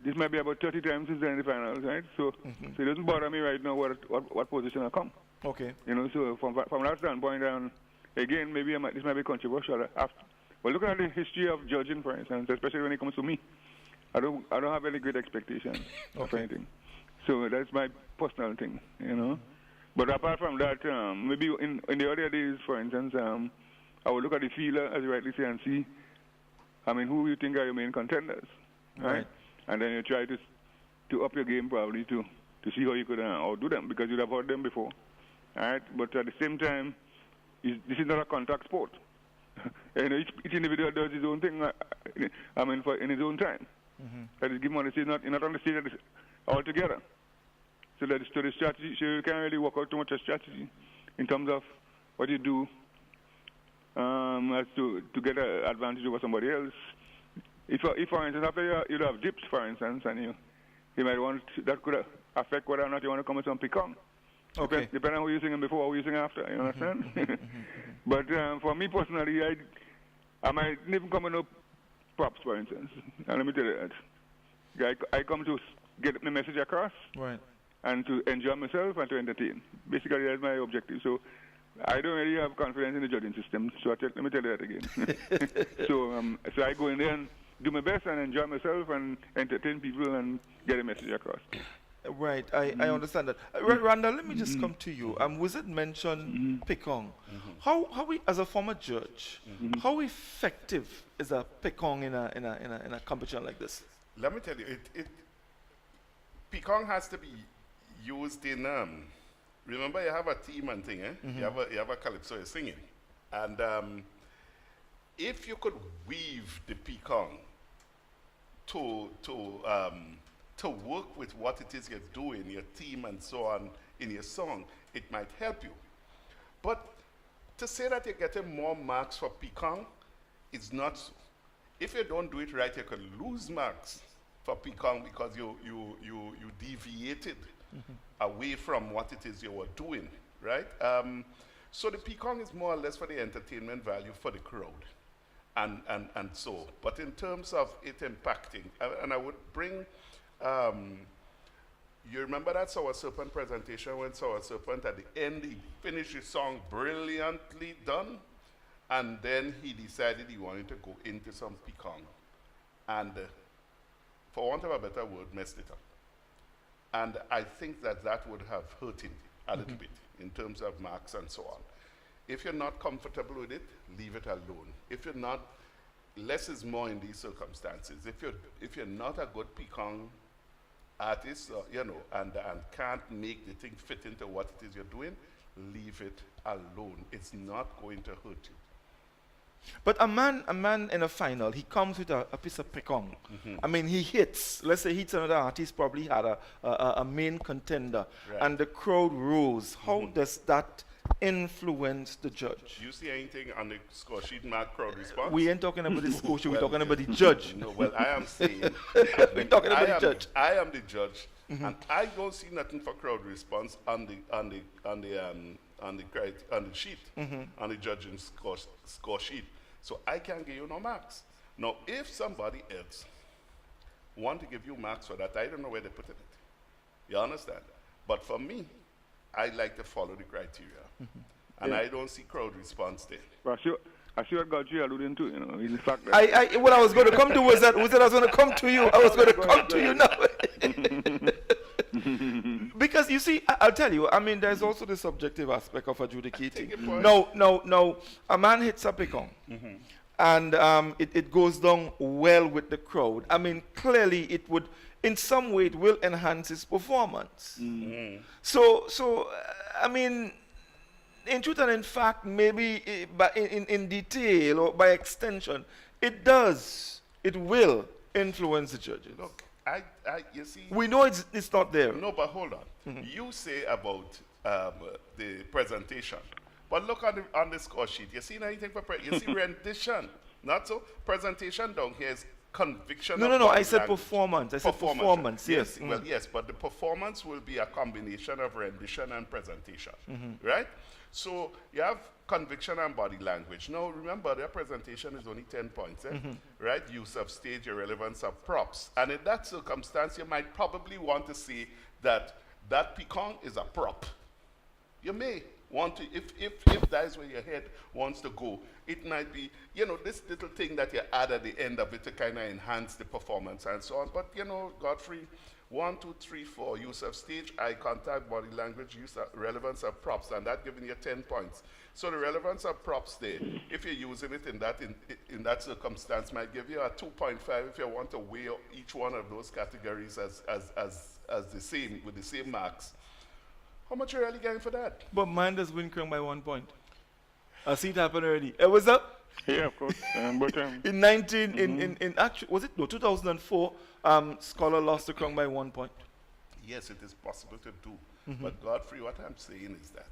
this might be about 30 times since in the finals, right? So, so it doesn't bother me right now what position I come. Okay. You know, so from that standpoint, again, maybe this might be controversial. Well, looking at the history of judging, for instance, especially when it comes to me, I don't have any great expectations of anything. So that's my personal thing, you know. But apart from that, maybe in the earlier days, for instance, I would look at the feeler, as you rightly say, and see, I mean, who you think are your main contenders, right? And then you try to up your game probably to see how you could outdo them, because you'd have heard them before, right? But at the same time, this is not a contact sport. You know, each individual does his own thing. I mean, in his own time. That is given on the stage. You're not on the stage altogether. So the strategy, so you can't really work out too much of strategy in terms of what you do as to get an advantage over somebody else. If for instance, after you have dips, for instance, and you might want that could affect whether or not you want to come with some pecan. Okay. Depending on who you're singing before or who you're singing after, you understand? But for me personally, I might even come with no props, for instance. And let me tell you that. I come to get the message across. Right. And to enjoy myself and to entertain. Basically, that's my objective. So I don't really have confidence in the judging system. So let me tell you that again. So I go in there and do my best and enjoy myself and entertain people and get a message across. Right, I understand that. Randall, let me just come to you. Wizard mentioned Pekong. How we, as a former judge, how effective is a Pekong in a competition like this? Let me tell you, Pekong has to be used in. Remember, you have a team and thing, eh? You have a calypso you're singing, and if you could weave the Pekong to work with what it is you're doing, your team and so on, in your song, it might help you. But to say that you're getting more marks for Pekong is not so. If you don't do it right, you can lose marks for Pekong because you deviated away from what it is you were doing, right? So the Pekong is more or less for the entertainment value for the crowd. And so, but in terms of it impacting, and I would bring, you remember that Sour Serpent presentation when Sour Serpent at the end, he finished his song brilliantly done, and then he decided he wanted to go into some Pekong. And for want of a better word, messed it up. And I think that would have hurt him a little bit in terms of marks and so on. If you're not comfortable with it, leave it alone. If you're not, less is more in these circumstances. If you're not a good Pekong artist, and can't make the thing fit into what it is you're doing, leave it alone. It's not going to hurt you. But a man in a final, he comes with a piece of Pekong. I mean, he hits. Let's say he hits another artist, probably had a main contender, and the crowd rose. How does that influence the judge? Do you see anything on the score sheet mark crowd response? We ain't talking about the score sheet, we're talking about the judge. No, well, I am saying we're talking about the judge. I am the judge, and I don't see nothing for crowd response on the sheet, on the judging score sheet. So I can't give you no marks. Now, if somebody else want to give you marks for that, I don't know where they put it. You understand? But for me, I like to follow the criteria. And I don't see crowd response there. I see what got you alluding to, in the fact that... What I was going to come to was that I was going to come to you. I was going to come to you now. Because you see, I'll tell you, I mean, there's also the subjective aspect of adjudicating. No, a man hits a picon, and it goes down well with the crowd. I mean, clearly it would, in some way, it will enhance his performance. So, I mean, in truth and in fact, maybe in detail or by extension, it will influence the judges. Look, you see... We know it's not there. No, but hold on. You say about the presentation, but look on the score sheet. You see anything for you see rendition, not so? Presentation down here is conviction. No, I said performance. I said performance, yes. Well, yes, but the performance will be a combination of rendition and presentation, right? So you have conviction and body language. Now, remember, their presentation is only 10 points, right? Use of stage, irrelevance of props. And in that circumstance, you might probably want to see that pecan is a prop. You may want to, if that is where your head wants to go, it might be, this little thing that you add at the end of it to kind of enhance the performance and so on. But, Godfrey, 1, 2, 3, 4, use of stage, eye contact, body language, use of relevance of props, and that giving you 10 points. So the relevance of props there, if you're using it in that circumstance, might give you a 2.5 if you want to weigh each one of those categories as the same, with the same marks. How much are you really getting for that? But mine does win Crown by 1 point. I see it happen already. What's up? Yeah, of course. But in actually, was it? No, 2004, Scholar lost the Crown by 1 point. Yes, it is possible to do. But Godfrey, what I'm saying is that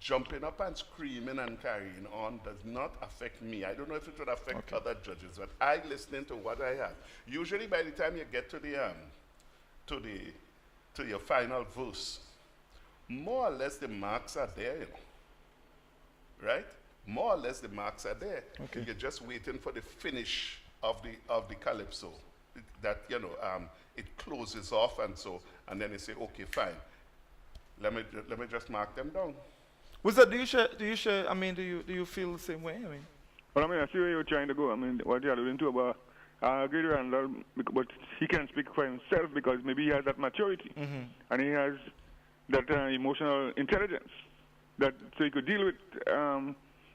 jumping up and screaming and carrying on does not affect me. I don't know if it would affect other judges, but I listening to what I have. Usually by the time you get to your final verse, more or less the marks are there, right? More or less the marks are there. Okay. You're just waiting for the finish of the calypso. That it closes off and then you say, okay, fine. Let me just mark them down. Was that? Do you share? I mean, do you feel the same way? I mean, well, I see where you're trying to go. I mean, what you're alluding to about I agree with Randall, but he can speak for himself because maybe he has that maturity and he has that emotional intelligence so he could deal with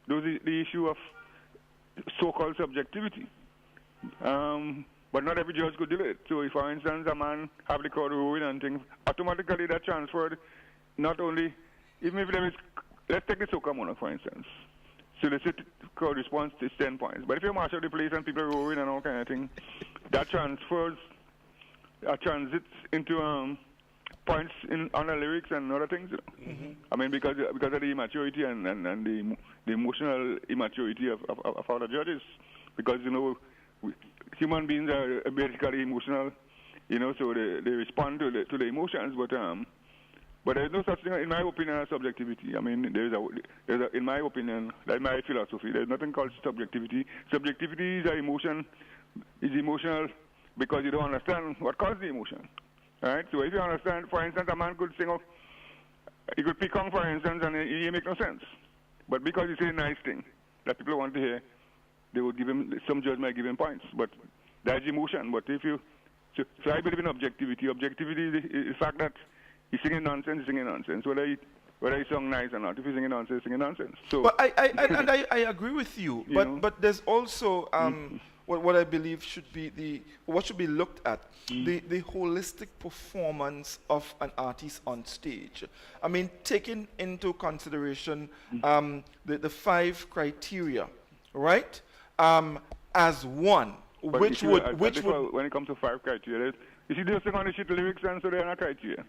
the issue of so-called subjectivity. But not every judge could deal with it. So if, for instance, a man have the crowd roaring and things, automatically that transferred not only, even if there is, let's take the soca monarch, for instance. So the crowd response is 10 points. But if you march out the place and people are roaring and all kind of thing, that transfers, transits into points on the lyrics and other things. I mean, because of the immaturity and the emotional immaturity of other judges. Because, human beings are basically emotional, so they respond to the emotions, but there's no such thing, in my opinion, as subjectivity. I mean, in my opinion, that's my philosophy, there's nothing called subjectivity. Subjectivity is emotional because you don't understand what caused the emotion, right? So if you understand, for instance, a man could sing, he could pick on, for instance, and it make no sense. But because he say a nice thing that people want to hear, they would give him, some judge might give him points, but that's emotion. But so I believe in objectivity. Objectivity is the fact that he's singing nonsense, whether he sung nice or not. If he's singing nonsense. So, but I agree with you. But there's also what I believe should be what should be looked at, the holistic performance of an artist on stage. I mean, taking into consideration the 5 criteria, right? As one, but which would when it comes to 5 criteria, you see, there's on the sheet lyrics, and so they're not criteria.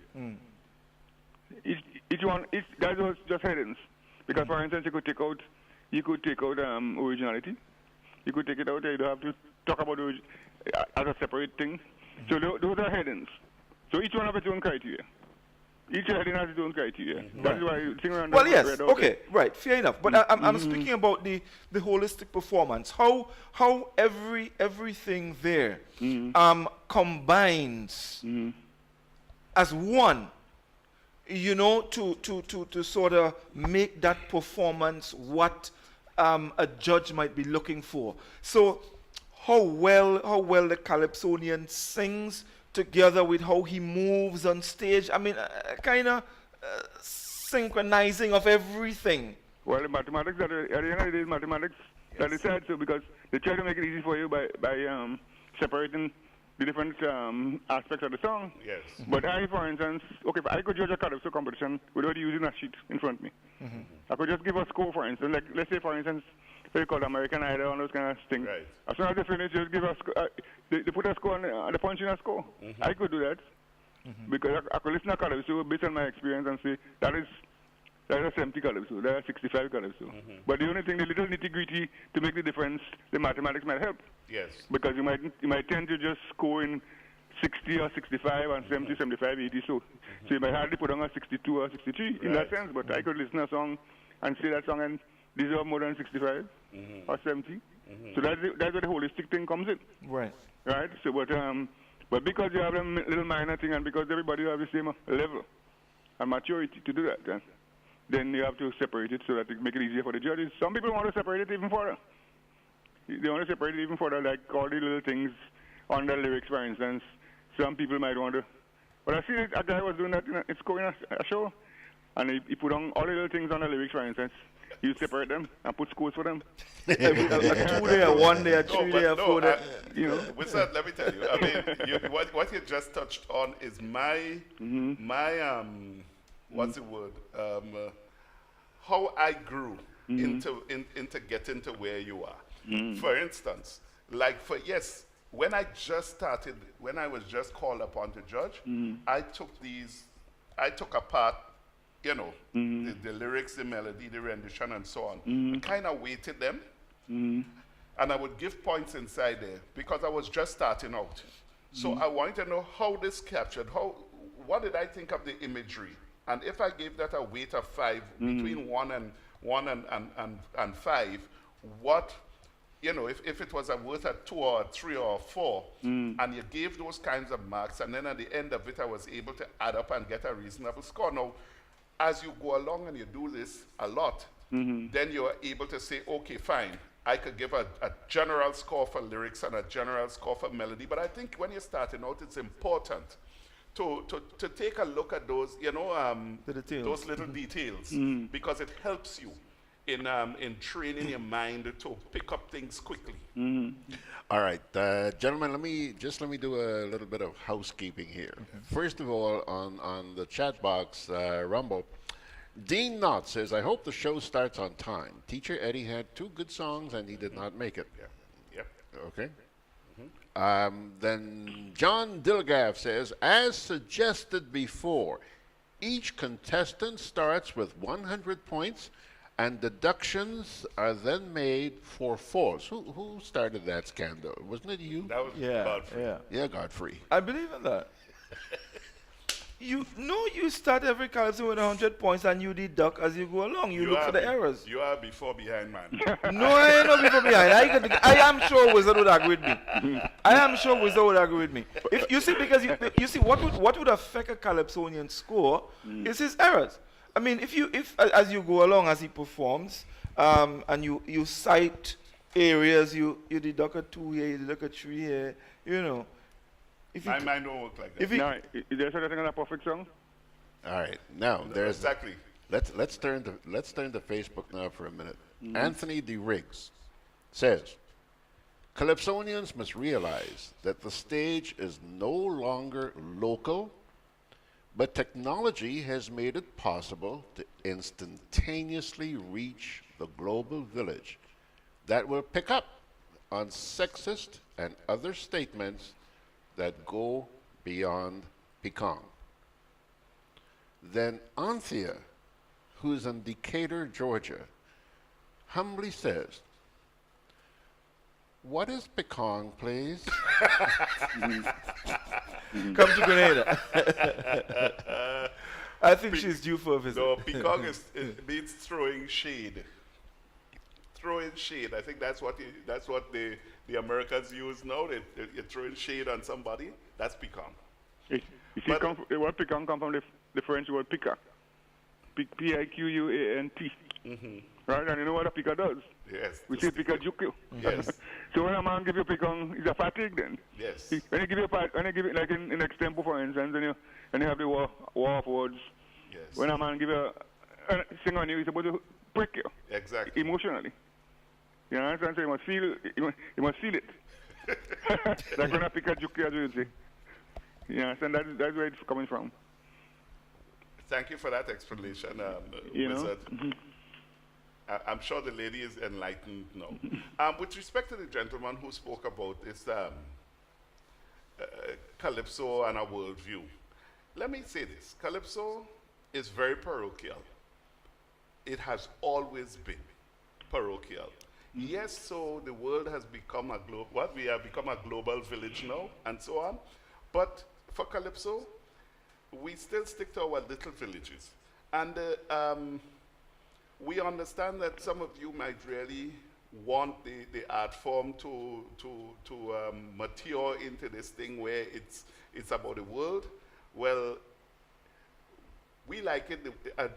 Each one, that was just headings. Because, for instance, you could take out originality. You could take it out. You don't have to talk about it as a separate thing. So those are headings. So each one has its own criteria. Each heading has its own criteria. That's why sing around. Well, yes, okay, right, fair enough. But I'm speaking about the holistic performance. How everything there combines as one you know, to sort of make that performance what a judge might be looking for. So how well the Calypsonian sings together with how he moves on stage. I mean, kind of synchronizing of everything. Well, the mathematics, at the end of the day, mathematics that is said, so because they try to make it easy for you by separating the different aspects of the song. Yes. But I, for instance, okay, if I could judge a calypso competition without using a sheet in front of me. I could just give a score, for instance. Like, let's say, for instance, they call American Idol and those kind of things. Right. As soon as they finish, just give a score. They put a score on the punch in a score. I could do that because I could listen to calypso based on my experience and say that is a 70 calypso, that is 65 calypso. But the only thing, the little nitty-gritty to make the difference, the mathematics might help. Yes. Because you might tend to just score in 60 or 65 and 70, 75, 80. So you might hardly put on a 62 or 63 in that sense. But I could listen to a song and say that song and deserve more than 65 or 70. So that's where the holistic thing comes in. Right. Right? So, but because you have a little minor thing and because everybody have the same level and maturity to do that, then you have to separate it so that it make it easier for the judges. Some people want to separate it even further. They want to separate it even further, like all the little things on the lyrics, for instance. Some people might want to. But I see a guy was doing that in a show, and he put on all the little things on the lyrics, for instance. You separate them and put scores for them. A 2 there, 1 there, 3 there, 4 there. You know. With that, let me tell you. I mean, what you just touched on is my what's the word? How I grew into getting to where you are. For instance, when I just started, when I was just called upon to judge, I took apart, you know, the lyrics, the melody, the rendition, and so on, and kind of weighted them, and I would give points inside there because I was just starting out. So I wanted to know how this captured, what did I think of the imagery? And if I gave that a weight of 5, between 1 and 5, what, you know, if it was a worth of 2 or 3 or 4, and you gave those kinds of marks, and then at the end of it, I was able to add up and get a reasonable score. Now, as you go along and you do this a lot, then you are able to say, okay, fine, I could give a general score for lyrics and a general score for melody, but I think when you're starting out, it's important to take a look at those, you know, those little details, because it helps you in training your mind to pick up things quickly. All right, gentlemen, let me do a little bit of housekeeping here. First of all, on the chat box, Rumble, Dean Knott says, I hope the show starts on time. Teacher Eddie had 2 good songs and he did not make it. Yep. Okay. Then John Dilgaff says, as suggested before, each contestant starts with 100 points and deductions are then made for falls. Who started that scandal? Wasn't it you? That was Godfrey. Yeah, Godfrey. I believe in that. You start every calypso with 100 points and you deduct as you go along. You look for the errors. You are before behind, man. No, I ain't not before behind. I am sure Wizard would agree with me. I am sure Wizard would agree with me. If you see, because you see what would affect a calypsonian score is his errors. I mean, if as you go along, as he performs, and you cite areas, you deduct a 2 here, you deduct a 3 here, you know. My mind don't work like that. Is there such a thing as a perfect song? All right, now there's exactly. Let's turn to Facebook now for a minute. Anthony D. Riggs says, Calypsonians must realize that the stage is no longer local, but technology has made it possible to instantaneously reach the global village that will pick up on sexist and other statements that go beyond pecan. Then Anthea, who's in Decatur, Georgia, humbly says, what is pecan, please? Come to Grenada. I think she's due for a visit. No, pecan means throwing shade. Throwing shade. I think that's what the Americans use now. You're throwing shade on somebody. That's pecan. You see, what pecan come from the French word piquant. Piquant. Right? And you know what a piquant does? Yes. We say piquant juke. Yes. So when a man give you piquant, it's a fatigue then. Yes. When you give it like in extempo, for instance, and you have the war of words. Yes. When a man give you a sing on you, he's supposed to prick you. Exactly. Emotionally. You understand? So you must feel it. Like when I pick a juke, as you say. You understand? That's where it's coming from. Thank you for that explanation, Wizard. I'm sure the lady is enlightened now. With respect to the gentleman who spoke about this Calypso and a worldview, let me say this. Calypso is very parochial. It has always been parochial. Yes, so the world has become we have become a global village now, and so on. But for Calypso, we still stick to our little villages. And we understand that some of you might really want the art form to mature into this thing where it's about the world. Well, we like it,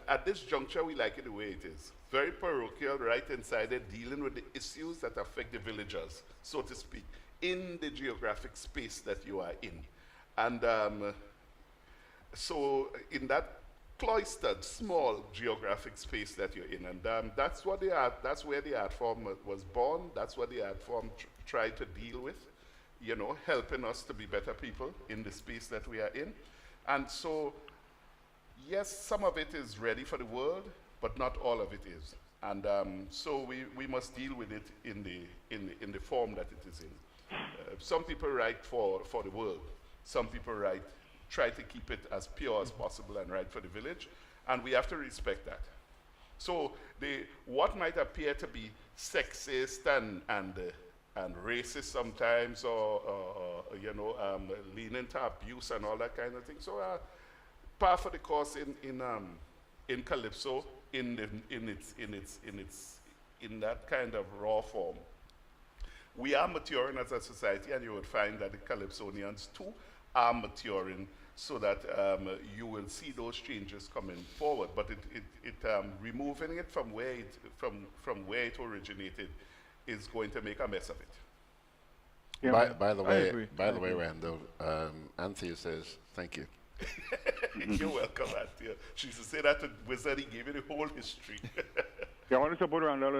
at this juncture, we like it the way it is. Very parochial, right inside it, dealing with the issues that affect the villagers, so to speak, in the geographic space that you are in. And so in that cloistered, small geographic space that you're in, and that's where the art form was born. That's what the art form tried to deal with, helping us to be better people in the space that we are in. And so, yes, some of it is ready for the world, but not all of it is. And so we must deal with it in the form that it is in. Some people write for the world. Some people try to keep it as pure as possible and write for the village, and we have to respect that. So what might appear to be sexist and racist sometimes, or leaning to abuse and all that kind of thing. So par for the course in Calypso, in that kind of raw form. We are maturing as a society, and you would find that the Calypsonians too are maturing, so that you will see those changes coming forward. But removing it from where it originated is going to make a mess of it. Yeah, by the way, Randall, Anthea says thank you. You're welcome, Anthea. She used to say that to Wizard. He gave you the whole history. Yeah, I want to support Randall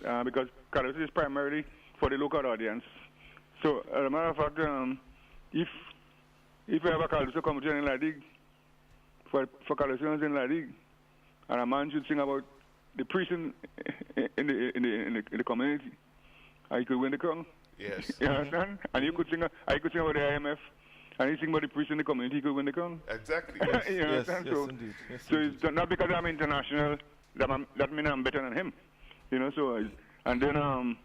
that because Calypso is primarily for the local audience. So, as a matter of fact, if you have a Calypso competition in La Ligue, for Calypsonians in La Ligue, and a man should sing about the priest in the community, and he could win the crown. Yes. You understand? And you could sing about the IMF, and he sing about the priest in the community, he could win the crown. Exactly. Yes. You understand? Yes, indeed. Yes, so indeed. It's not because I'm international that means I'm better than him. So and then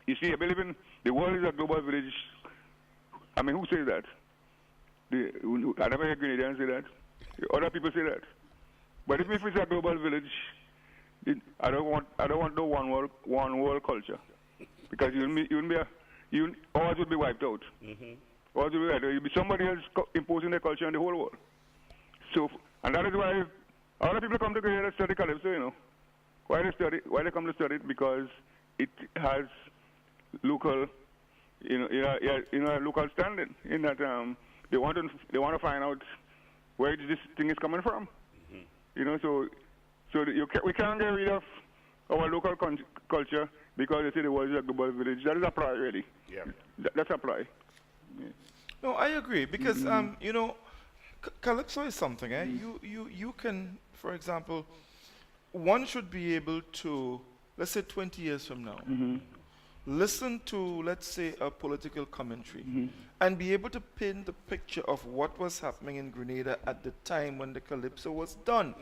you see, I believe in the world is a global village. I mean, who says that? I never hear Grenadians say that. Other people say that. But if it's a global village, I don't want no one world culture, because ours would be wiped out. Ours would be wiped out. You'll be somebody else imposing their culture on the whole world. So, and that is why other people come to Grenada to study Calypso. Why they come to study it? Because it has local, local standing in that they want to find out where this thing is coming from. So we can't get rid of our local culture because they say the world is a global village. That is a ploy, really. Yeah. That's a ploy. Yeah. No, I agree, because Calypso is something. You can, for example, one should be able to, let's say 20 years from now, listen to, let's say, a political commentary and be able to paint the picture of what was happening in Grenada at the time when the Calypso was done.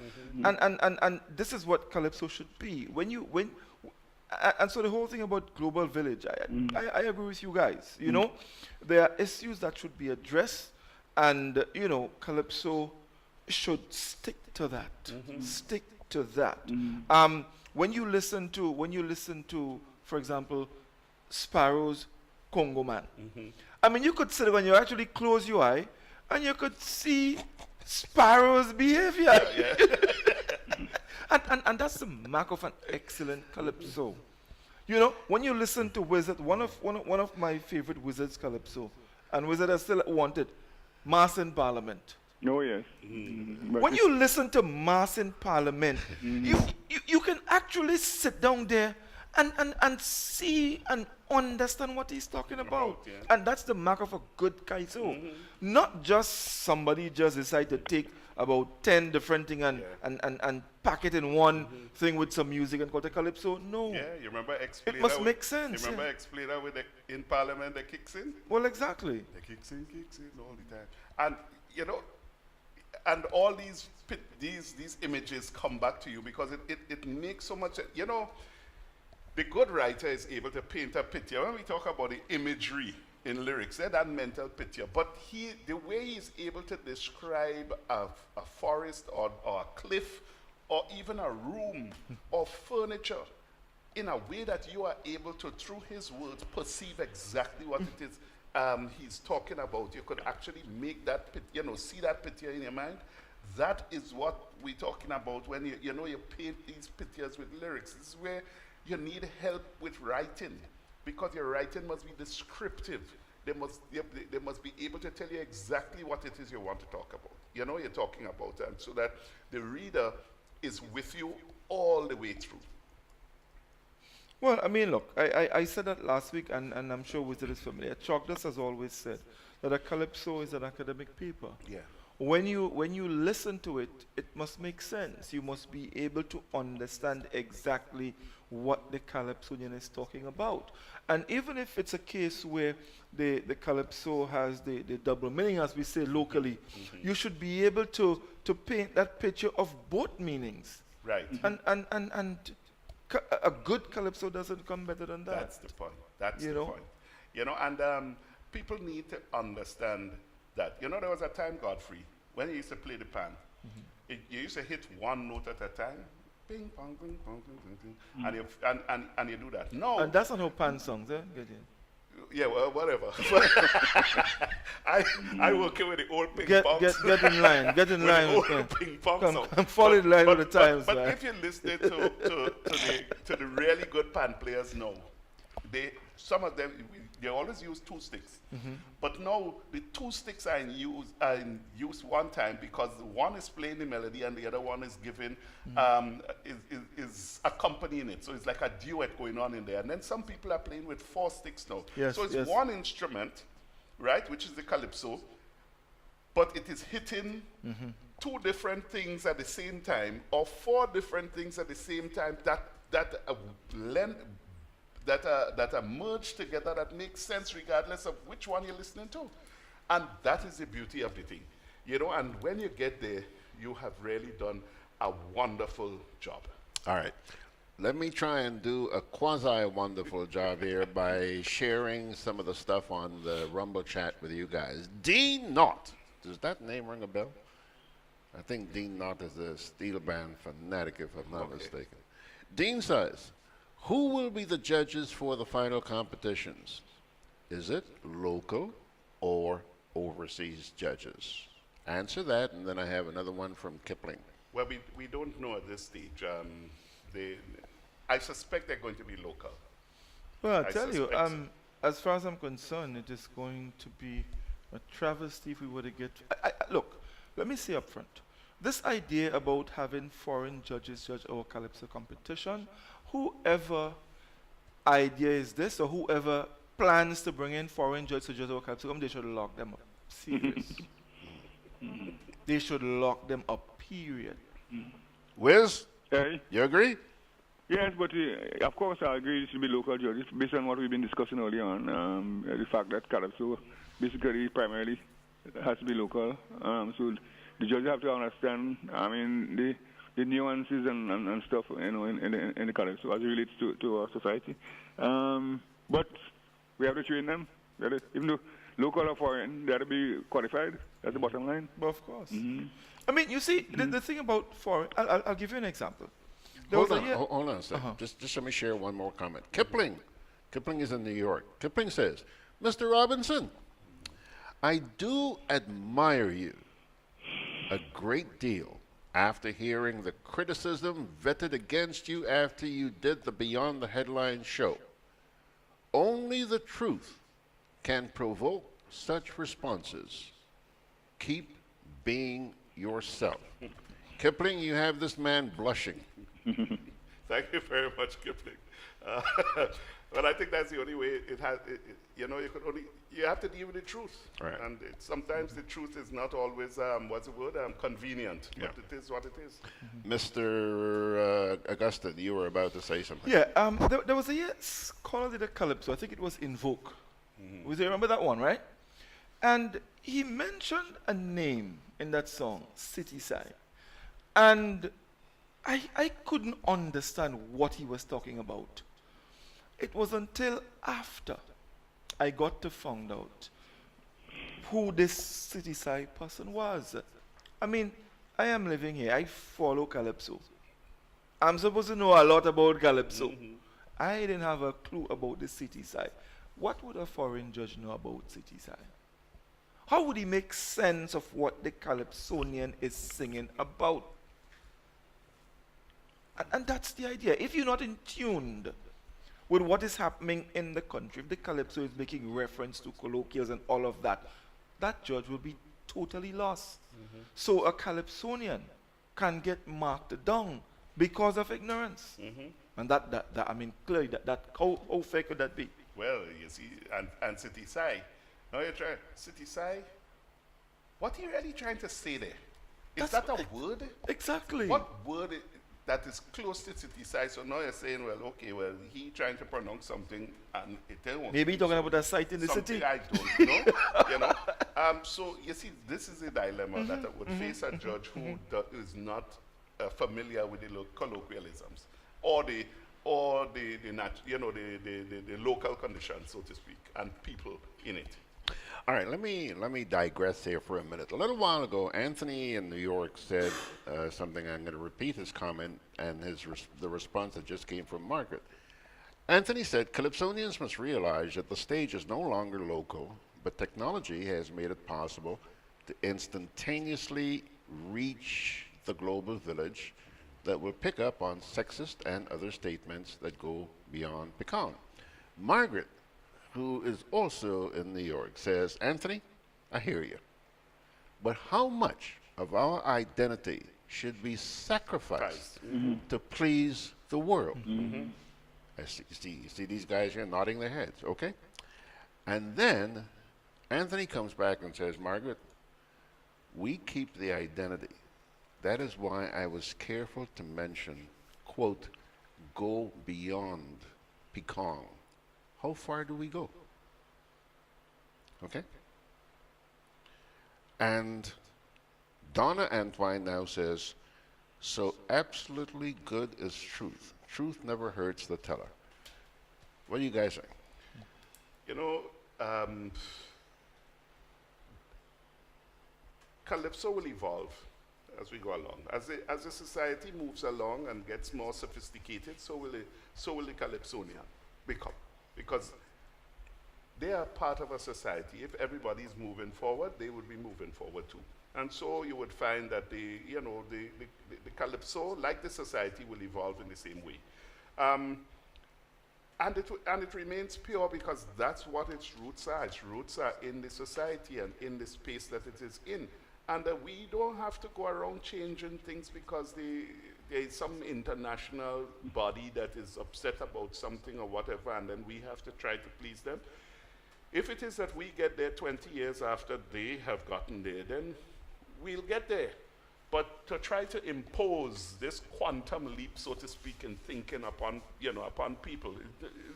And this is what Calypso should be. And so the whole thing about global village, I agree with you guys. There are issues that should be addressed, and Calypso should stick to that. Stick to that. When you listen to, for example, Sparrow's Congo Man, I mean, you could sit when you actually close your eye, and you could see Sparrow's behavior. Yeah. and that's the mark of an excellent calypso. You know, when you listen to Wizard, one of my favorite Wizards calypso, and Wizard I still wanted, Mass in Parliament. Oh yes. When you listen to Mass in Parliament, you can actually sit down there and see and understand what he's talking about. Yeah. And that's the mark of a good kaiso. Not just somebody just decide to take about 10 different things and pack it in one thing with some music and call it calypso. No. Yeah, you remember Explainer? It must make sense. You remember Explainer with in Parliament that kicks in? Well, exactly. That kicks in all the time. And, you know, and all these images come back to you because it makes so much, you know, the good writer is able to paint a picture. When we talk about the imagery in lyrics, they're that mental picture. But the way he's able to describe a forest or a cliff or even a room or furniture in a way that you are able to, through his words, perceive exactly what it is he's talking about. You could actually make that, see that picture in your mind. That is what we're talking about when you paint these pictures with lyrics. This is where you need help with writing, because your writing must be descriptive. They must be able to tell you exactly what it is you want to talk about. You're talking about, and so that the reader is with you all the way through. Well, I mean, look, I said that last week, and I'm sure Wizard is familiar. Chalkless has always said that a calypso is an academic paper. Yeah. When you listen to it, it must make sense. You must be able to understand exactly what the calypsonian is talking about. And even if it's a case where the calypso has the double meaning, as we say locally, you should be able to paint that picture of both meanings. Right. And a good calypso doesn't come better than that. That's the point. That's the point. And people need to understand that. You know, there was a time, Godfrey, when you used to play the pan, you used to hit one note at a time. Ping, pong, ping, pong, ping, ping, ping, and you do that. No. And that's not how pan songs, eh? Yeah, well, whatever. I work with the old ping pong. Get in line. Get in line. With the old ping pong song. Come fall in line with the times. But if you listen to the really good pan players now, some of them, they always use two sticks. But now the two sticks are in use one time because one is playing the melody and the other one is giving is accompanying it. So it's like a duet going on in there. And then some people are playing with four sticks now. Yes, so it's one instrument, right, which is the calypso, but it is hitting two different things at the same time, or four different things at the same time that are merged together, that makes sense regardless of which one you're listening to. And that is the beauty of the thing. And when you get there, you have really done a wonderful job. All right. Let me try and do a quasi-wonderful job here by sharing some of the stuff on the Rumble chat with you guys. Dean Knott. Does that name ring a bell? I think Dean Knott is a steel band fanatic, if I'm not mistaken. Dean says, who will be the judges for the final competitions? Is it local or overseas judges? Answer that, and then I have another one from Kipling. Well, we don't know at this stage. I suspect they're going to be local. Well, I'll tell you, as far as I'm concerned, it is going to be a travesty if we were to get... Look, let me say up front, this idea about having foreign judges judge our calypso competition, whoever idea is this, or whoever plans to bring in foreign judges to judge our calypso, they should lock them up. Serious. They should lock them up, period. Wiz, hey. You agree? Yes, but of course I agree it should be local judges based on what we've been discussing earlier on. The fact that calypso basically primarily has to be local. So the judges have to understand, the nuances and stuff, in the calypso as it relates to our society. But we have to train them. Even though local or foreign, they have to be qualified. That's the bottom line. But of course. I mean, you see, the thing about foreign, I'll give you an example. Hold on a second. Just let me share one more comment. Kipling is in New York. Kipling says, Mr. Robinson, I do admire you, a great deal after hearing the criticism vetted against you after you did the Beyond the Headlines show. Only the truth can provoke such responses. Keep being yourself. Kipling, you have this man blushing. Thank you very much, Kipling. But I think that's the only way it has. You have to deal with the truth, right. And sometimes the truth is not always what's the word? Convenient, but it is what it is. Mr. Augustine, you were about to say something. Yeah, there was a caller did a calypso. I think it was Invoke. You remember that one, right? And he mentioned a name in that song, City Side. And I couldn't understand what he was talking about. It was until after I got to find out who this City Side person was. I mean, I am living here. I follow Calypso. I'm supposed to know a lot about Calypso. I didn't have a clue about the City Side. What would a foreign judge know about City Side? How would he make sense of what the Calypsonian is singing about? And that's the idea. If you're not in tune with what is happening in the country, if the Calypso is making reference to colloquials and all of that, that judge will be totally lost. So a Calypsonian can get marked down because of ignorance. And that I mean, clearly, how fair could that be? Well, you see, and City Side. Now you're trying, City Side, what are you really trying to say there? Is that a word? Exactly. What word that is close to City Side? So now you're saying, well, okay, well, he trying to pronounce something and it don't. Maybe he's talking about a site in the city. I don't know. You know. So you see, this is a dilemma that I would face a judge who is not familiar with the colloquialisms or the local conditions, so to speak, and people in it. All right, let me digress here for a minute. A little while ago, Anthony in New York said something. I'm going to repeat his comment and the response that just came from Margaret. Anthony said, Calypsonians must realize that the stage is no longer local, but technology has made it possible to instantaneously reach the global village that will pick up on sexist and other statements that go beyond pecan. Margaret, who is also in New York, says, Anthony, I hear you, but how much of our identity should be sacrificed to please the world? I see these guys here nodding their heads, okay? And then Anthony comes back and says, Margaret, we keep the identity. That is why I was careful to mention, quote, go beyond pecan. How far do we go? Okay? And Donna Antwine now says, so absolutely good is truth. Truth never hurts the teller. What do you guys think? You know, Calypso will evolve as we go along. As the society moves along and gets more sophisticated, so will the Calypsonian become. Because they are part of a society. If everybody is moving forward, they would be moving forward too. And so you would find that the Calypso, like the society, will evolve in the same way. And it remains pure because that's what its roots are. Its roots are in the society and in the space that it is in. And we don't have to go around changing things because there is some international body that is upset about something or whatever, and then we have to try to please them. If it is that we get there 20 years after they have gotten there, then we'll get there. But to try to impose this quantum leap, so to speak, in thinking upon people,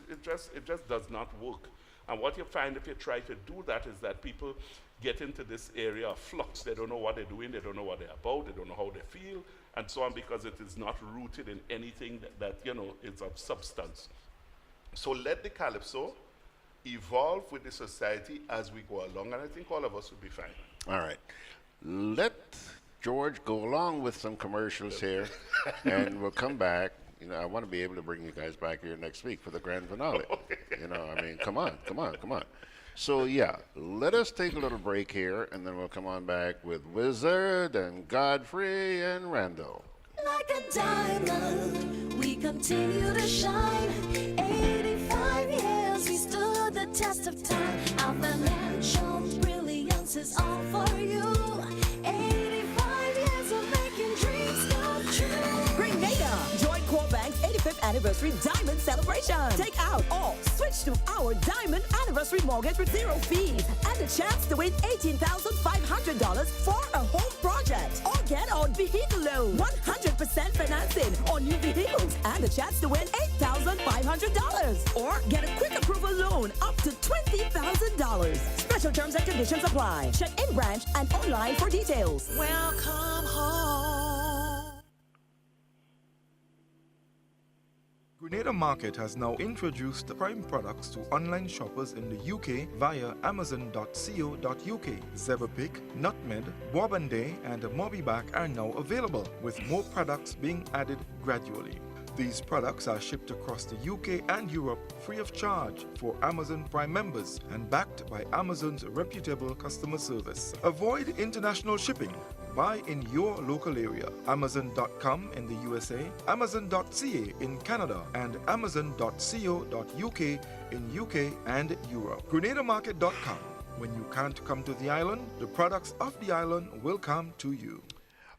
it just does not work. And what you find if you try to do that is that people get into this area of flux. They don't know what they're doing, they don't know what they're about, they don't know how they feel, and so on, because it is not rooted in anything that is of substance. So let the Calypso evolve with the society as we go along, and I think all of us will be fine. All right. Let George go along with some commercials here, and we'll come back. I want to be able to bring you guys back here next week for the grand finale. I mean, come on. So yeah, let us take a little break here, and then we'll come on back with Wizard and Godfrey and Randall. Like a diamond, we continue to shine. 85 years, we stood the test of time. Our financial brilliance is all for you. 85 years of making dreams come true. Grenada, join Core Bank's 85th anniversary diamond celebration. Take out or switch to our diamond anniversary mortgage with zero fees and the chance to win $18,500 for a home project. Or get on vehicle loan, 100% financing on new vehicles and the chance to win $8,500. Or get a quick approval loan up to $20,000. Special terms and conditions apply. Check in branch and online for details. Welcome home. Grenada Market has now introduced the prime products to online shoppers in the UK via amazon.co.uk. Zebrapick, Nutmed, Wabande and Mobiback are now available, with more products being added gradually. These products are shipped across the UK and Europe free of charge for Amazon Prime members and backed by Amazon's reputable customer service. Avoid international shipping. Buy in your local area. Amazon.com in the USA, Amazon.ca in Canada, and Amazon.co.uk in UK and Europe. GrenadaMarket.com. When you can't come to the island, the products of the island will come to you.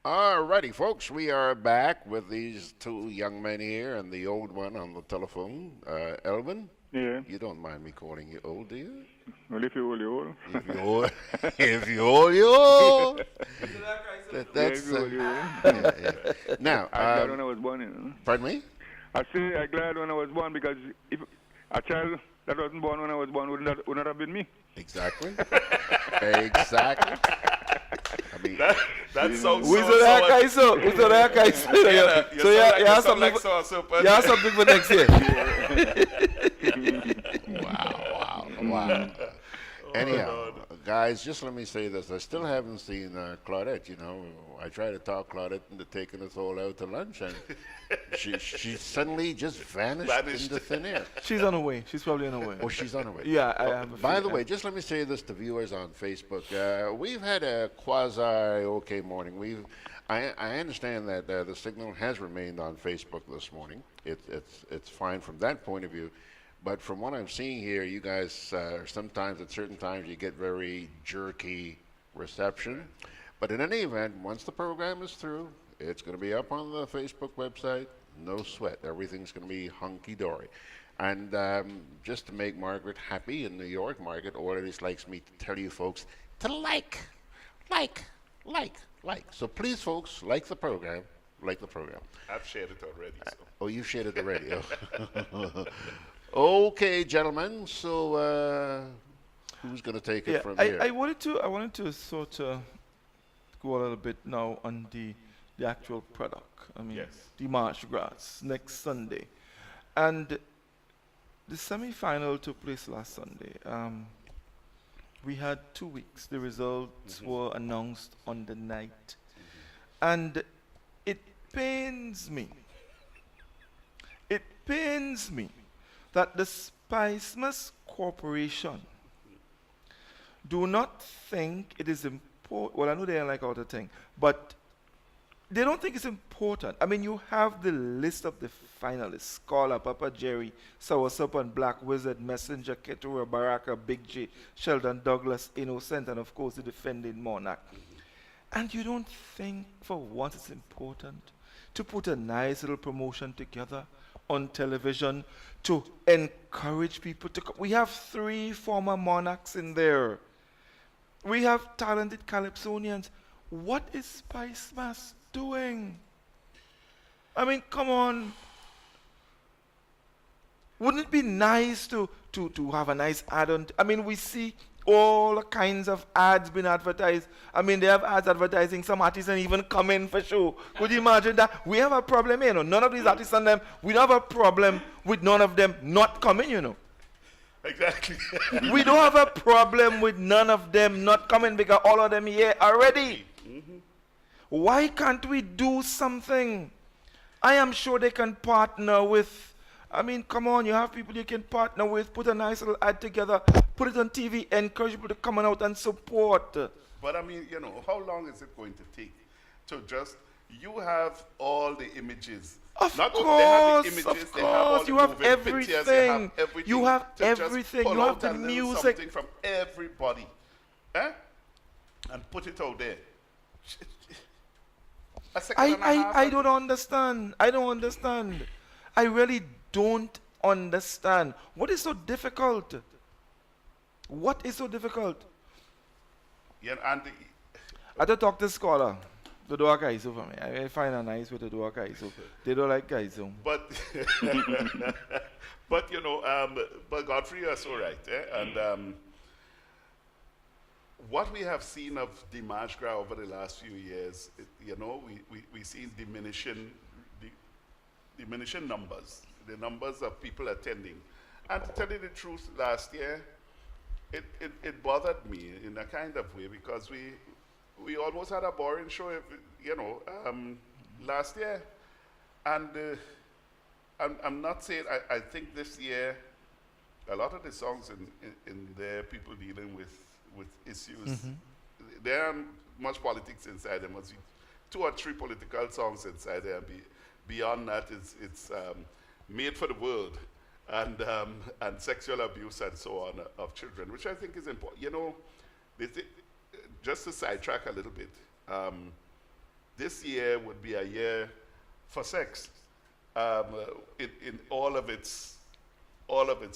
Alrighty, folks, we are back with these two young men here and the old one on the telephone. Elvin? Yeah. You don't mind me calling you old, do you? Well, if you're old, you're old. If you're old, if you're old, you're old. That's yeah. Now, I'm glad when I was born, you know. Pardon me? I say I'm glad when I was born because if a child that wasn't born when I was born would not have been me. Exactly. Exactly. I mean, that sounds so. So you have something for next year. Wow. Anyhow, guys, just let me say this. I still haven't seen Claudette, you know. I tried to talk Claudette into taking us all out to lunch, and she suddenly just vanished into thin air. She's on her way. She's probably on her way. Oh, she's on her way. Yeah, I have a By the feeling. way, just let me say this to viewers on Facebook. We've had a quasi-okay morning. I understand that the signal has remained on Facebook this morning. It's fine from that point of view. But from what I'm seeing here, you guys, sometimes at certain times, you get very jerky reception. But in any event, once the program is through, it's going to be up on the Facebook website. No sweat. Everything's going to be hunky-dory. And just to make Margaret happy in New York, Margaret always likes me to tell you folks to like. So please, folks, like the program. Like the program. I've shared it already. So. Oh, you shared it already. Okay, gentlemen. So who's going to take it from here? I wanted to sort of go a little bit now on the actual product. I mean, the March Gras next Sunday, and the semi-final took place last Sunday. We had 2 weeks. The results were announced on the night, and it pains me. It pains me that the Spicemas Corporation do not think it is important. Well, I know they don't like all the thing, but they don't think it's important. I mean, you have the list of the finalists: Scholar, Papa Jerry, Soursop and Black Wizard, Messenger, Keturah, Baraka, Big J, Sheldon Douglas, Innocent, and of course the defending monarch. And you don't think for once it's important to put a nice little promotion together on television to encourage people to come. We have 3 former monarchs in there. We have talented Calypsonians. What is Spicemas doing? I mean, come on. Wouldn't it be nice to have a nice add-on? I mean, we see all kinds of ads being advertised. I mean, they have ads advertising some artists and even coming for show. Could you imagine that? We have a problem, you know. None of these artists and them, we don't have a problem with none of them not coming, you know. Exactly. We don't have a problem with none of them not coming because all of them here already. Why can't we do something? I am sure they can partner with I mean, come on, you have people you can partner with, put a nice little ad together, put it on TV, encourage people to come on out and support. But I mean, how long is it going to take to just, you have all the images. Of Not course, only they have the images, of they have all course, the you have moving everything. pictures, they have everything. You have to just everything. pull You have out the a little music. something from everybody, and put it out there. A second and a half I don't understand. I don't understand. I really don't understand. What is so difficult? What is so difficult? Yeah, and I had to talk to Scholar to do a kaiso for me. I find a nice way to do a kaiso. They don't like kaiso. But, but Godfrey, you're so right. And what we have seen of Dimash Gra over the last few years, we seen diminishing numbers, the numbers of people attending. And to tell you the truth, last year, it bothered me in a kind of way because we almost had a boring show, last year. And I'm not saying, I think this year, a lot of the songs in there, people dealing with issues, there aren't much politics inside. There must be 2 or 3 political songs inside there. Beyond that, it's made for the world and sexual abuse and so on of children, which I think is important. Just to sidetrack a little bit, this year would be a year for sex in all of its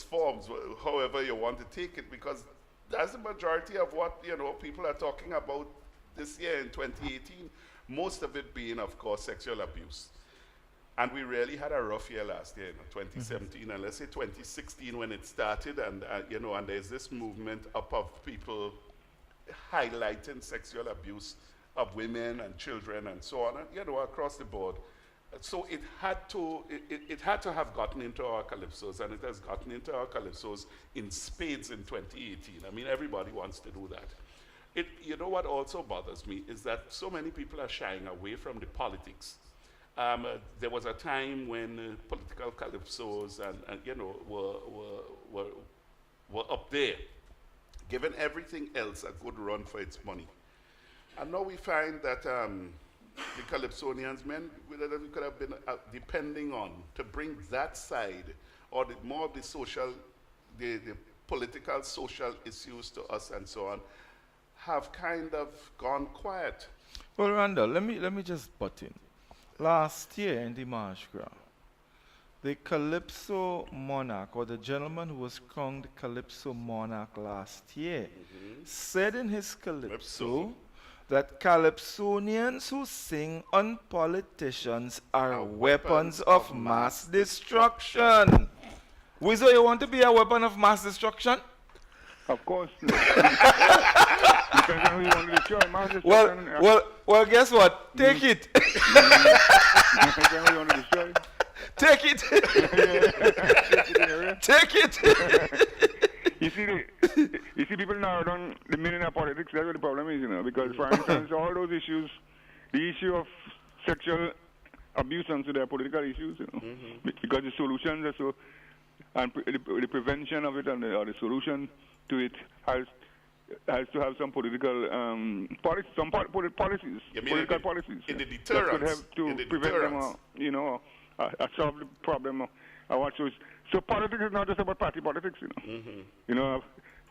forms, however you want to take it, because that's the majority of what people are talking about this year in 2018. Most of it being, of course, sexual abuse. And we really had a rough year last year, 2017, and let's say 2016 when it started, and and there's this movement up of people highlighting sexual abuse of women and children and so on, across the board. So it had to have gotten into our calypsos, and it has gotten into our calypsos in spades in 2018. I mean, everybody wants to do that. What also bothers me is that so many people are shying away from the politics. There was a time when political calypsos were up there, giving everything else a good run for its money. And now we find that the Calypsonians, men that we could have been depending on to bring that side, or more of the social, the political, social issues to us and so on, have kind of gone quiet. Well, Randall, let me just butt in. Last year in the Dimash Gra, the Calypso monarch, or the gentleman who was crowned Calypso monarch last year, said in his Calypso that Calypsonians who sing on politicians are weapons of mass destruction. Wizzo, you want to be a weapon of mass destruction? Of course. Depends on who you want to destroy. Mass destruction. Well, guess what? Take it. Depends on who you want to destroy. Take it. Take it. You see, people now don't the meaning of politics. That's what the problem is, because, for instance, all those issues, the issue of sexual abuse and so they are political issues, because the solutions are so, and the prevention of it or the solution to it has to have some political policies, political policies. In the deterrence. That could help to prevent them, solve the problem. So politics is not just about party politics,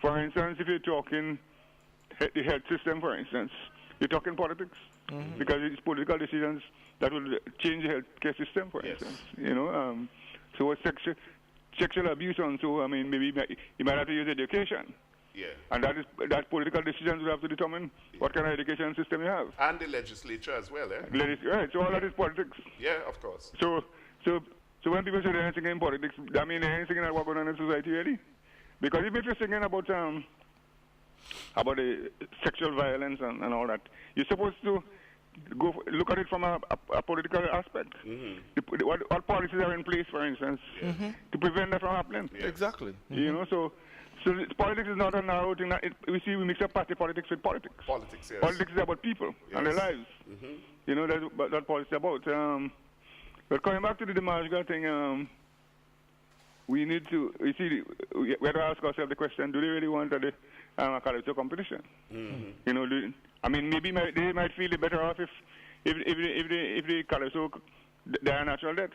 For instance, if you're talking the health system, for instance, you're talking politics, because it's political decisions that will change the healthcare system, for instance. So with sexual abuse and so, I mean, maybe you might have to use education. Yeah. And that political decisions will have to determine what kind of education system you have. And the legislature as well, Right, so all that is politics. Yeah, of course. So when people say they're anything in politics, that means they're anything about what's going on in society, really? Because if you're thinking about the sexual violence and all that, you're supposed to look at it from a political aspect. What policies are in place, for instance, to prevent that from happening? Yeah. Exactly. So politics is not a narrow thing. We mix up party politics with politics. Politics, yes. Politics is about people and their lives. That's what politics is about. But coming back to the Dimash Gra thing, we need to, you see, we have to ask ourselves the question, do they really want a calypso competition? Mm-hmm. You know, I mean, maybe they might feel it better off if the calypso die a natural death.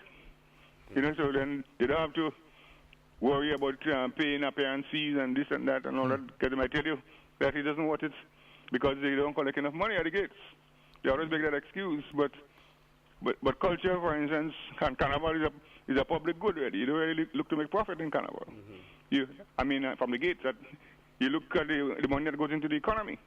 You know, so then they don't have to worry about paying appearance fees and this and that and all that, because they might tell you that he doesn't want it because they don't collect enough money at the gates. They always make that excuse, but culture, for instance, carnival is a public good, really. You don't really look to make profit in carnival. From the gates, you look at the money that goes into the economy.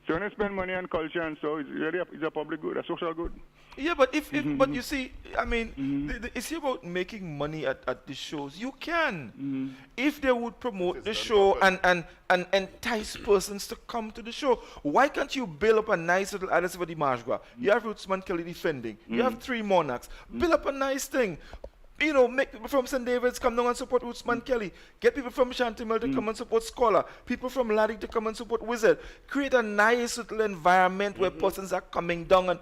So when you spend money on culture and so, it's really a public good, a social good. Yeah, but but you see, I mean, it's about making money at the shows. You can, if they would promote the show and entice persons to come to the show. Why can't you build up a nice little address for the March Gras? You have Rootsman Kelly defending. You have 3 monarchs. Build up a nice thing. You know, make people from St. David's come down and support Rootsman Kelly. Get people from Chantimel to come and support Scholar. People from Laddie to come and support Wizard. Create a nice little environment where persons are coming down and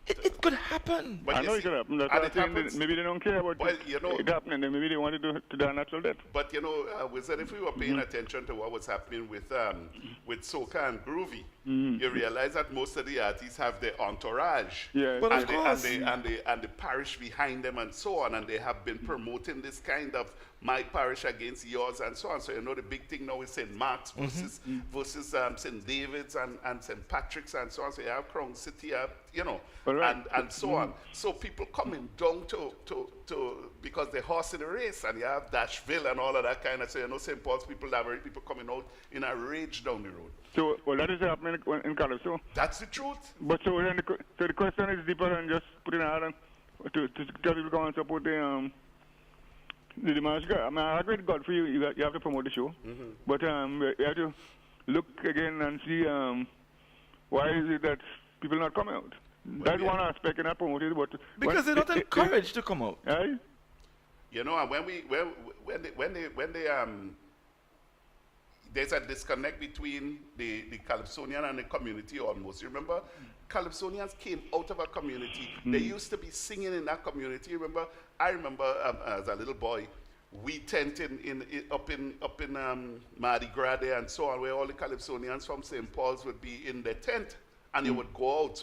it could happen. But I know it could happen. That's why I'm saying that maybe they don't care about it happening. Maybe they want to die a natural death. But you know, Wizard, if we were paying attention to what was happening with Soca and Groovy, you realize that most of the artists have their entourage, and the parish behind them, and so on, and they have been promoting this kind of my parish against yours and so on. So you know the big thing now is St. Mark's versus St. David's and St. Patrick's and so on. So you have Crown City, you know, and so on. So people coming down to because they're horse in the race, and you have Dashville and all of that kind of. So you know St. Paul's people have people coming out in a rage down the road. So that is happening in Calypso. That's the truth. But so then the question is deeper than just putting out and to tell people go and support the March Gras. I mean, I agree with God for you. You have to promote the show, but you have to look again and see why is it that people not coming out. That's one aspect in that promoted, but because they're not encouraged to come out. Right? You know, and when they there's a disconnect between the Calypsonian and the community almost. You remember, Calypsonians came out of a community. They used to be singing in that community. I remember as a little boy, we tented up in Mardi Gras there and so on, where all the Calypsonians from St. Paul's would be in their tent, and they would go out.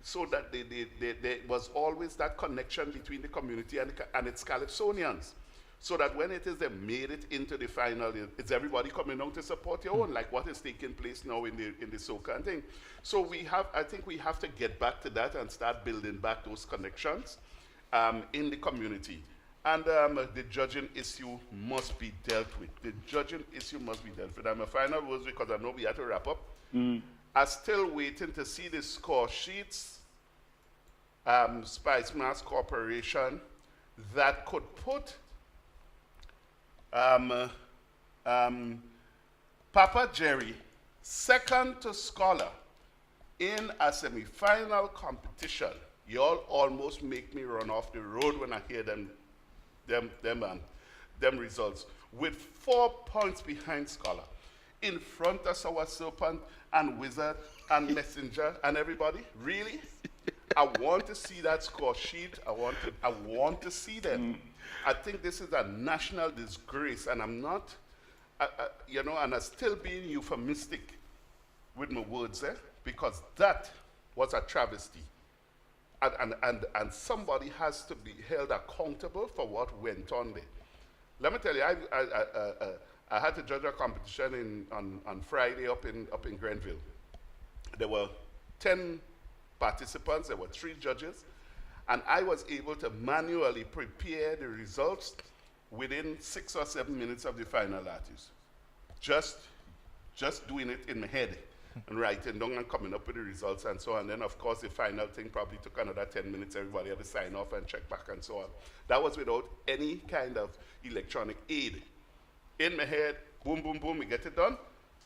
So that there was always that connection between the community and its Calypsonians. So that when it is they made it into the final, it's everybody coming out to support your own, like what is taking place now in the soca and thing. So I think we have to get back to that and start building back those connections in the community. And the judging issue must be dealt with. The judging issue must be dealt with. And my final words, because I know we have to wrap up. I'm still waiting to see the score sheets, Spice Mass Corporation, that could put Papa Jerry, second to Scholar, in a semi-final competition. Y'all almost make me run off the road when I hear them results. With 4 points behind Scholar, in front of our Serpent and Wizard and Messenger and everybody. Really? I want to see that score sheet. I want to see them. I think this is a national disgrace, and I'm not, and I'm still being euphemistic with my words there, because that was a travesty. And somebody has to be held accountable for what went on there. Let me tell you, I had to judge a competition on Friday up in Grenville. There were 10 participants, there were 3 judges, and I was able to manually prepare the results within 6 or 7 minutes of the final artist. Just doing it in my head and writing down and coming up with the results and so on. And then, of course, the final thing probably took another 10 minutes. Everybody had to sign off and check back and so on. That was without any kind of electronic aid. In my head, boom, boom, boom, we get it done,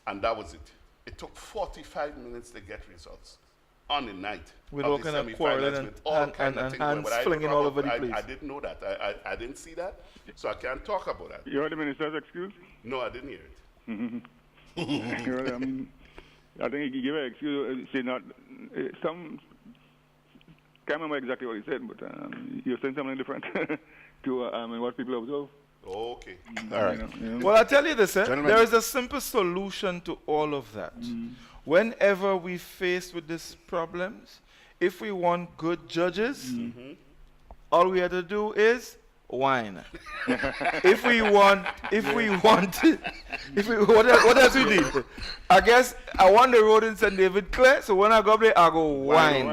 and that was it. It took 45 minutes to get results on the night. With all kind of quarreling and hands flinging all over the place. I didn't know that. I didn't see that, so I can't talk about that. You heard the minister's excuse? No, I didn't hear it. I think he gave an excuse, say not, can't remember exactly what he said, but he was saying something different to what people observe. Okay. All right. Well, I'll tell you this, Gentlemen. there is a simple solution to all of that. Whenever we faced with these problems, if we want good judges, all we have to do is whine. What else we need? I guess I want the road in St. David clear, so when I go up there, I go whine.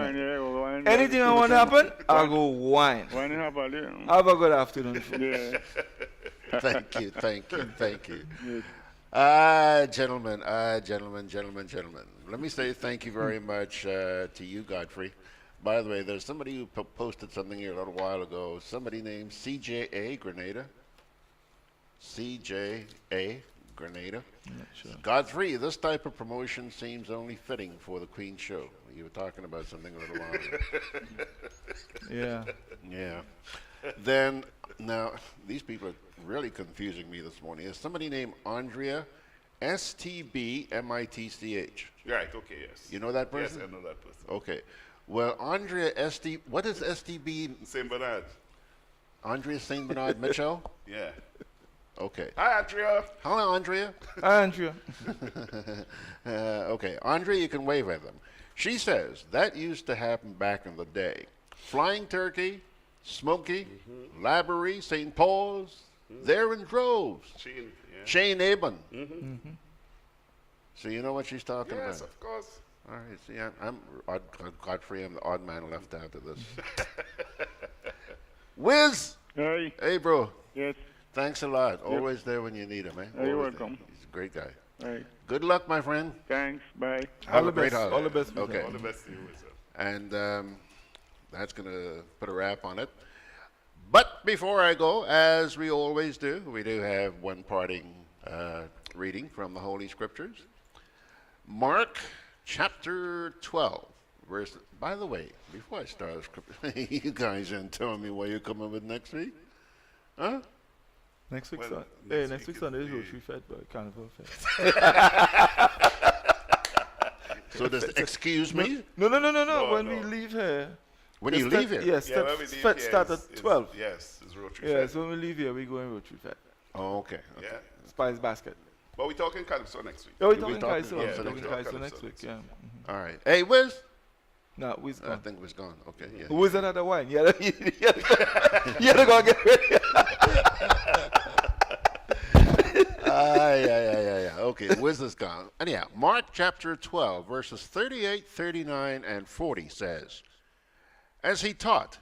Anything I want to happen, I go whine. Have a good afternoon. Thank you. Gentlemen. Let me say thank you very much to you, Godfrey. By the way, there's somebody who posted something here a little while ago. Somebody named CJA Grenada. CJA Grenada. Sure. Godfrey, this type of promotion seems only fitting for the Queen Show. You were talking about something a little while ago. Yeah. Yeah. Then, now, these people are really confusing me this morning. There's somebody named Andrea STBMITCH. Right, okay, yes. You know that person? Yes, I know that person. Okay. Well, Andrea what is STB? St. Bernard. Andrea St. Bernard Mitchell? Yeah. Okay. Hi, Andrea. Hello, Andrea. Hi, Andrea. Okay, Andrea, you can wave at them. She says that used to happen back in the day. Flying Turkey, Smoky, Laborie, St. Paul's, they're in droves. Shane Aben. So you know what she's talking about? Yes, of course. All right, see, I'm Godfrey, I'm the odd man left out of this. Wiz! Hey. Hey, bro. Yes. Thanks a lot. Always there when you need him, man. You're Always welcome. there. He's a great guy. Right. Good luck, my friend. Thanks. Bye. Have a great holiday. All the best. Okay. All the best to you, sir. And that's going to put a wrap on it. But before I go, as we always do, we do have one parting reading from the Holy Scriptures. Mark chapter 12. Verse. By the way, before I start the scripture, you guys aren't telling me what you're coming with next week? Huh? Next week, Well, next week Sunday is Rotary Fed, but Carnival Fed. So does excuse me? No. When we leave here. When you leave here? Yes, Yeah, when we leave Fed here, start at 12. Yes, it's Rotary Yes, Fed. when we leave here, we go in Rotary Fed. Oh, okay. Yeah. Spice Basket. But we're talking Calypso next week. Oh, we're We'll be talking Calypso. talking- Yeah, yeah, talking we'll Calypso talk next Calypso week, next yeah. All right. Hey, Wiz. No, Wiz I gone. think Wiz gone. Okay. Yeah. Wiz had the wine. Yeah, you had to go and get ready. Yeah. Okay, Wiz is gone. Anyhow, Mark chapter 12, verses 38, 39, and 40 says, as he taught,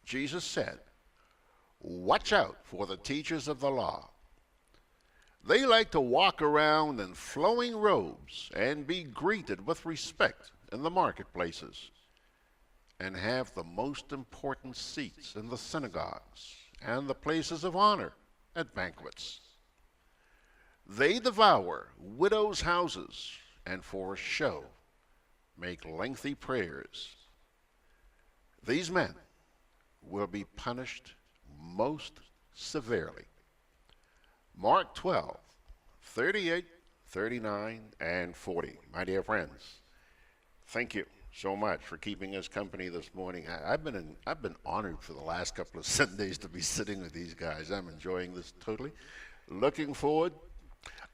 Jesus said, watch out for the teachers of the law. They like to walk around in flowing robes and be greeted with respect in the marketplaces and have the most important seats in the synagogues and the places of honor at banquets. They devour widows' houses and for a show make lengthy prayers. These men will be punished most severely. Mark 12, 38, 39, and 40. My dear friends, thank you so much for keeping us company this morning. I've been honored for the last couple of Sundays to be sitting with these guys. I'm enjoying this totally. Looking forward.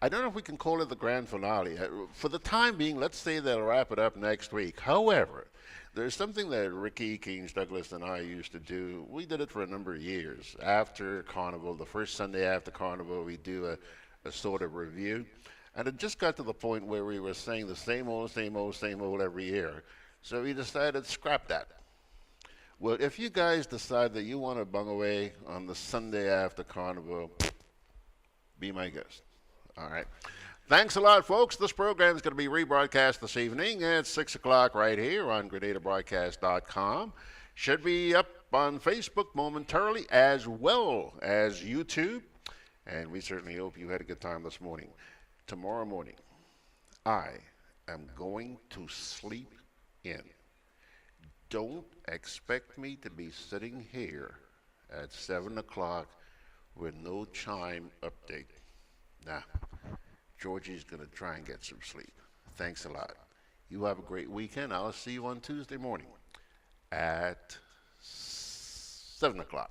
I don't know if we can call it the grand finale. For the time being, let's say they'll wrap it up next week. However, there's something that Ricky Keynes Douglas and I used to do. We did it for a number of years. After Carnival, the first Sunday after Carnival, we do a sort of review. And it just got to the point where we were saying the same old every year. So we decided, scrap that. Well, if you guys decide that you want to bung away on the Sunday after Carnival, be my guest. All right. Thanks a lot, folks. This program is going to be rebroadcast this evening at 6 o'clock right here on GrenadaBroadcast.com. Should be up on Facebook momentarily as well as YouTube. And we certainly hope you had a good time this morning. Tomorrow morning, I am going to sleep in. Don't expect me to be sitting here at 7 o'clock with no chime update. Nah. Georgie's going to try and get some sleep. Thanks a lot. You have a great weekend. I'll see you on Tuesday morning at 7 o'clock.